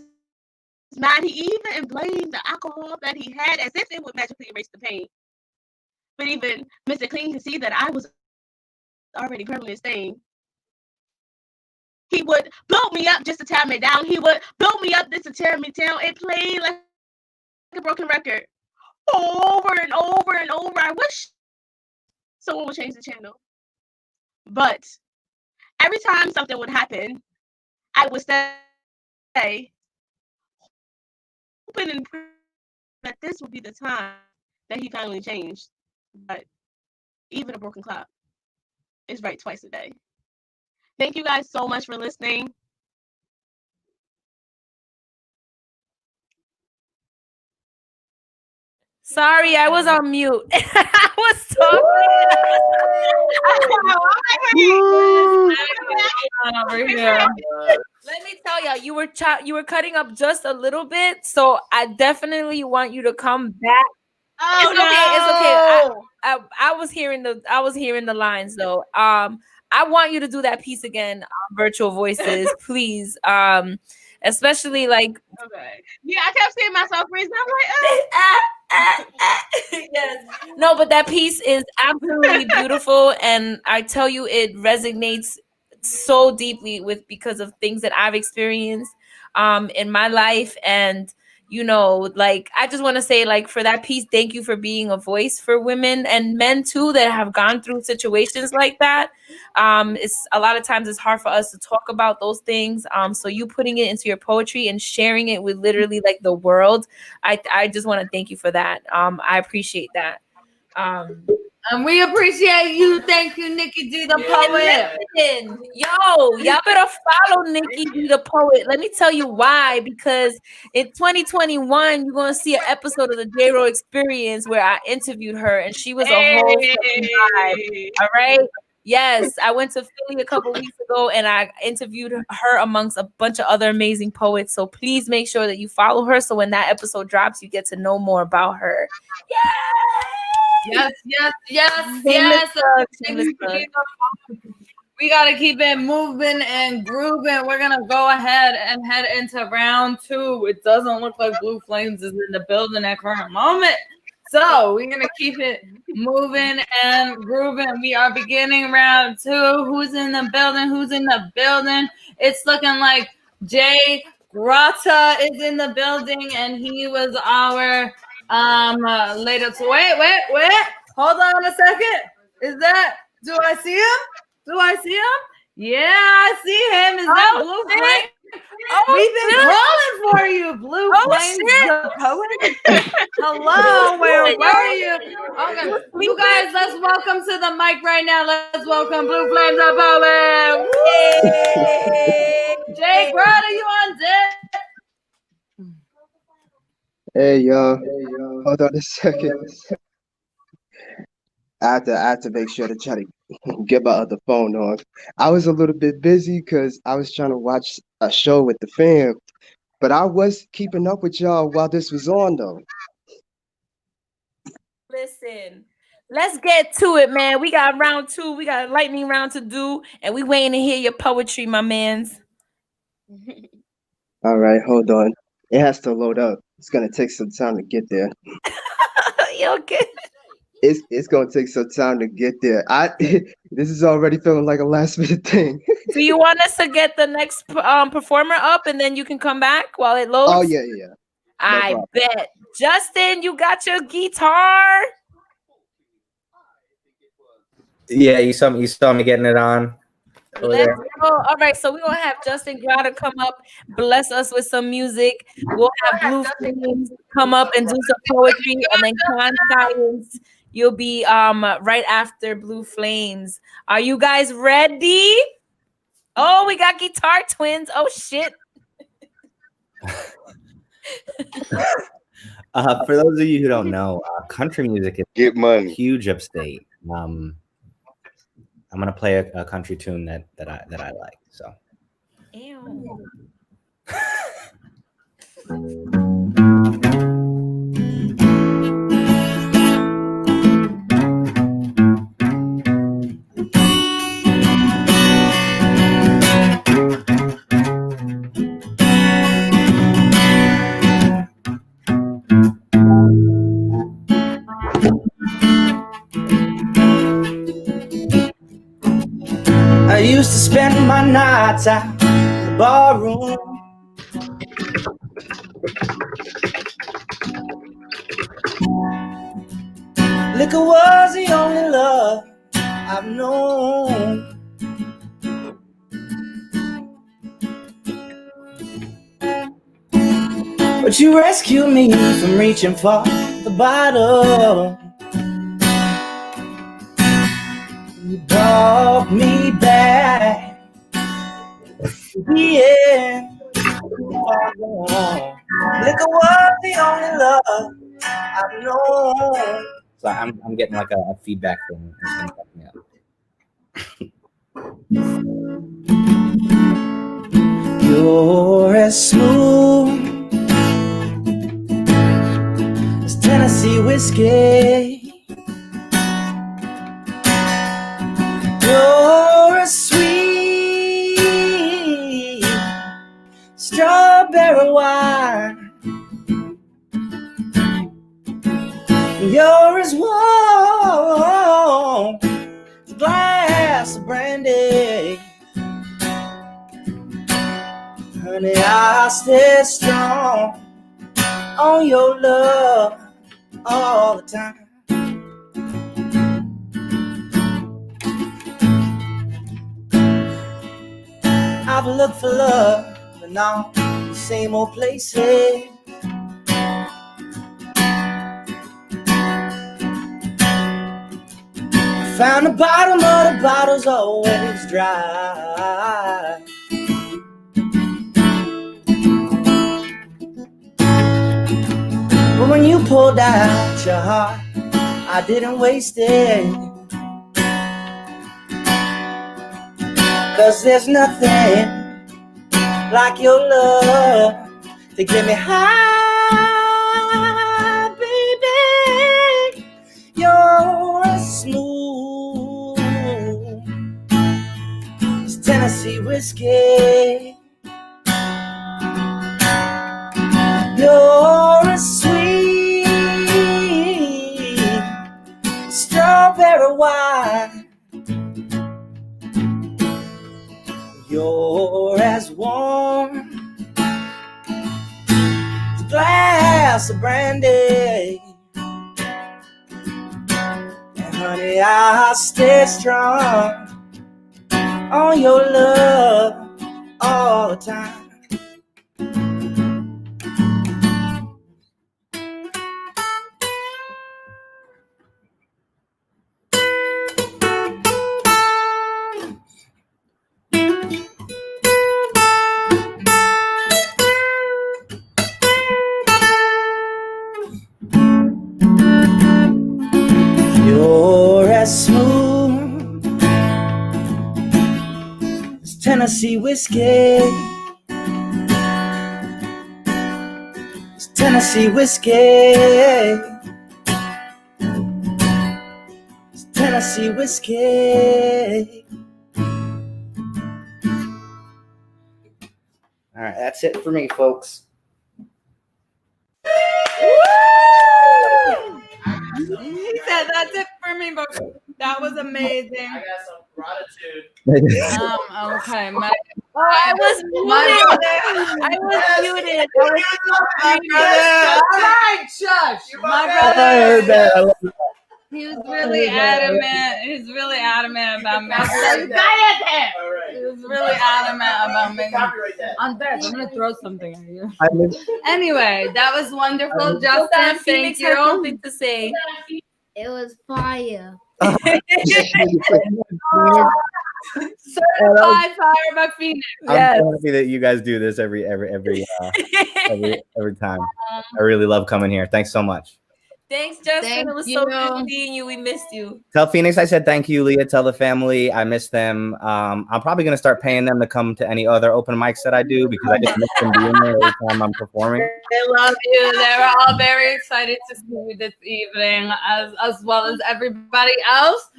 [SPEAKER 13] mad. He even blamed the alcohol that he had as if it would magically erase the pain. But even Mr. Clean could see that I was already permanently stained. He would blow me up just to tear me down. He would blow me up just to tear me down. It played like a broken record over and over and over. I wish someone would change the channel. But every time something would happen, I would say, hoping and praying that this would be the time that he finally changed. But even a broken clock is right twice a day. Thank you guys so much for listening.
[SPEAKER 2] Sorry, I was on mute. I was talking. Let me tell you, you were cutting up just a little bit, so I definitely want you to come back.
[SPEAKER 13] Oh,
[SPEAKER 2] It's okay. I was hearing the lines though. I want you to do that piece again, virtual voices, please. Especially like.
[SPEAKER 13] Okay. Yeah, I kept seeing myself raise. I'm like,
[SPEAKER 2] yes. No, but that piece is absolutely beautiful, and I tell you, it resonates so deeply because of things that I've experienced in my life. And you know, like, I just want to say, like, for that piece, thank you for being a voice for women and men too that have gone through situations like that. It's a lot of times it's hard for us to talk about those things. So you putting it into your poetry and sharing it with literally like the world, I just want to thank you for that. I appreciate that.
[SPEAKER 1] And we appreciate you. Thank you, Nikki D, the poet.
[SPEAKER 2] Listen, yo, y'all better follow Nikki D, the poet. Let me tell you why. Because in 2021, you're going to see an episode of the J-Ro Experience where I interviewed her, and she was a whole fucking vibe. All right? Yes, I went to Philly a couple weeks ago, and I interviewed her amongst a bunch of other amazing poets. So please make sure that you follow her, so when that episode drops, you get to know more about her.
[SPEAKER 1] Yes. We gotta keep it moving and grooving. We're gonna go ahead and head into round 2. It doesn't look like Blue Flames is in the building at current moment, so we're gonna keep it moving and grooving. We are beginning round 2. Who's in the building? Who's in the building? It's looking like Jay Grata is in the building, and he was our later. Wait. Hold on a second. Do I see him? Yeah, I see him. Is that Blue Flame? We've been calling for you, Blue Flame, the poet. Hello, where were you? Okay, you guys, let's welcome to the mic right now. Let's welcome Blue Flame, the poet. Yay! Jay Grata, you on deck?
[SPEAKER 18] Hey yo, hold on a second. I have to make sure to try to get my other phone on. I was a little bit busy because I was trying to watch a show with the fam, but I was keeping up with y'all while this was on though.
[SPEAKER 2] Listen, let's get to it, man. We got round 2. We got a lightning round to do, and we waiting to hear your poetry, my mans.
[SPEAKER 18] All right, hold on. It has to load up. It's gonna take some time to get there.
[SPEAKER 2] You okay?
[SPEAKER 18] It's gonna take some time to get there. This is already feeling like a last minute thing.
[SPEAKER 2] Do you want us to get the next performer up, and then you can come back while it loads?
[SPEAKER 18] Oh yeah.
[SPEAKER 2] I bet. Justin, you got your guitar?
[SPEAKER 6] Yeah, you saw me getting it on.
[SPEAKER 2] Let's go. All right, so we're gonna have Justin Grata come up, bless us with some music. We'll have Blue Flames come up and do some poetry, and then Con Science, you'll be right after Blue Flames. Are you guys ready? Oh, we got guitar twins. Oh shit.
[SPEAKER 6] For those of you who don't know, country music is
[SPEAKER 17] get money
[SPEAKER 6] huge upstate. I'm gonna play a country tune that I like. So.
[SPEAKER 2] Ew.
[SPEAKER 19] I used to spend my nights out in the barroom. Liquor was the only love I've known. But you rescued me from reaching for the bottle. You brought me back to the end. Liquor was the only love I've known.
[SPEAKER 6] So I'm getting like a feedback thing.
[SPEAKER 19] You're as smooth as Tennessee whiskey. You're as sweet strawberry wine. You're as warm as a glass of brandy. Honey, I stay strong on your love all the time. I've looked for love in all the same old places. Found the bottom of the bottle's always dry. But when you pulled out your heart, I didn't waste it. 'Cause there's nothing like your love to get me high, baby. You're smooth as Tennessee whiskey. You're a sweet very wide. You're as warm as a glass of brandy. And honey, I'll stay strong on your love all the time. You're as smooth as Tennessee whiskey. It's Tennessee whiskey. It's Tennessee whiskey. All right, that's it for me, folks.
[SPEAKER 1] He said that's it for me, but that was amazing. I got some gratitude. Okay,
[SPEAKER 2] I was muted.
[SPEAKER 1] All right, shush. My brother.
[SPEAKER 6] I heard that. I love that.
[SPEAKER 1] He was really adamant. He's really adamant about me. He was really adamant about me. I'm dead. I'm gonna throw something at you. Anyway, that was wonderful, Justin. Thank you.
[SPEAKER 2] Something to say.
[SPEAKER 3] It was fire.
[SPEAKER 1] Certified fire by Phoenix.
[SPEAKER 6] I'm so happy that you guys do this every time. I really love coming here. Thanks so much.
[SPEAKER 2] Thanks, Justin. It was so good seeing you. We missed you.
[SPEAKER 6] Tell Phoenix I said thank you, Leah. Tell the family I miss them. I'm probably gonna start paying them to come to any other open mics that I do because I just miss them being there every time I'm performing.
[SPEAKER 1] They love you. They were all very excited to see you this evening, as well as everybody else.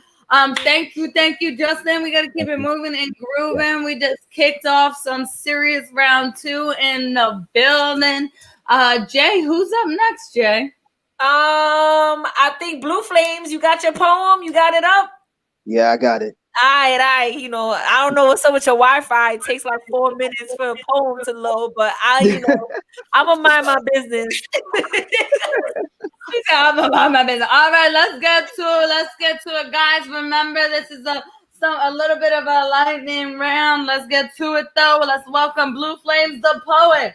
[SPEAKER 1] Thank you, Justin. We got to keep it moving and grooving. We just kicked off some serious round 2 in the building. Jay, who's up next, Jay?
[SPEAKER 2] I think Blue Flames. You got your poem. You got it up.
[SPEAKER 18] Yeah, I got it.
[SPEAKER 2] All right. You know, I don't know what's up with your Wi-Fi. It takes like 4 minutes for a poem to load, but I'm gonna mind my business.
[SPEAKER 1] I'm gonna mind my business. All right, let's get to it, guys. Remember, this is a little bit of a lightning round. Let's get to it, though. Let's welcome Blue Flames, the poet.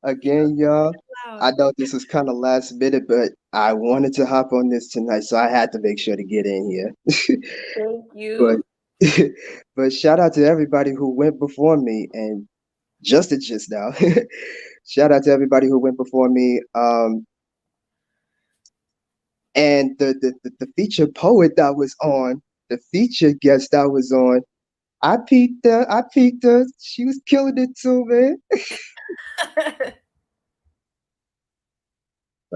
[SPEAKER 18] Again, y'all. I know this was kind of last minute, but I wanted to hop on this tonight, so I had to make sure to get in here.
[SPEAKER 2] Thank you.
[SPEAKER 18] But shout out to everybody who went before me, and just now. Shout out to everybody who went before me. And the feature poet that was on, the feature guest that was on, I peeked her. She was killing it too, man.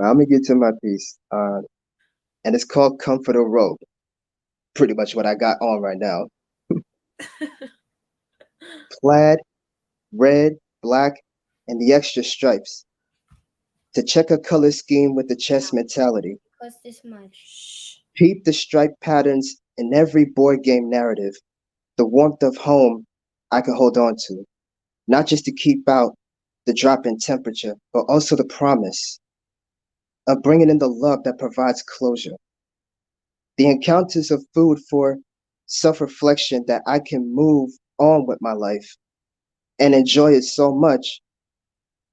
[SPEAKER 18] I'm gonna get to my piece, and it's called Comforter Robe. Pretty much what I got on right now. Plaid, red, black, and the extra stripes. To check a color scheme with the chess mentality.
[SPEAKER 3] Cost this much.
[SPEAKER 18] Peep the stripe patterns in every board game narrative. The warmth of home I could hold on to. Not just to keep out the drop in temperature, but also the promise of bringing in the love that provides closure. The encounters of food for self-reflection that I can move on with my life and enjoy it so much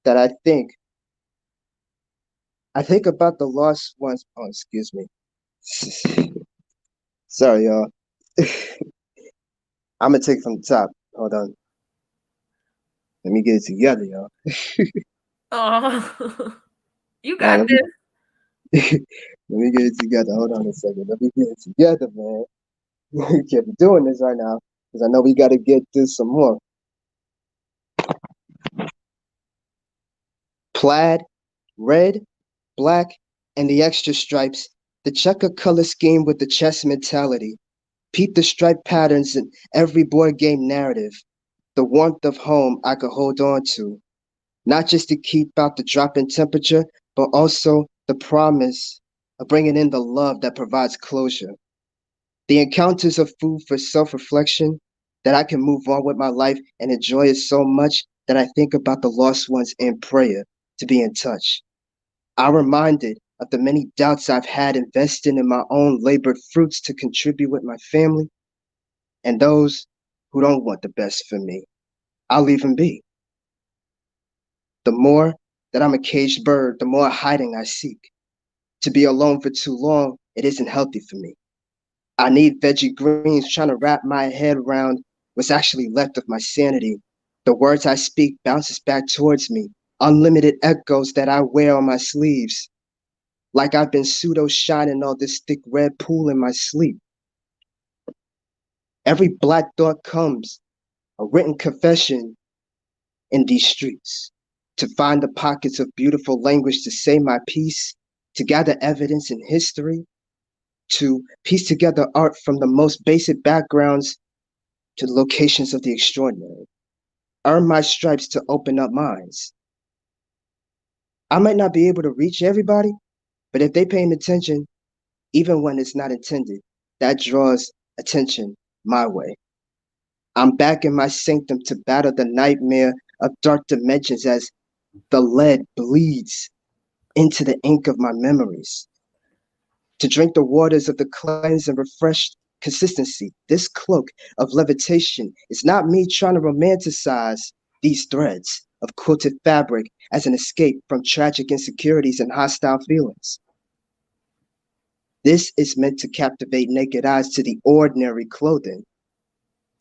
[SPEAKER 18] that I think about the lost ones. Oh, excuse me. Sorry, y'all. I'm gonna take it from the top. Hold on. Let me get it together, y'all.
[SPEAKER 2] Oh, you got this.
[SPEAKER 18] Let me get it together. Hold on a second. Let me get it together, man. We can't be doing this right now because I know we got to get this some more. Plaid, red, black, and the extra stripes. The checker color scheme with the chess mentality. Peep the stripe patterns in every board game narrative. The warmth of home I could hold on to. Not just to keep out the drop in temperature, but also the promise of bringing in the love that provides closure. The encounters of food for self-reflection, that I can move on with my life and enjoy it so much that I think about the lost ones in prayer to be in touch. I'm reminded of the many doubts I've had investing in my own labored fruits to contribute with my family, and those who don't want the best for me, I'll leave them be. The more that I'm a caged bird, the more hiding I seek. To be alone for too long, it isn't healthy for me. I need veggie greens trying to wrap my head around what's actually left of my sanity. The words I speak bounces back towards me, unlimited echoes that I wear on my sleeves. Like I've been pseudo-shining all this thick red pool in my sleep. Every black thought comes, a written confession in these streets. To find the pockets of beautiful language to say my piece, to gather evidence in history, to piece together art from the most basic backgrounds to the locations of the extraordinary. Earn my stripes to open up minds. I might not be able to reach everybody, but if they paying attention, even when it's not intended, that draws attention my way. I'm back in my sanctum to battle the nightmare of dark dimensions as the lead bleeds into the ink of my memories. To drink the waters of the cleansed and refreshed consistency. This cloak of levitation is not me trying to romanticize these threads of quilted fabric as an escape from tragic insecurities and hostile feelings. This is meant to captivate naked eyes to the ordinary clothing,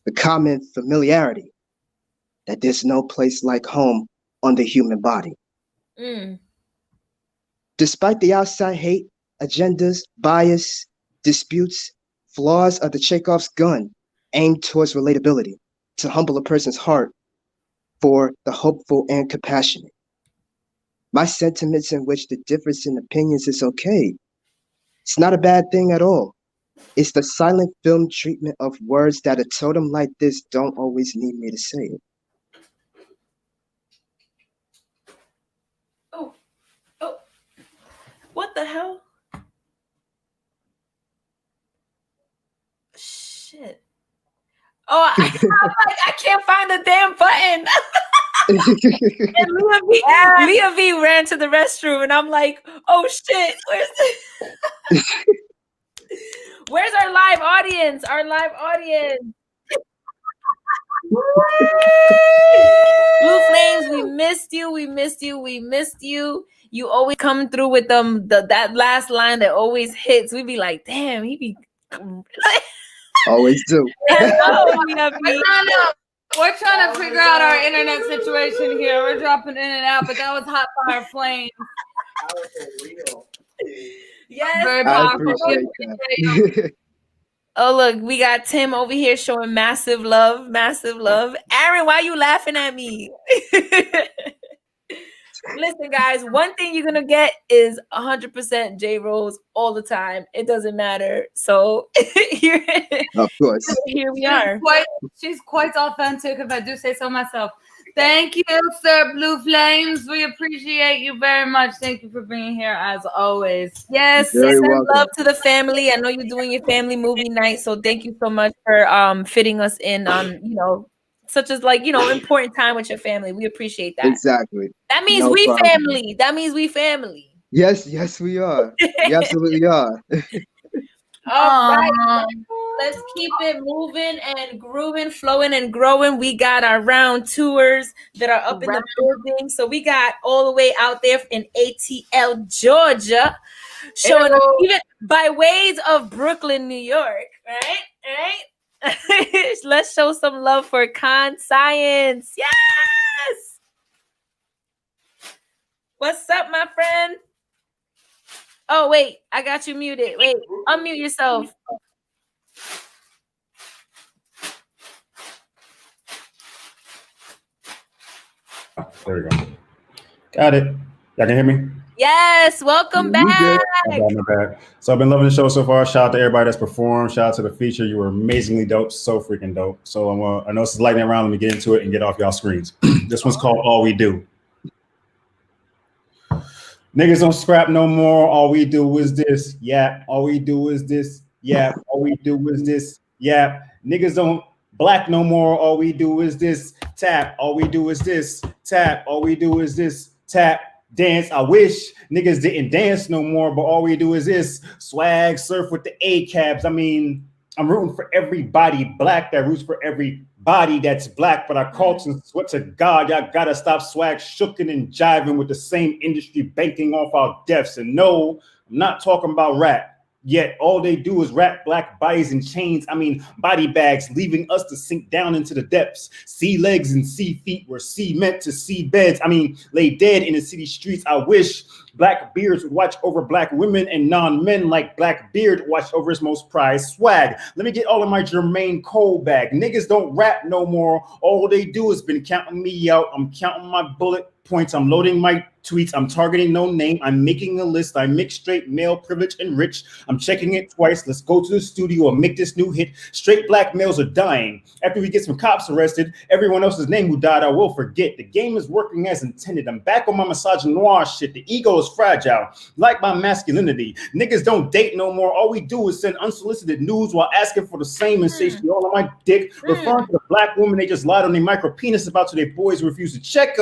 [SPEAKER 18] the common familiarity that there's no place like home on the human body. Despite the outside hate, agendas, bias, disputes, flaws of the Chekhov's gun aimed towards relatability, to humble a person's heart for the hopeful and compassionate. My sentiments in which the difference in opinions is okay. It's not a bad thing at all. It's the silent film treatment of words that a totem like this don't always need me to say it.
[SPEAKER 2] Oh, what the hell? Shit. Oh, I'm like, I can't find the damn button. And Leah V ran to the restroom, and I'm like, oh shit, where's our live audience? Our live audience. Blue Flames, we missed you. We missed you. We missed you. You always come through with that last line that always hits. We be like, damn, he be
[SPEAKER 18] always do.
[SPEAKER 1] We're trying to figure out our internet situation here. We're dropping in and out, but that was Hot Fire Flames. Yes, very powerful.
[SPEAKER 2] Oh, look, we got Tim over here showing massive love, massive love. Aaron, why are you laughing at me? Listen, guys, one thing you're going to get is 100% J Rose all the time. It doesn't matter. So here,
[SPEAKER 18] of course,
[SPEAKER 2] here we are.
[SPEAKER 1] She's quite authentic, if I do say so myself. Thank you, Sir Blue Flames. We appreciate you very much. Thank you for being here as always.
[SPEAKER 2] Yes, send love to the family. I know you're doing your family movie night, so thank you so much for fitting us in on, such as important time with your family. We appreciate that.
[SPEAKER 18] Exactly.
[SPEAKER 2] That means family. That means we family.
[SPEAKER 18] Yes, we are. We absolutely are.
[SPEAKER 2] All right, let's keep it moving and grooving, flowing and growing. We got our round tours that are up in the building. So we got all the way out there in ATL, Georgia, showing up even by ways of Brooklyn, New York. Right? Let's show some love for Con Science. Yes. What's up, my friend? Oh, wait, I got you muted. Wait, unmute yourself.
[SPEAKER 7] There we go. Got it. Y'all can hear me?
[SPEAKER 2] Yes, welcome back.
[SPEAKER 7] My bad. So I've been loving the show so far. Shout out to everybody that's performed. Shout out to the feature. You were amazingly dope. So freaking dope. So I know this is lightning round. Let me get into it and get off y'all screens. This one's called All We Do. Niggas don't scrap no more. All we do is this. Yeah. All we do is this. Yeah. All we do is this. Yeah. Niggas don't black no more. All we do is this. Tap. All we do is this. Tap. All we do is this. Tap. Dance. I wish niggas didn't dance no more, but all we do is this. Swag, surf with the A-cabs. I mean, I'm rooting for everybody black that roots for everybody that's black, but I call to sweat to God, y'all gotta stop swag shooking and jiving with the same industry banking off our deaths. And no, I'm not talking about rap. Yet all they do is wrap black bodies in chains. I mean, body bags, leaving us to sink down into the depths. See legs and see feet were cement to see beds. I mean, lay dead in the city streets. I wish black beards would watch over black women and non-men like Blackbeard watch over his most prized swag. Let me get all of my Jermaine Cole bag. Niggas don't rap no more. All they do is been counting me out. I'm counting my bullet points. I'm loading my tweets. I'm targeting no name. I'm making a list. I mix straight male privilege and rich. I'm checking it twice. Let's go to the studio and make this new hit. Straight black males are dying. After we get some cops arrested, everyone else's name who died I will forget. The game is working as intended. I'm back on my misogynoir shit. The ego is fragile, like my masculinity. Niggas don't date no more. All we do is send unsolicited news while asking for the same and say she all on my dick. Referring to the black woman they just lied on their micro penis about to their boys who refuse to check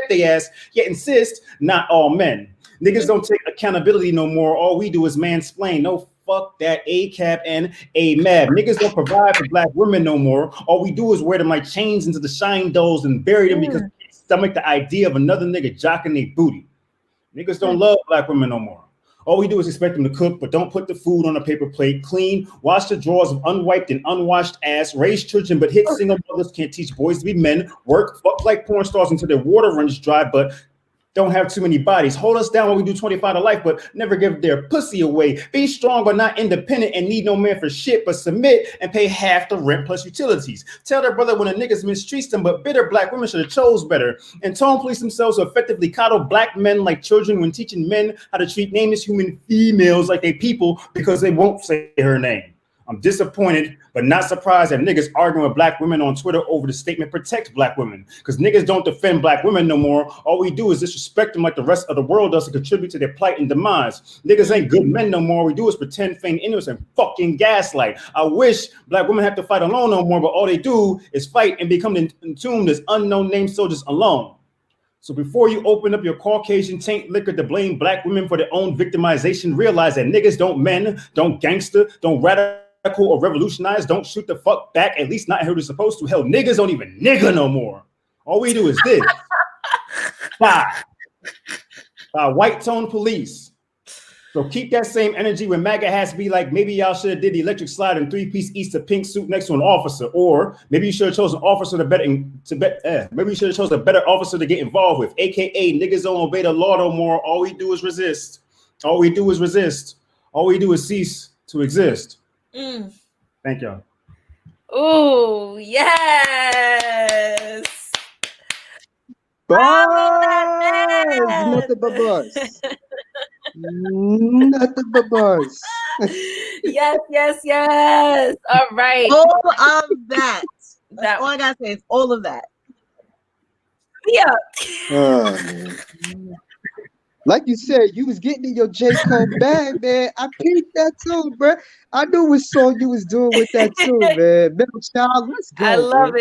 [SPEAKER 7] their ass, yet insist not all men. Niggas don't take accountability no more. All we do is mansplain. No, fuck that A-cap and A-mab. Niggas don't provide for black women no more. All we do is wear them like chains into the shine dolls and bury them because they can't stomach the idea of another nigga jocking their booty. Niggas don't love black women no more. All we do is expect them to cook, but don't put the food on a paper plate. Clean, wash the drawers of unwiped and unwashed ass. Raise children, but hit single mothers. Can't teach boys to be men. Work, fuck like porn stars until their water runs dry, but don't have too many bodies. Hold us down when we do 25 to life, but never give their pussy away. Be strong, but not independent, and need no man for shit, but submit and pay half the rent plus utilities. Tell their brother when a niggas mistreats them, but bitter black women should have chose better. And tone police themselves to effectively coddle black men like children when teaching men how to treat nameless human females like they people because they won't say her name. I'm disappointed, but not surprised that niggas arguing with black women on Twitter over the statement protect black women. Because niggas don't defend black women no more. All we do is disrespect them like the rest of the world does to contribute to their plight and demise. Niggas ain't good men no more. All we do is pretend, feign innocence, and fucking gaslight. I wish black women have to fight alone no more, but all they do is fight and become entombed as unknown name soldiers alone. So before you open up your Caucasian taint liquor to blame black women for their own victimization, realize that niggas don't men, don't gangster, don't radical or revolutionize, don't shoot the fuck back, at least not how they're supposed to. Hell, niggas don't even nigga no more. All we do is this. by white tone police. So keep that same energy when MAGA has to be like, maybe y'all should have did the electric slide in 3-piece Easter pink suit next to an officer, or maybe you should have chosen an officer maybe you should have chosen a better officer to get involved with, aka niggas don't obey the law no more. All we do is resist. All we do is resist. All we do is cease to exist. Thank y'all.
[SPEAKER 2] Oh, yes.
[SPEAKER 18] Bars! Nothing but bars. Nothing but bars.
[SPEAKER 2] Yes. All right.
[SPEAKER 12] All of that. That's all I gotta say is all of that.
[SPEAKER 2] Yeah.
[SPEAKER 18] Man. Like you said, you was getting in your J. Cole bag, man. I peeped that too, bro. I knew what song you was doing with that too, man. Middle Child, let's go.
[SPEAKER 2] I love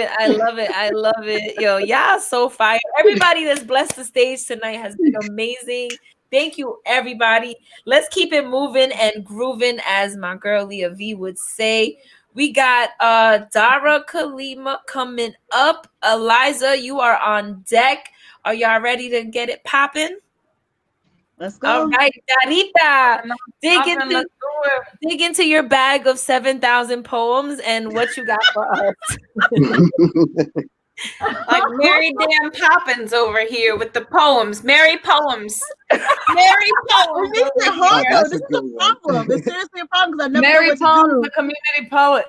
[SPEAKER 2] it. Yo, y'all so fire. Everybody that's blessed the stage tonight has been amazing. Thank you, everybody. Let's keep it moving and grooving, as my girl Leah V would say. We got Dara Kalima coming up. Eliza, you are on deck. Are y'all ready to get it popping?
[SPEAKER 12] Let's go.
[SPEAKER 2] All right, Darita, dig into your bag of 7,000 poems and what you got for us.
[SPEAKER 13] Like Mary damn Poppins over here with the poems. Mary Poems. Mary Poems.
[SPEAKER 12] This is a problem. It's seriously a problem because I never
[SPEAKER 1] Mary
[SPEAKER 12] know what
[SPEAKER 1] Poems,
[SPEAKER 12] to do.
[SPEAKER 1] the community poet.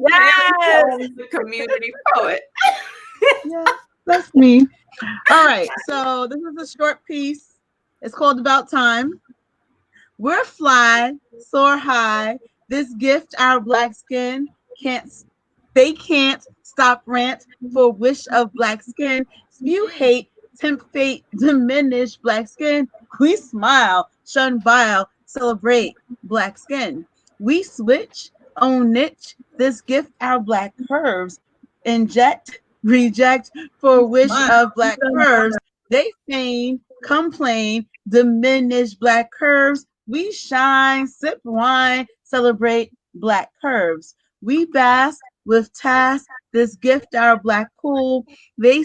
[SPEAKER 2] Yes,
[SPEAKER 13] the community poet.
[SPEAKER 12] Yeah, that's me. All right, so this is a short piece. It's called About Time. We're fly, soar high. This gift, our black skin, can't stop rant for wish of black skin. Spew hate, tempt fate, diminish black skin. We smile, shun vile, celebrate Black skin. We switch, own niche, this gift our Black curves. Inject, reject, for wish of Black curves. They feign, complain, diminish Black curves. We shine, sip wine, celebrate Black curves. We bask with task, this gift our Black cool. They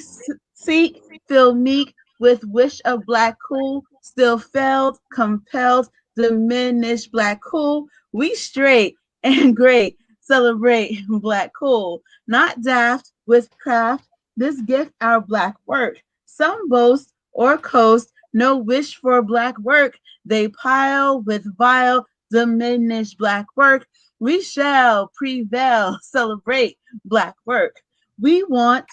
[SPEAKER 12] seek, feel meek, with wish of Black cool, still failed, compelled, diminish Black cool. We straight and great, celebrate Black cool. Not daft, with craft, this gift our Black work. Some boast or coast, no wish for Black work. They pile with vile, diminish Black work. We shall prevail, celebrate Black work. We went,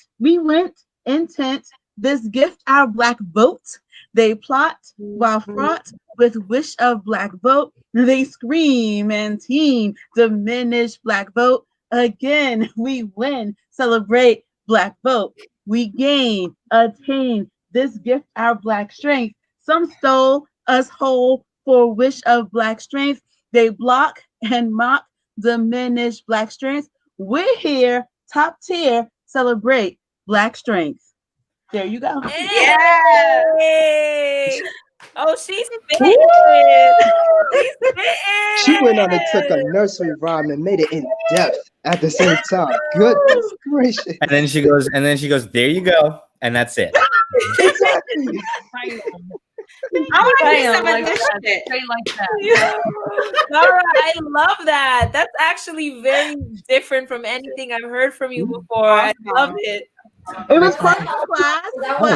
[SPEAKER 12] intent, this gift our Black vote. They plot while fraught with wish of Black vote. They scream and team, diminish Black vote. Again, we win, celebrate Black vote. We gain, attain, this gift our Black strength. Some stole us whole for wish of Black strength. They block and mock, diminish Black strength. We're here, top tier, celebrate Black strength. There you go.
[SPEAKER 2] Yay! Oh, she's spitting.
[SPEAKER 18] She went on and took a nursery rhyme and made it in depth at the same time. Goodness gracious.
[SPEAKER 6] And then she goes, there you go. And that's it.
[SPEAKER 18] Exactly.
[SPEAKER 13] I want to hear some of this shit.
[SPEAKER 2] Laura, I love that. That's actually very different from anything I've heard from you before. I love it.
[SPEAKER 12] It was fun in class, but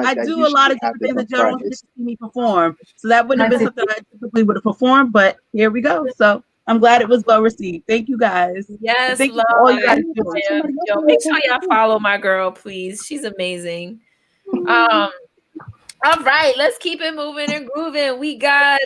[SPEAKER 12] I do a lot of different things that y'all don't get to see me perform. So that wouldn't have been something I typically would have performed, but here we go. So I'm glad it was well received. Thank you guys.
[SPEAKER 2] Yes,
[SPEAKER 12] thank
[SPEAKER 2] love.
[SPEAKER 12] you for all you guys do.
[SPEAKER 2] Yo, make sure y'all follow my girl, please. She's amazing. All right, let's keep it moving and grooving. We got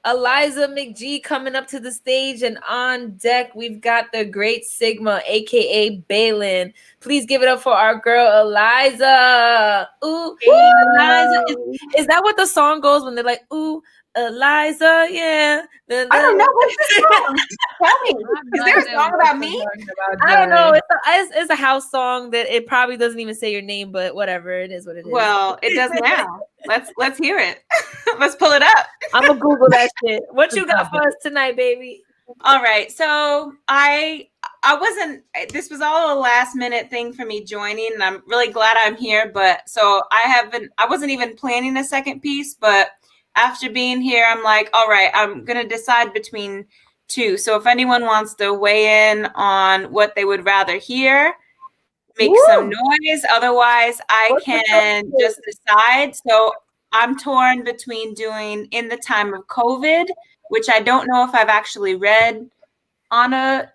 [SPEAKER 2] Eliza McGee coming up to the stage, and on deck, we've got the great Sigma, aka Balin. Please give it up for our girl Eliza. Ooh, Eliza. Is that what the song goes when they're like, ooh, Eliza, yeah.
[SPEAKER 13] I don't know what's the song. Tell me. Is there a song about me?
[SPEAKER 2] I don't know. It's a house song that it probably doesn't even say your name, but whatever. It is what it is.
[SPEAKER 13] Well, it does now. Let's hear it. Let's pull it up.
[SPEAKER 2] I'm gonna Google that shit. What you got for us tonight, baby?
[SPEAKER 13] All right. So I wasn't. This was all a last minute thing for me joining, and I'm really glad I'm here. But so I wasn't even planning a second piece, but after being here, I'm like, all right, I'm going to decide between two. So if anyone wants to weigh in on what they would rather hear, make some noise. Otherwise, I can just decide. So I'm torn between doing In the Time of COVID, which I don't know if I've actually read on a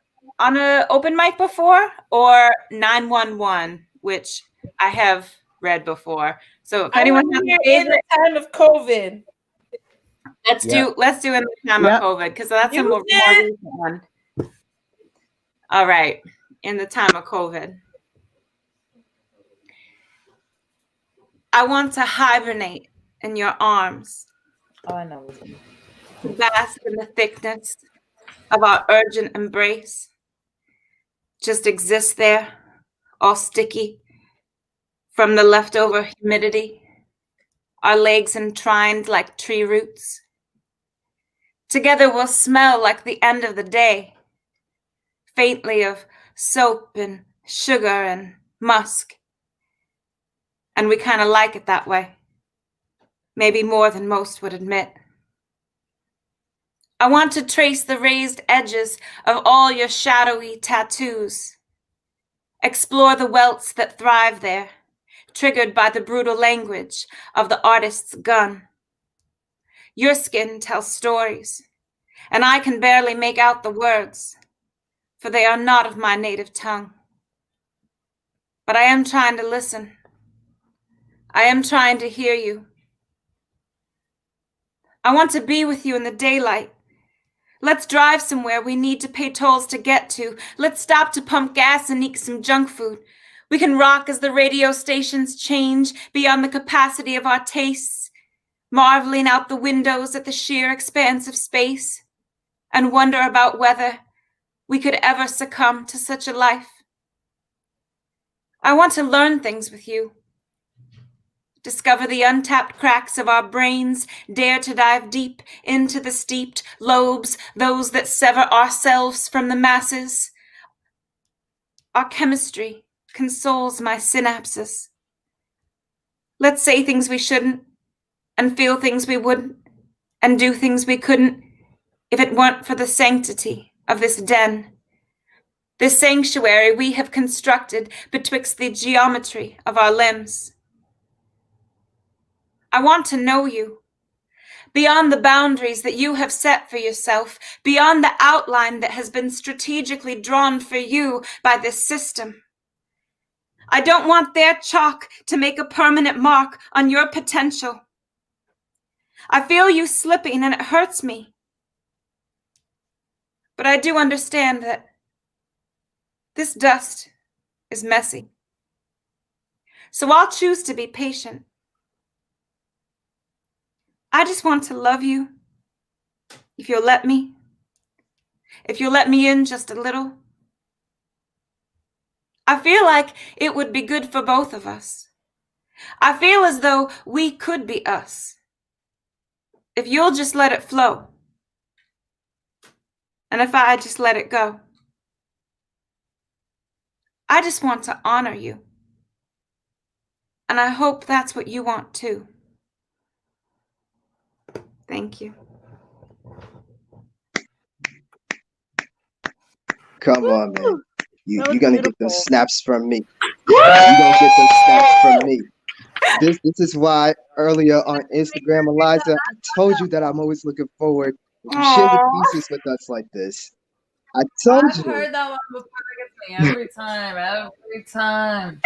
[SPEAKER 13] open mic before, or 911, which I have read before. So if anyone has a favorite,
[SPEAKER 2] In the Time of COVID.
[SPEAKER 13] Let's do In the Time of COVID, because that's a more recent one. All right, In the Time of COVID. I want to hibernate in your arms.
[SPEAKER 2] Oh, I know.
[SPEAKER 13] Bask in the thickness of our urgent embrace. Just exist there, all sticky from the leftover humidity. Our legs entwined like tree roots. Together we'll smell like the end of the day, faintly of soap and sugar and musk. And we kind of like it that way, maybe more than most would admit. I want to trace the raised edges of all your shadowy tattoos, explore the welts that thrive there, triggered by the brutal language of the artist's gun. Your skin tells stories, and I can barely make out the words, for they are not of my native tongue. But I am trying to listen. I am trying to hear you. I want to be with you in the daylight. Let's drive somewhere we need to pay tolls to get to. Let's stop to pump gas and eat some junk food. We can rock as the radio stations change beyond the capacity of our tastes. marveling out the windows at the sheer expanse of space, and wonder about whether we could ever succumb to such a life. I want to learn things with you, discover the untapped cracks of our brains, dare to dive deep into the steeped lobes, those that sever ourselves from the masses. Our chemistry consoles my synapses. Let's say things we shouldn't, and feel things we wouldn't, and do things we couldn't, if it weren't for the sanctity of this den, this sanctuary we have constructed betwixt the geometry of our limbs. I want to know you, beyond the boundaries that you have set for yourself, beyond the outline that has been strategically drawn for you by this system. I don't want their chalk to make a permanent mark on your potential. I feel you slipping and it hurts me. But I do understand that this dust is messy. So I'll choose to be patient. I just want to love you, if you'll let me. If you'll let me in just a little. I feel like it would be good for both of us. I feel as though we could be us. If you'll just let it flow. And if I just let it go. I just want to honor you. And I hope that's what you want too. Thank you.
[SPEAKER 18] Come on, man. You're gonna get those snaps from me. You're gonna get those snaps from me. This is why earlier on Instagram, Eliza, I told you that I'm always looking forward when you share the pieces with us like this. I told
[SPEAKER 1] I've
[SPEAKER 18] you.
[SPEAKER 1] heard that one before. Every time.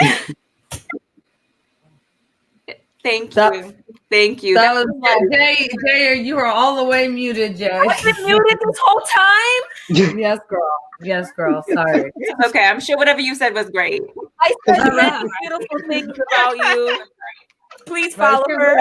[SPEAKER 13] Thank you. Thank you.
[SPEAKER 1] That was Jay, you were all the way muted, Jay.
[SPEAKER 13] I've been muted this whole time?
[SPEAKER 1] Yes, girl. Sorry.
[SPEAKER 13] Okay, I'm sure whatever you said was great. I said many beautiful things about you. Please follow her.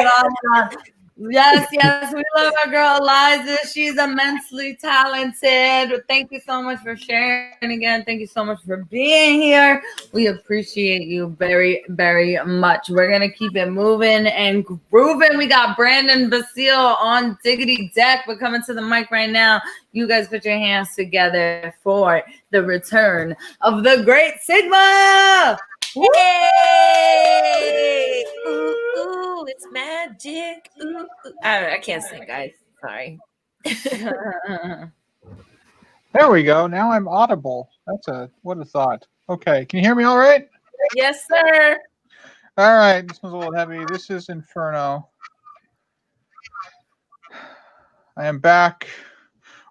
[SPEAKER 1] Yes, we love our girl Eliza. She's immensely talented. Thank you so much for sharing again. Thank you so much for being here. We appreciate you very, very much. We're gonna keep it moving and grooving. We got Brandon Basile on Diggity Deck. We're coming to the mic right now. You guys put your hands together for the return of the Great Sigma.
[SPEAKER 2] Yay! Ooh, ooh, it's magic. Ooh, ooh. I can't sing, guys. Sorry.
[SPEAKER 15] There we go. Now I'm audible. What a thought. Okay, can you hear me all right?
[SPEAKER 2] Yes, sir.
[SPEAKER 15] All right, this one's a little heavy. This is Inferno. I am back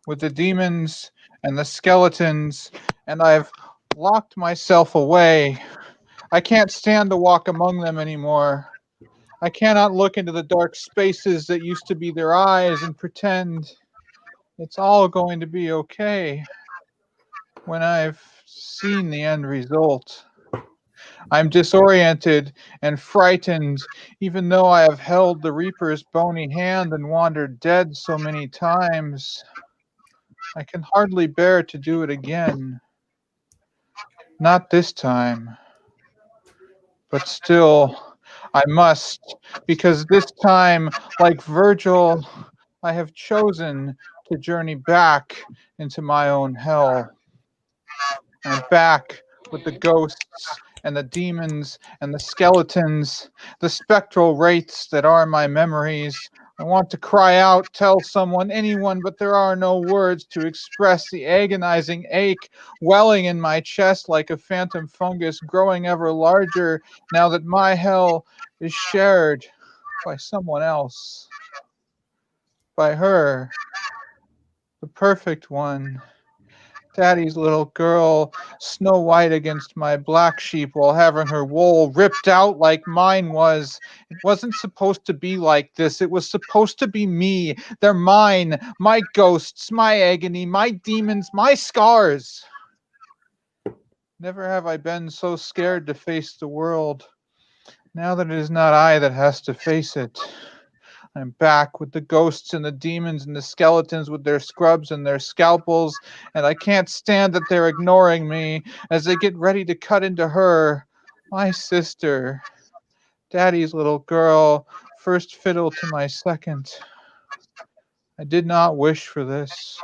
[SPEAKER 15] with the demons and the skeletons, and I've locked myself away. I can't stand to walk among them anymore. I cannot look into the dark spaces that used to be their eyes and pretend it's all going to be okay when I've seen the end result. I'm disoriented and frightened, even though I have held the Reaper's bony hand and wandered dead so many times. I can hardly bear to do it again. Not this time. But still, I must, because this time, like Virgil, I have chosen to journey back into my own hell. And back with the ghosts and the demons and the skeletons, the spectral wraiths that are my memories. I want to cry out, tell someone, anyone, but there are no words to express the agonizing ache welling in my chest like a phantom fungus, growing ever larger now that my hell is shared by someone else. By her, the perfect one. Daddy's little girl, Snow White against my black sheep while having her wool ripped out like mine was. It wasn't supposed to be like this. It was supposed to be me. They're mine, my ghosts, my agony, my demons, my scars. Never have I been so scared to face the world. Now that it is not I that has to face it, I'm back with the ghosts and the demons and the skeletons with their scrubs and their scalpels, and I can't stand that they're ignoring me as they get ready to cut into her, my sister, Daddy's little girl, first fiddle to my second. I did not wish for this,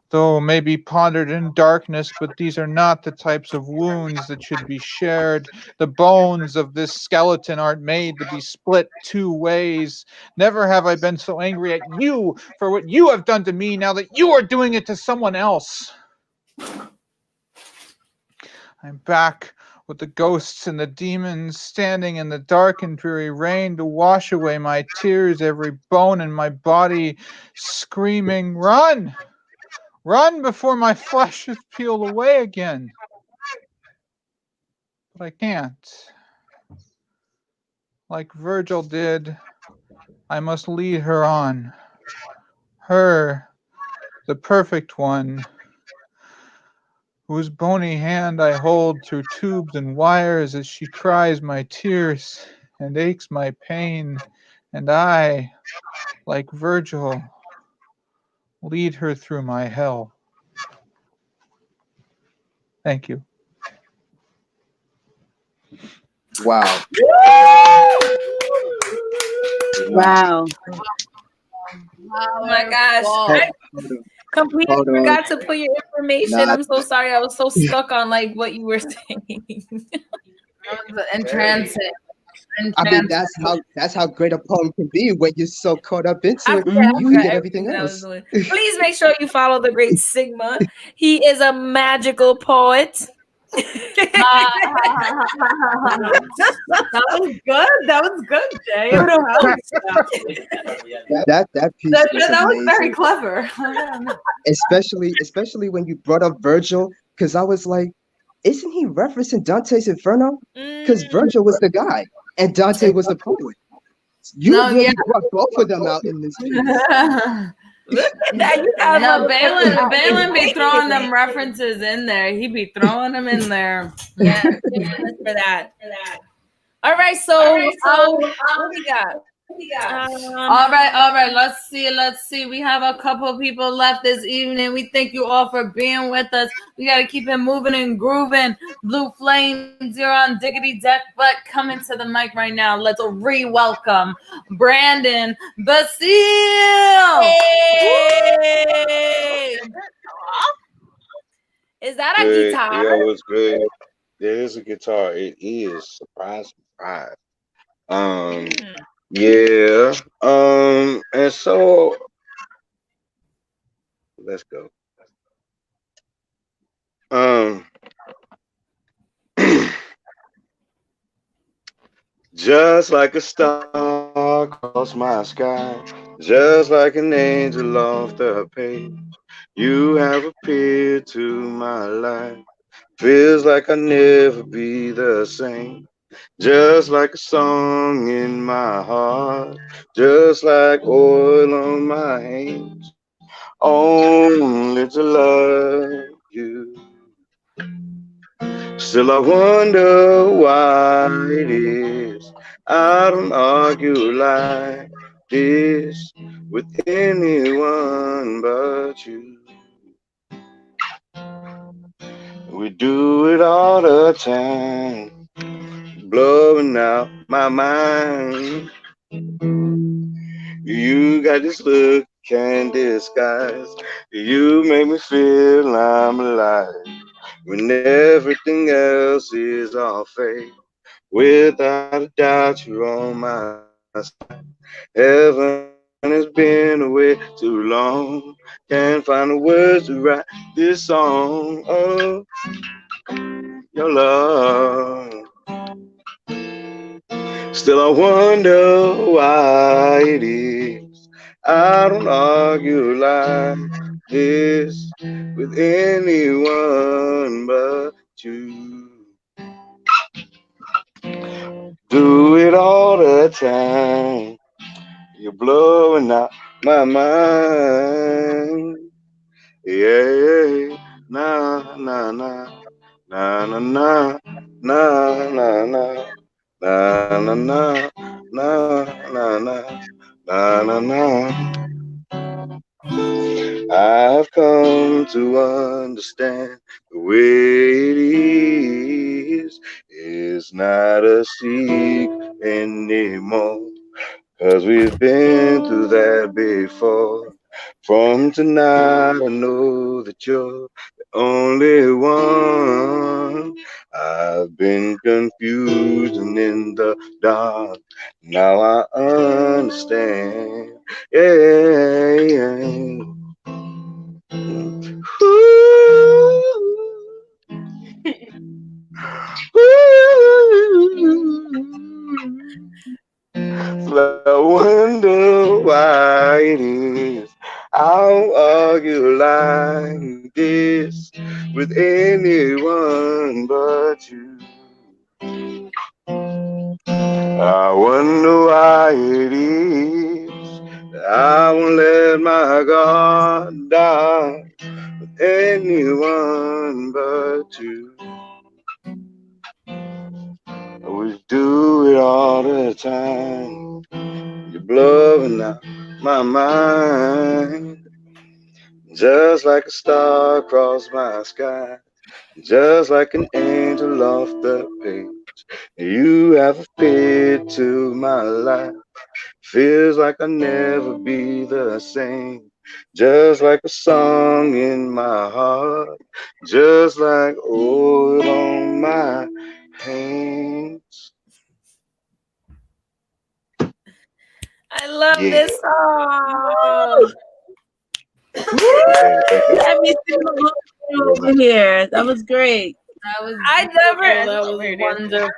[SPEAKER 15] though maybe pondered in darkness, but these are not the types of wounds that should be shared. The bones of this skeleton aren't made to be split two ways. Never have I been so angry at you for what you have done to me now that you are doing it to someone else. I'm back with the ghosts and the demons standing in the dark and dreary rain to wash away my tears, every bone in my body screaming, run! Run before my flesh is peeled away again. But I can't. Like Virgil did, I must lead her on. Her, the perfect one, whose bony hand I hold through tubes and wires as she cries my tears and aches my pain. And I, like Virgil, lead her through my hell. Thank you.
[SPEAKER 18] Wow.
[SPEAKER 12] Wow.
[SPEAKER 2] Oh my gosh. I completely
[SPEAKER 18] Hold on.
[SPEAKER 2] forgot to put your information.
[SPEAKER 18] Nah.
[SPEAKER 2] I'm so sorry. I was so stuck on like what you were saying.
[SPEAKER 1] Entrancing.
[SPEAKER 18] I mean, that's how great a poem can be when you're so caught up into it.
[SPEAKER 2] forgot
[SPEAKER 18] You forget everything
[SPEAKER 2] that I was
[SPEAKER 18] else.
[SPEAKER 2] doing. Please make sure you follow the great Sigma. He is a magical poet.
[SPEAKER 1] That was good. That was good, Jay.
[SPEAKER 18] That piece
[SPEAKER 1] That
[SPEAKER 18] was
[SPEAKER 1] was very
[SPEAKER 18] amazing.
[SPEAKER 1] clever.
[SPEAKER 18] Especially when you brought up Virgil, because I was like, isn't he referencing Dante's Inferno? Because Virgil was the guy and Dante was the poet. You really brought both of them out in this piece.
[SPEAKER 1] No, Balin be throwing them references in there. He be throwing them in there.
[SPEAKER 2] Yeah, for that. All right, so what we got?
[SPEAKER 1] All right. Let's see. We have a couple people left this evening. We thank you all for being with us. We got to keep it moving and grooving. Blue Flames, you're on Diggity Deck, but coming to the mic right now. Let's re-welcome Brandon Basile.
[SPEAKER 2] Hey! Is that a guitar?
[SPEAKER 17] Yeah, it's good. There is a guitar. It is. Surprise. Yeah. And so let's go. Just like a star across my sky, just like an angel off the page, you have appeared to my life. Feels like I'll never be the same. Just like a song in my heart, just like oil on my hands, only to love you. Still I wonder why it is I don't argue like this with anyone but you. We do it all the time, blowing out my mind. You got this look can't disguise. You make me feel I'm alive when everything else is all fake. Without a doubt, you're on my side. Heaven has been away too long. Can't find the words to write this song. Oh, your love. Still I wonder why it is I don't argue like this with anyone but you. Do it all the time. You're blowing out my mind. Yeah, na na na na na na na na na. Na na na na na na Na na na. I've come to understand the way it is not a secret anymore. 'Cause we've been through that before. From tonight, I know that you're the only one. I've been confused and in the dark. Now I understand. Yeah, yeah. So I wonder why it is I'll argue like this with anyone but you. I wonder why it is that I won't let my guard down with anyone but you. We do it all the time. You're blowing out my mind. Just like a star across my sky. Just like an angel off the page. You have a fit to my life. Feels like I'll never be the same. Just like a song in my heart. Just like oil on my hands.
[SPEAKER 2] I love
[SPEAKER 17] Yeah.
[SPEAKER 2] this song.
[SPEAKER 12] Let me see over here. That was great.
[SPEAKER 1] That was
[SPEAKER 2] That
[SPEAKER 1] was wonderful.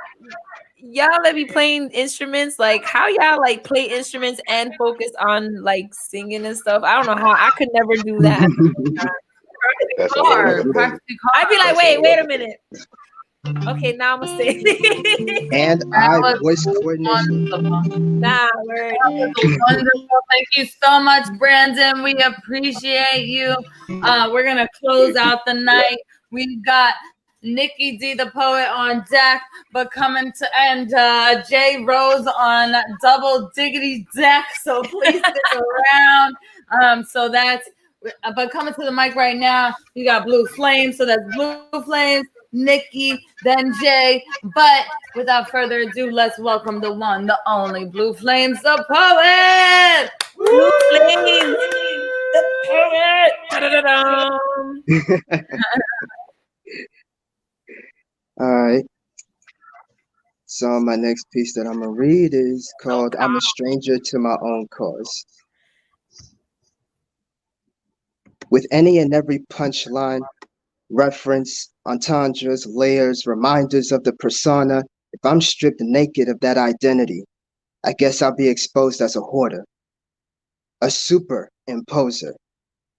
[SPEAKER 2] Y'all let me playing instruments. Like how y'all like play instruments and focus on like singing and stuff. I don't know how I could never do that.
[SPEAKER 17] That's
[SPEAKER 1] hard.
[SPEAKER 2] I'd be like, wait a minute. Okay, now I'm gonna say
[SPEAKER 18] And I voice coordination.
[SPEAKER 2] nah, word.
[SPEAKER 1] Wonderful. Thank you so much, Brandon. We appreciate you. We're gonna close out the night. We've got Nikki D, the poet, on deck, but coming to end, Jay Rose on double diggity deck. So please stick around. So that's. But coming to the mic right now, you got Blue Flames. So that's Blue Flames, Nikki, then Jay. But without further ado, let's welcome the one, the only Blue Flames, the poet.
[SPEAKER 2] Blue Flames, the poet. Da-da-da-dum.
[SPEAKER 18] All right. So my next piece that I'm gonna read is called "I'm a Stranger to My Own Cause." With any and every punchline, reference, entendres, layers, reminders of the persona, if I'm stripped naked of that identity, I guess I'll be exposed as a hoarder, a superimposer,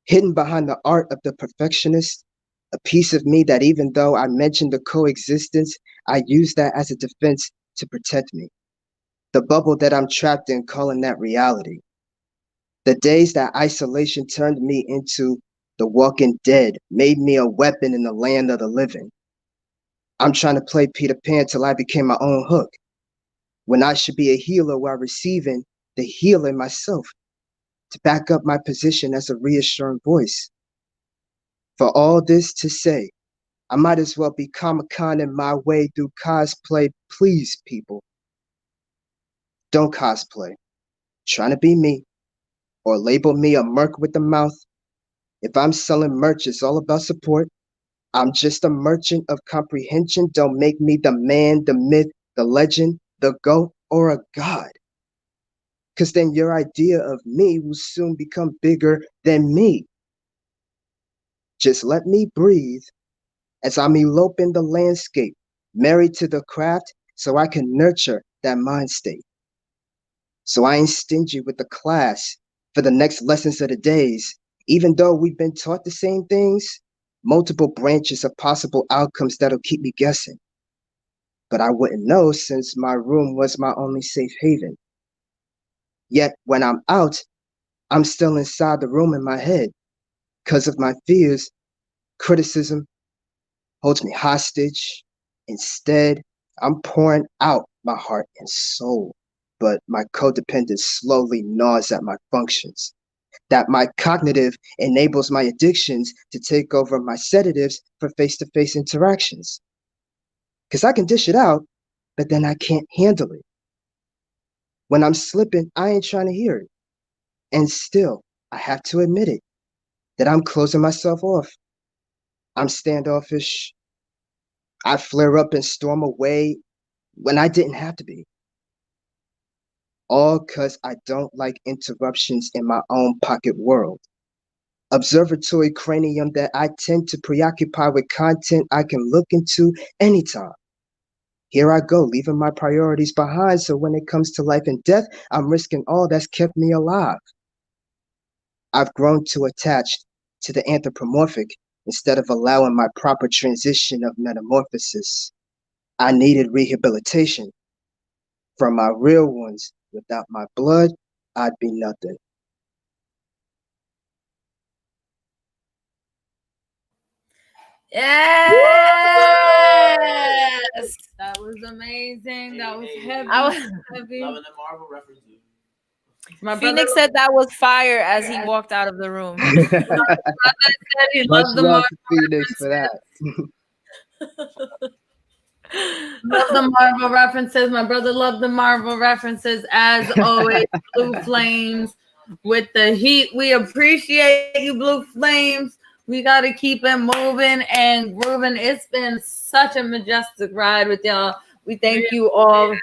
[SPEAKER 18] hidden behind the art of the perfectionist, a piece of me that even though I mentioned the coexistence, I use that as a defense to protect me. The bubble that I'm trapped in, calling that reality. The days that isolation turned me into the walking dead, made me a weapon in the land of the living. I'm trying to play Peter Pan till I became my own Hook, when I should be a healer while receiving the healing myself, to back up my position as a reassuring voice. For all this to say, I might as well be Comic-Con my way through cosplay. Please, people, don't cosplay. Trying to be me, or label me a merc with the mouth. If I'm selling merch, it's all about support. I'm just a merchant of comprehension. Don't make me the man, the myth, the legend, the goat, or a god. Because then your idea of me will soon become bigger than me. Just let me breathe as I'm eloping the landscape, married to the craft, so I can nurture that mind state. So I ain't stingy with the class for the next lessons of the days. Even though we've been taught the same things, multiple branches of possible outcomes that'll keep me guessing. But I wouldn't know since my room was my only safe haven. Yet when I'm out, I'm still inside the room in my head. Because of my fears, criticism holds me hostage. Instead, I'm pouring out my heart and soul. but my codependence slowly gnaws at my functions. That my cognitive enables my addictions to take over my sedatives for face-to-face interactions. Because I can dish it out, but then I can't handle it. When I'm slipping, I ain't trying to hear it. And still, I have to admit it, that I'm closing myself off. I'm standoffish. I flare up and storm away when I didn't have to be. All because I don't like interruptions in my own pocket world. Observatory cranium that I tend to preoccupy with content I can look into anytime. Here I go, leaving my priorities behind, so when it comes to life and death, I'm risking all that's kept me alive. I've grown too attached to the anthropomorphic instead of allowing my proper transition of metamorphosis. I needed rehabilitation from my real ones. Without my blood, I'd be nothing.
[SPEAKER 1] Yes, that was amazing. That was heavy. Heavy.
[SPEAKER 8] Loving the Marvel references.
[SPEAKER 1] My
[SPEAKER 2] Phoenix said that was fire as he walked out of the room.
[SPEAKER 1] My brother said he
[SPEAKER 18] Much
[SPEAKER 1] loved the
[SPEAKER 18] love
[SPEAKER 1] Marvel
[SPEAKER 18] to Phoenix for that.
[SPEAKER 1] Love the Marvel references. My brother loved the Marvel references as always. Blue Flames with the heat. We appreciate you, Blue Flames. We got to keep it moving and grooving. It's been such a majestic ride with y'all. We thank you all,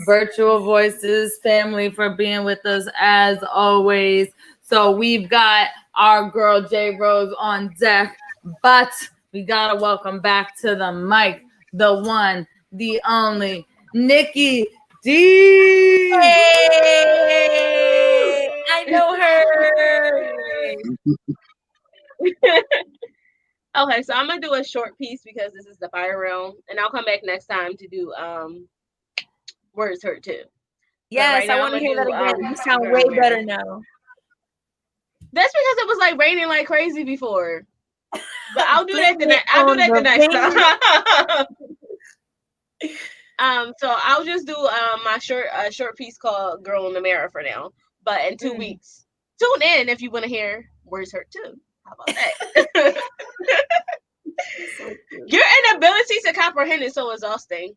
[SPEAKER 1] Virtual Voices family, for being with us as always. So we've got our girl J Rose on deck, but we got to welcome back to the mic the one, the only, Nikki D.
[SPEAKER 13] Hey, I know her. Okay, so I'm gonna do a short piece because this is the fire realm, and I'll come back next time to do Words Hurt Too.
[SPEAKER 2] Yes,
[SPEAKER 13] right
[SPEAKER 2] I
[SPEAKER 13] now
[SPEAKER 2] want to
[SPEAKER 13] I'm
[SPEAKER 2] hear that
[SPEAKER 13] gonna
[SPEAKER 2] again.
[SPEAKER 13] do,
[SPEAKER 2] You sound
[SPEAKER 13] Girl
[SPEAKER 2] way
[SPEAKER 13] Mary.
[SPEAKER 2] better now.
[SPEAKER 13] That's because it was like raining like crazy before. But I'll do that the
[SPEAKER 2] Blame it
[SPEAKER 13] next. I'll do
[SPEAKER 2] on
[SPEAKER 13] that the
[SPEAKER 2] the
[SPEAKER 13] next
[SPEAKER 2] rain.
[SPEAKER 13] time. So I'll just do my short piece called "Girl in the Mirror" for now. But in 2 weeks, tune in if you want to hear Words Hurt Too. How about that? Your inability to comprehend is so exhausting.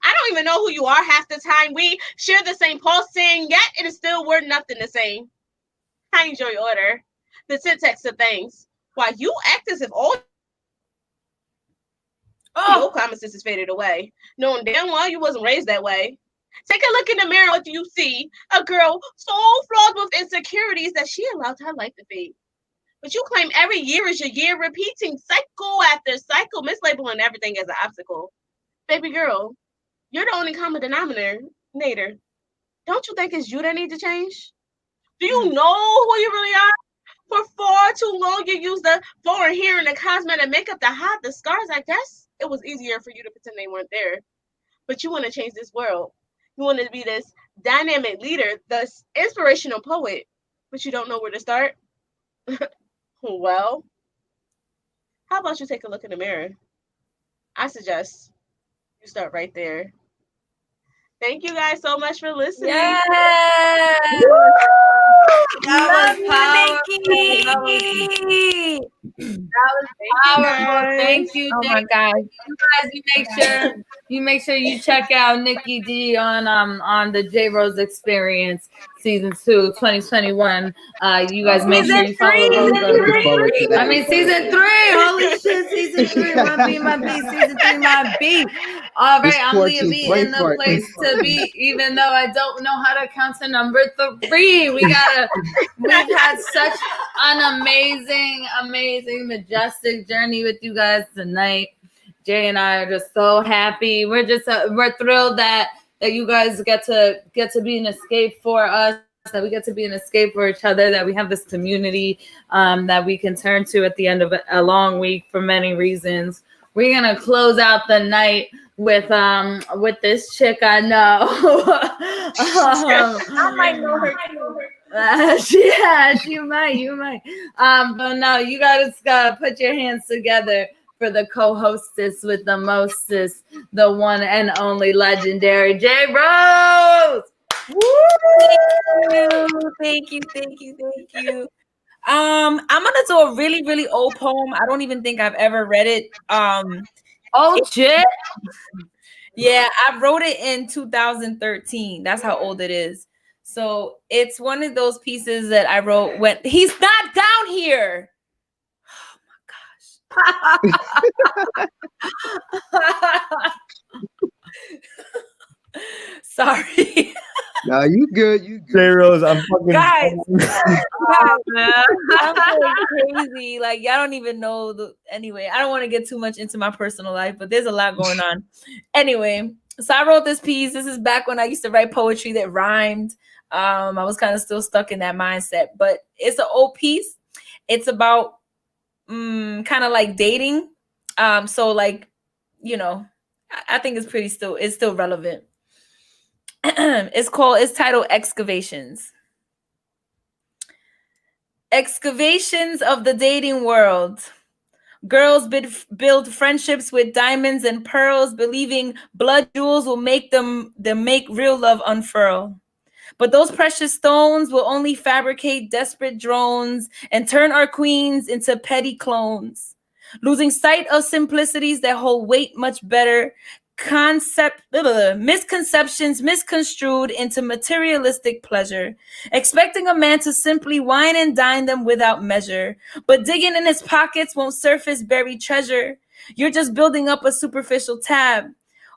[SPEAKER 13] I don't even know who you are half the time. We share the same pulsing, yet it is still worth nothing the same. I enjoy your order, the syntax of things, while you act as if all your common sense is faded away, knowing damn well you wasn't raised that way. Take a look in the mirror. What do you see? A girl so flawed with insecurities that she allowed her life to be. But you claim every year is your year, repeating cycle after cycle, mislabeling everything as an obstacle. Baby girl, you're the only common denominator. Don't you think it's you that need to change? Do you know who you really are? For far too long, you used the foreign hair and the cosmetic makeup to hide the scars. I guess it was easier for you to pretend they weren't there. But you want to change this world. You want to be this dynamic leader, this inspirational poet, but you don't know where to start. Well, how about you take a look in the mirror? I suggest you start right there. Thank you guys so much for listening.
[SPEAKER 2] Yes.
[SPEAKER 1] That
[SPEAKER 2] Love
[SPEAKER 1] was
[SPEAKER 2] you,
[SPEAKER 1] powerful.
[SPEAKER 2] Nikki.
[SPEAKER 1] That was powerful. Thank you.
[SPEAKER 2] Oh my God.
[SPEAKER 1] You guys, you make sure you check out Nikki D on the J Rose Experience season 2, 2021. You guys make sure you follow those. I mean season 3. Holy shit, season 3. My B, season 3, my B. All right, I'm Leah B in the place to be, even though I don't know how to count to number 3. We've had such an amazing, majestic journey with you guys tonight. Jay and I are just so happy. We're thrilled that you guys get to be an escape for us, that we get to be an escape for each other, that we have this community that we can turn to at the end of a long week for many reasons. We're gonna close out the night with this chick I know.
[SPEAKER 13] I might know her too.
[SPEAKER 1] You might. But no, you guys gotta put your hands together for the co-hostess with the mostest, the one and only legendary J Rose.
[SPEAKER 2] Thank you. I'm gonna do a really, really old poem. I don't even think I've ever read it.
[SPEAKER 1] Shit.
[SPEAKER 2] Yeah, I wrote it in 2013. That's how old it is. So it's one of those pieces that I wrote when he's not down here. Oh my gosh. Sorry.
[SPEAKER 18] No, you good. You good.
[SPEAKER 7] J-Rose, I'm fucking.
[SPEAKER 2] Guys, I'm going crazy. Like, y'all don't even know anyway, I don't want to get too much into my personal life, but there's a lot going on. Anyway, so I wrote this piece. This is back when I used to write poetry that rhymed. I was kind of still stuck in that mindset, but it's an old piece. It's about kind of like dating. So like, you know, I think it's still relevant. It's titled Excavations. Excavations of the dating world. Girls build friendships with diamonds and pearls, believing blood jewels will make them make real love unfurl. But those precious stones will only fabricate desperate drones and turn our queens into petty clones. Losing sight of simplicities that hold weight much better, misconceptions misconstrued into materialistic pleasure, expecting a man to simply wine and dine them without measure, but digging in his pockets won't surface buried treasure. You're just building up a superficial tab.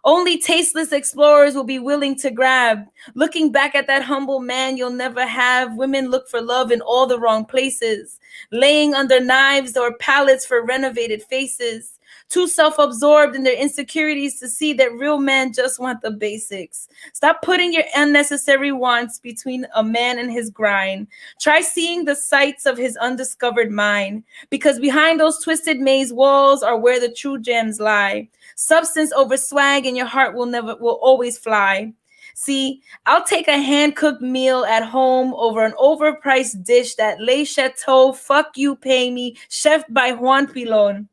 [SPEAKER 2] Only tasteless explorers will be willing to grab. Looking back at that humble man you'll never have, women look for love in all the wrong places, laying under knives or pallets for renovated faces. Too self-absorbed in their insecurities to see that real men just want the basics. Stop putting your unnecessary wants between a man and his grind. Try seeing the sights of his undiscovered mind, because behind those twisted maze walls are where the true gems lie. Substance over swag and your heart will always fly. See, I'll take a hand-cooked meal at home over an overpriced dish that Le Chateau, fuck you, pay me, chef by Juan Pilon.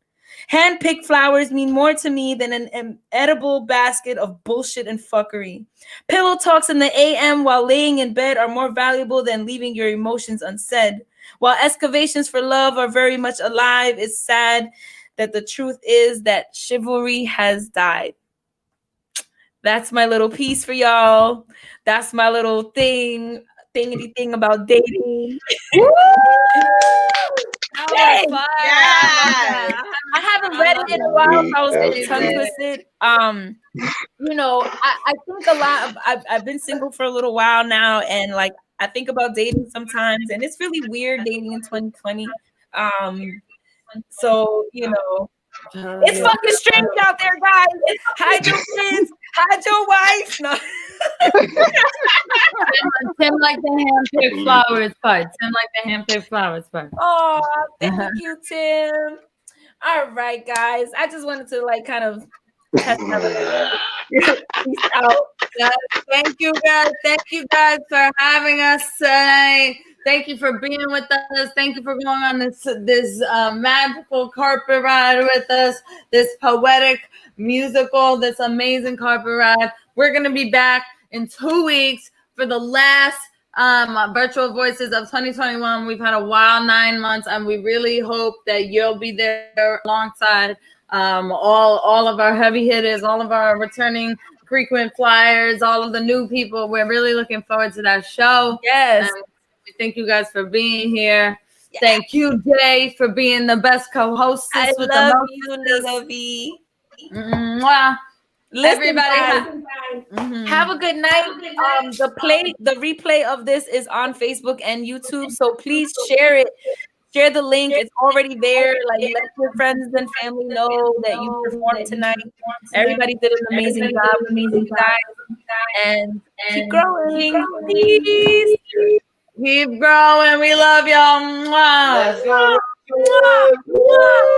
[SPEAKER 2] Hand-picked flowers mean more to me than an edible basket of bullshit and fuckery. Pillow talks in the AM while laying in bed are more valuable than leaving your emotions unsaid. While excavations for love are very much alive, it's sad that the truth is that chivalry has died. That's my little piece for y'all. That's my little thing about dating. Dang. Yeah. I haven't read it in a while. So I was getting tongue twisted. You know, I think a lot of I've been single for a little while now, and like I think about dating sometimes, and it's really weird dating in 2020. So you know, it's fucking strange out there, guys. Hide your kids, hide your wife. No.
[SPEAKER 1] Tim like the hand-picked flowers part. Tim like the hand-picked flowers part.
[SPEAKER 2] Oh, thank you, Tim. All right, guys. I just wanted to like kind of test Peace out.
[SPEAKER 1] Thank you guys. Thank you guys for having us today. Thank you for being with us. Thank you for going on this magical carpet ride with us. This poetic musical, this amazing carpet ride. We're gonna be back in 2 weeks for the last Virtual Voices of 2021. We've had a wild 9 months, and we really hope that you'll be there alongside all of our heavy hitters, all of our returning frequent flyers, all of the new people. We're really looking forward to that show.
[SPEAKER 2] Yes.
[SPEAKER 1] We thank you guys for being here. Yes. Thank you, Jay, for being the best co-host.
[SPEAKER 2] I love you, Nigga V.
[SPEAKER 1] Mwah. Everybody
[SPEAKER 2] have a good night. The replay of this is on Facebook and YouTube, so please share it. Share the link. It's already there. Like, let your friends and family know that you performed tonight. Everybody did an amazing job. And keep growing. Please.
[SPEAKER 1] Keep growing. We love y'all. Mwah.
[SPEAKER 2] Mwah. Mwah.